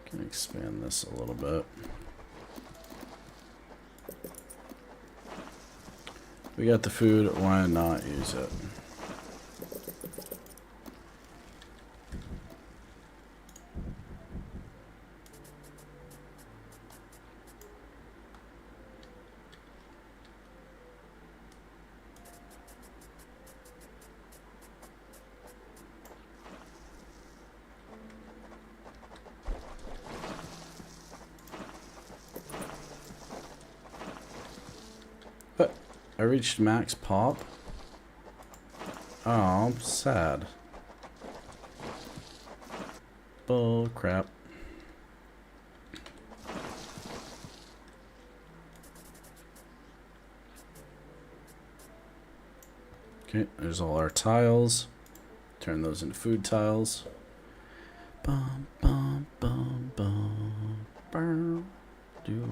Can expand this a little bit. We got the food, why not use it? But I reached max pop. Oh, I'm sad. Bull crap. Okay, there's all our tiles. Turn those into food tiles. Bum bum bum bum bum. Do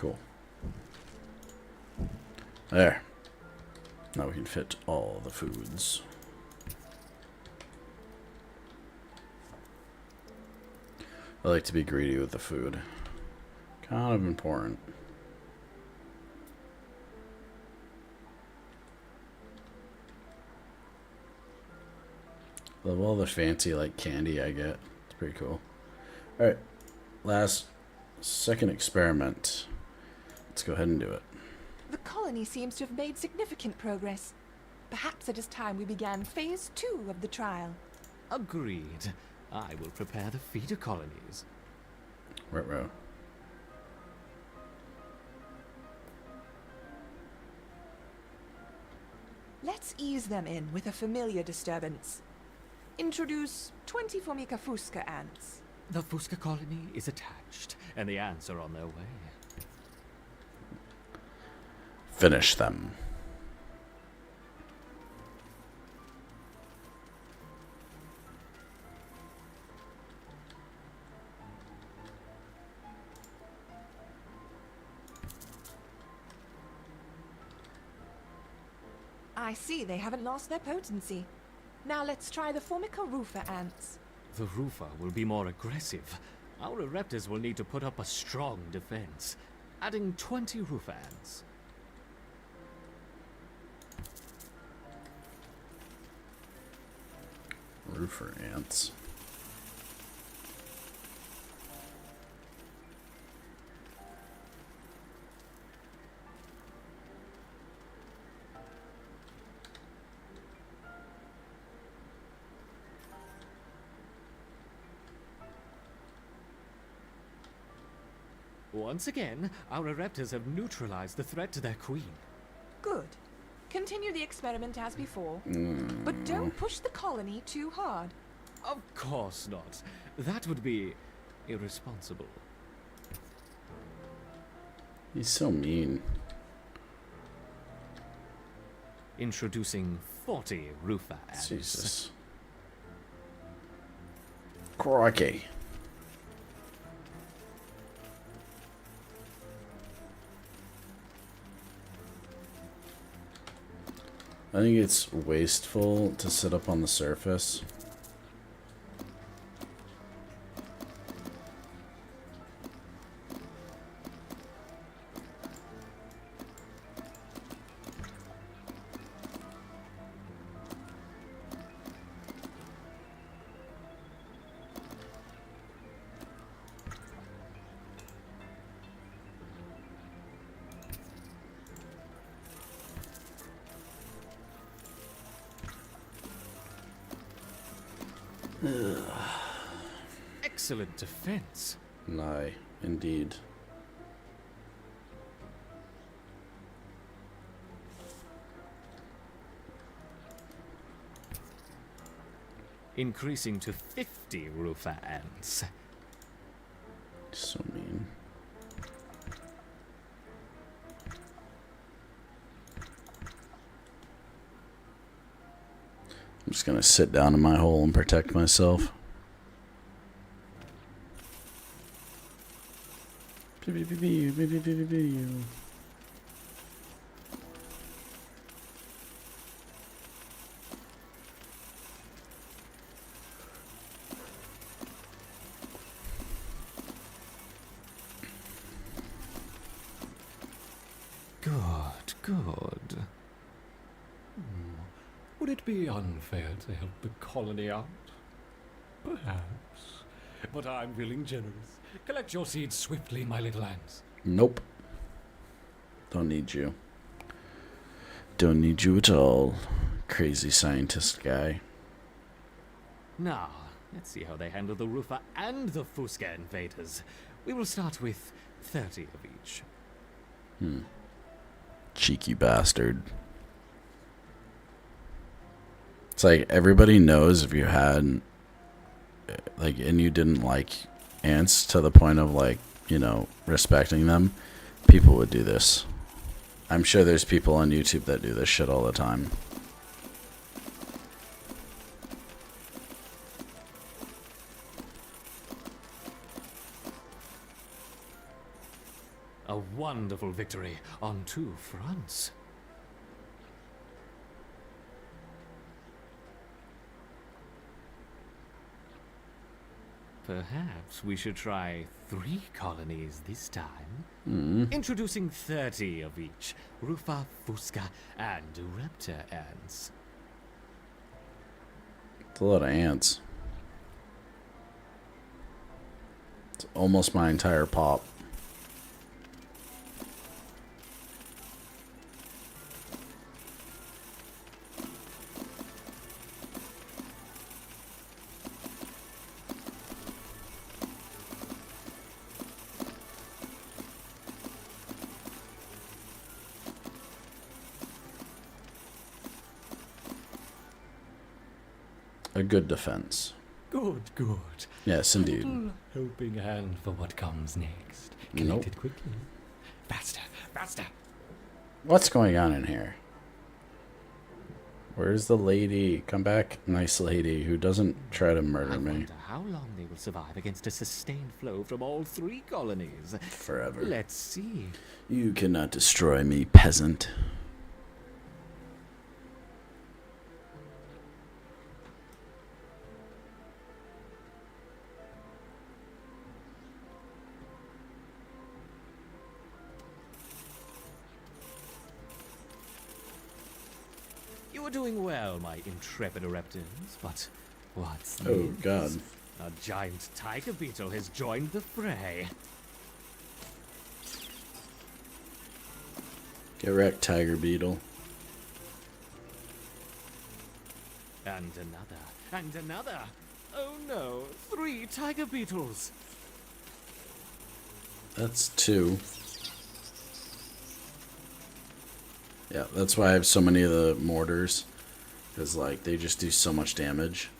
Cool. There. Now we can fit all the foods. I like to be greedy with the food. Kind of important. Love all the fancy like candy I get. It's pretty cool. Alright. Second experiment. Let's go ahead and do it. The colony seems to have made significant progress. Perhaps it is time we began phase 2 of the trial. Agreed. I will prepare the feeder colonies. Right. Let's ease them in with a familiar disturbance. Introduce 20 Formica fusca ants. The Fusca colony is attached, and the ants are on their way. Finish them. I see they haven't lost their potency. Now let's try the Formica rufa ants. The Rufa will be more aggressive. Our Raptors will need to put up a strong defense. Adding 20 Rufa ants. Roofer ants. Once again, our Raptors have neutralized the threat to their queen. Good. Continue the experiment as before. But don't push the colony too hard. Of course not. That would be irresponsible. He's so mean. Introducing 40 Rufa ants. Jesus. Crikey. I think it's wasteful to sit up on the surface. Excellent defense. Aye, indeed. Increasing to 50 Rufa ants. So mean. I'm just gonna sit down in my hole and protect myself. Good, good. Would it be unfair to help the colony out? Perhaps. But I'm feeling generous. Collect your seeds swiftly, my little ants. Nope. Don't need you. Don't need you at all. Crazy scientist guy. Now, let's see how they handle the Rufa and the Fuska invaders. We will start with 30 of each. Cheeky bastard. It's like everybody knows if you had, like, and you didn't like ants to the point of, like, you know, respecting them, people would do this. I'm sure there's people on YouTube that do this shit all the time. A wonderful victory on two fronts. Perhaps we should try 3 colonies this time. Introducing 30 of each. Rufa, Fuska, and Raptor ants. It's a lot of ants. It's almost my entire pop. A good defense. Good, good. Yes, indeed. Helping hand for what comes next. Nope. Collect it quickly. Faster, faster. What's going on in here? Where's the lady? Come back, nice lady, who doesn't try to murder I me. wonder how long they will survive against a sustained flow from all 3 colonies. Forever. Let's see. You cannot destroy me, peasant. You are doing well, my intrepid Raptors, but what's Oh, this? God. A giant tiger beetle has joined the fray. Get wrecked, tiger beetle. And another, and another. Oh no, 3 tiger beetles. That's 2. Yeah, that's why I have so many of the mortars. Because, like, they just do so much damage.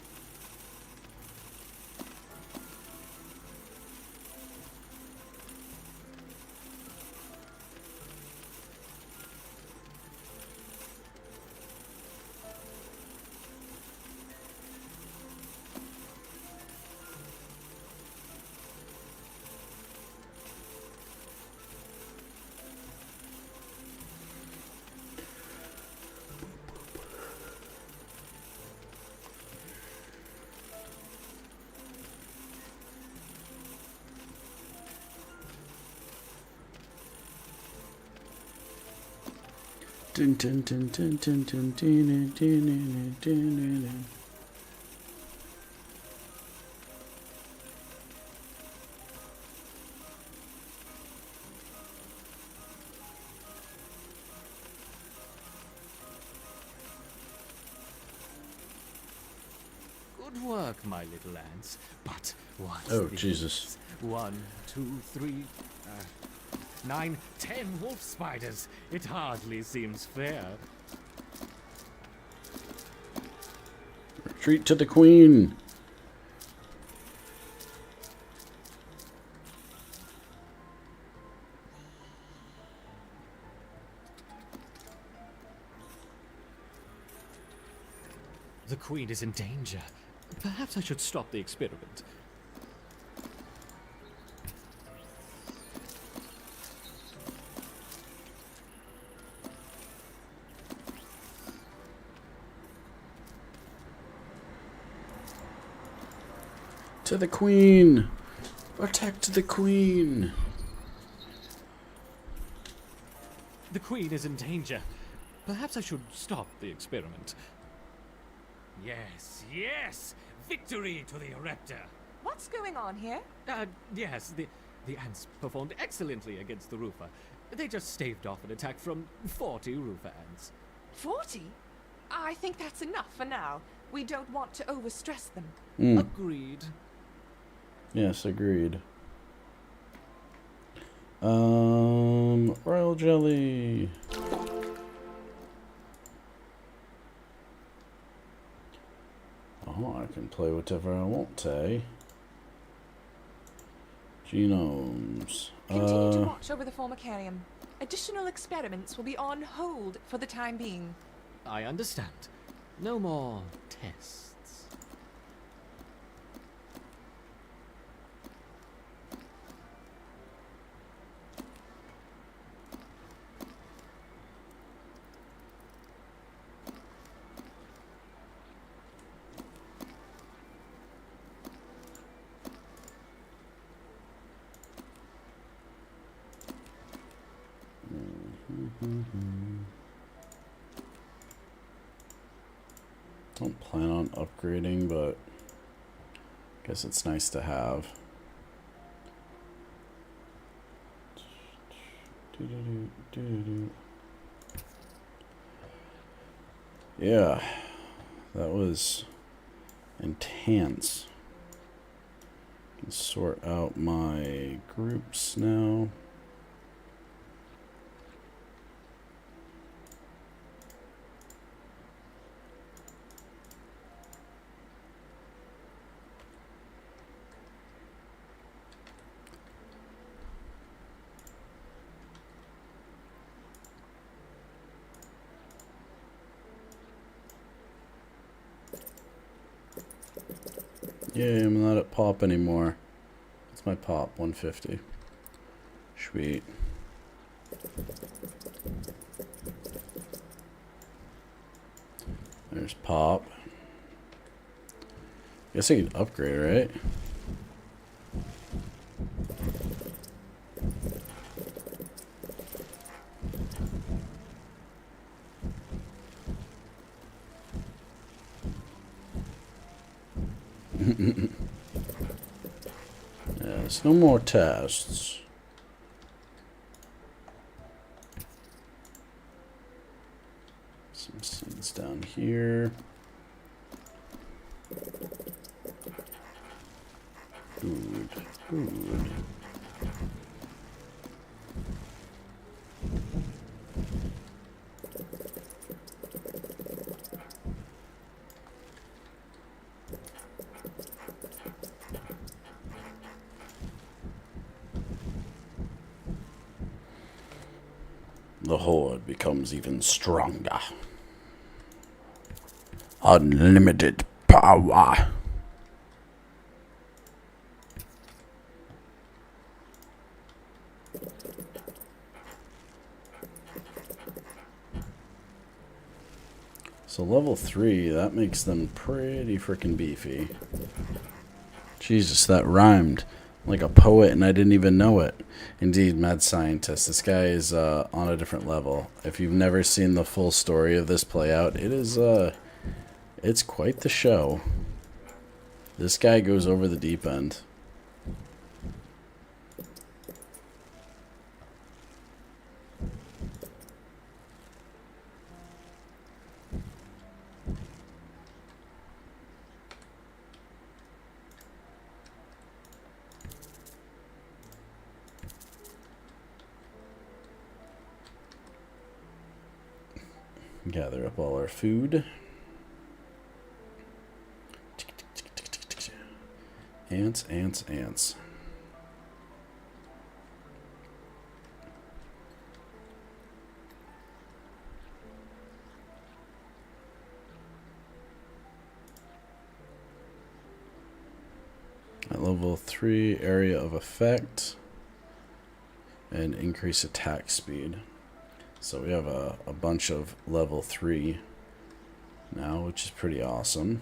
Dun, dun, dun, dun, dun, dun, dun, dun, dun, dun, dun, dun. Good work, my little ants. But what's Oh, this? Jesus. 1, 2, 3, 9, 10 wolf spiders. It hardly seems fair. Retreat to the queen. The queen is in danger. Perhaps I should stop the experiment. To the queen. Protect the queen. The queen is in danger. Perhaps I should stop the experiment. Yes, yes! Victory to the Ereptor! What's going on here? Yes, the ants performed excellently against the roofer. They just staved off an attack from 40 roofer ants. 40? I think that's enough for now. We don't want to overstress them. Agreed. Yes, agreed. Royal jelly. Oh, I can play whatever I want, eh? Genomes. Continue to watch over the formicarium. Additional experiments will be on hold for the time being. I understand. No more tests. Don't plan on upgrading, but I guess it's nice to have. Yeah, that was intense. Can sort out my groups now. Yeah, I'm not at pop anymore. It's my pop, 150. Sweet. There's pop. Guess I can upgrade, right? Yes, no more tests. Some seeds down here. Good, good. The horde becomes even stronger. Unlimited power. So level 3, that makes them pretty freaking beefy. Jesus, that rhymed. like a poet, and I didn't even know it. Indeed, mad scientist. This guy is on a different level. If you've never seen the full story of this play out, it's quite the show. This guy goes over the deep end. Gather up all our food. Ants, ants, ants. At level 3, area of effect. And increase attack speed. So we have a bunch of level 3 now, which is pretty awesome.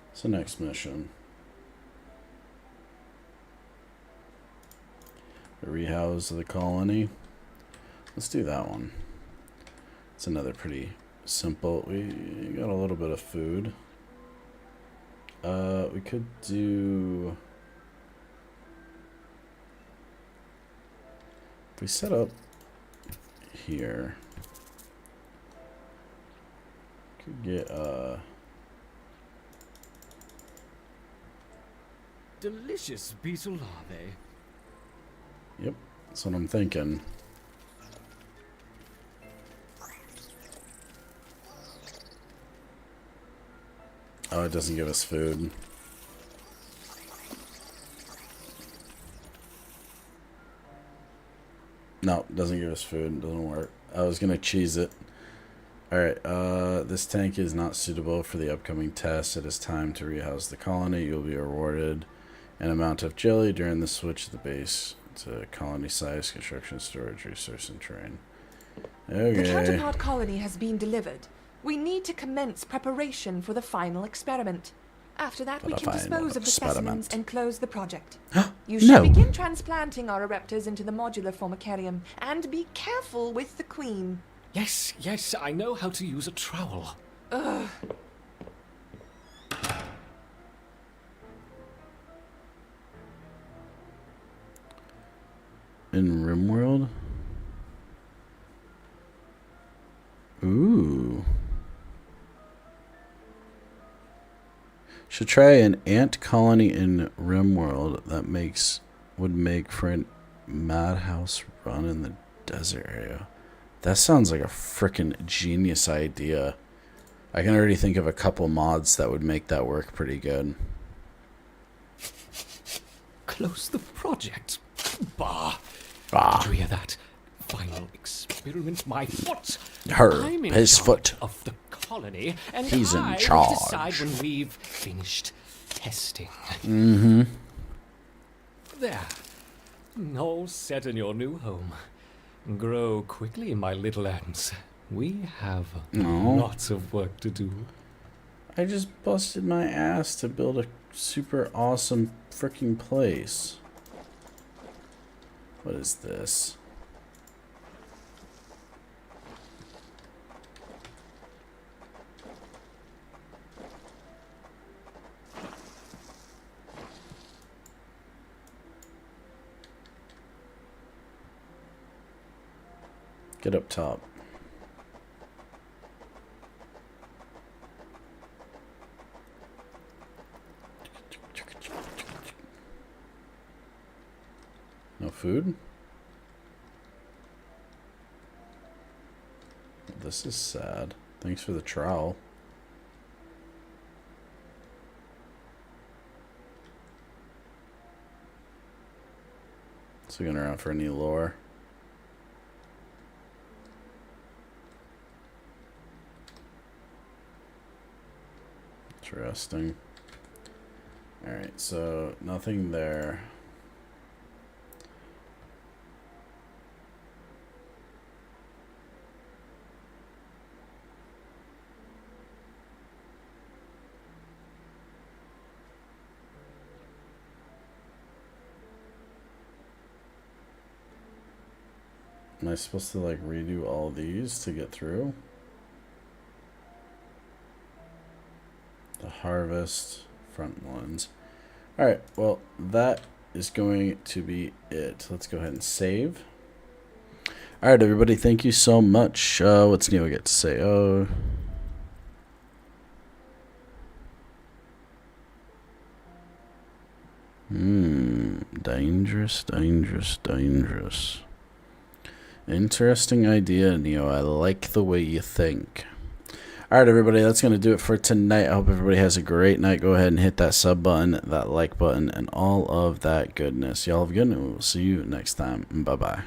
What's the next mission? Rehouse the colony. Let's do that one. It's another pretty simple. We got a little bit of food. We could do. If we set up here, could get Delicious beetle larvae. Yep, that's what I'm thinking. Oh, it doesn't give us food. No, it doesn't give us food. It doesn't work. I was gonna cheese it. Alright, this tank is not suitable for the upcoming test. It is time to rehouse the colony. You'll be rewarded an amount of jelly during the switch to the base to colony size, construction, storage, resource, and terrain. Okay. The counterpart colony has been delivered. We need to commence preparation for the final experiment. After that, we can dispose of the specimens and close the project. You should begin transplanting our ereptors into the modular formicarium, and be careful with the queen. Yes, yes, I know how to use a trowel. Ugh. In RimWorld? Ooh. Should try an ant colony in RimWorld that would make for a madhouse run in the desert area. That sounds like a frickin' genius idea. I can already think of a couple mods that would make that work pretty good. Close the project? Bah. Ah. Did you hear that? Final experiment, my foot. I'm in his foot of the colony, and he's in I charge. will decide when we've finished testing. Mm-hmm. There. All set in your new home. Grow quickly, my little ants. We have lots of work to do. I just busted my ass to build a super awesome freaking place. What is this? Get up top. No food? This is sad. Thanks for the trowel. So going around for any lore. Interesting. Alright, so nothing there. Am I supposed to like redo all these to get through? The harvest front ones. Alright, well, that is going to be it. Let's go ahead and save. Alright, everybody, thank you so much. What's new I get to say? Oh. Dangerous, dangerous, dangerous. Interesting idea, Neo. I like the way you think. Alright, everybody, that's going to do it for tonight. I hope everybody has a great night. Go ahead and hit that sub button, that like button, and all of that goodness. Y'all have a good night. We'll see you next time. Bye-bye.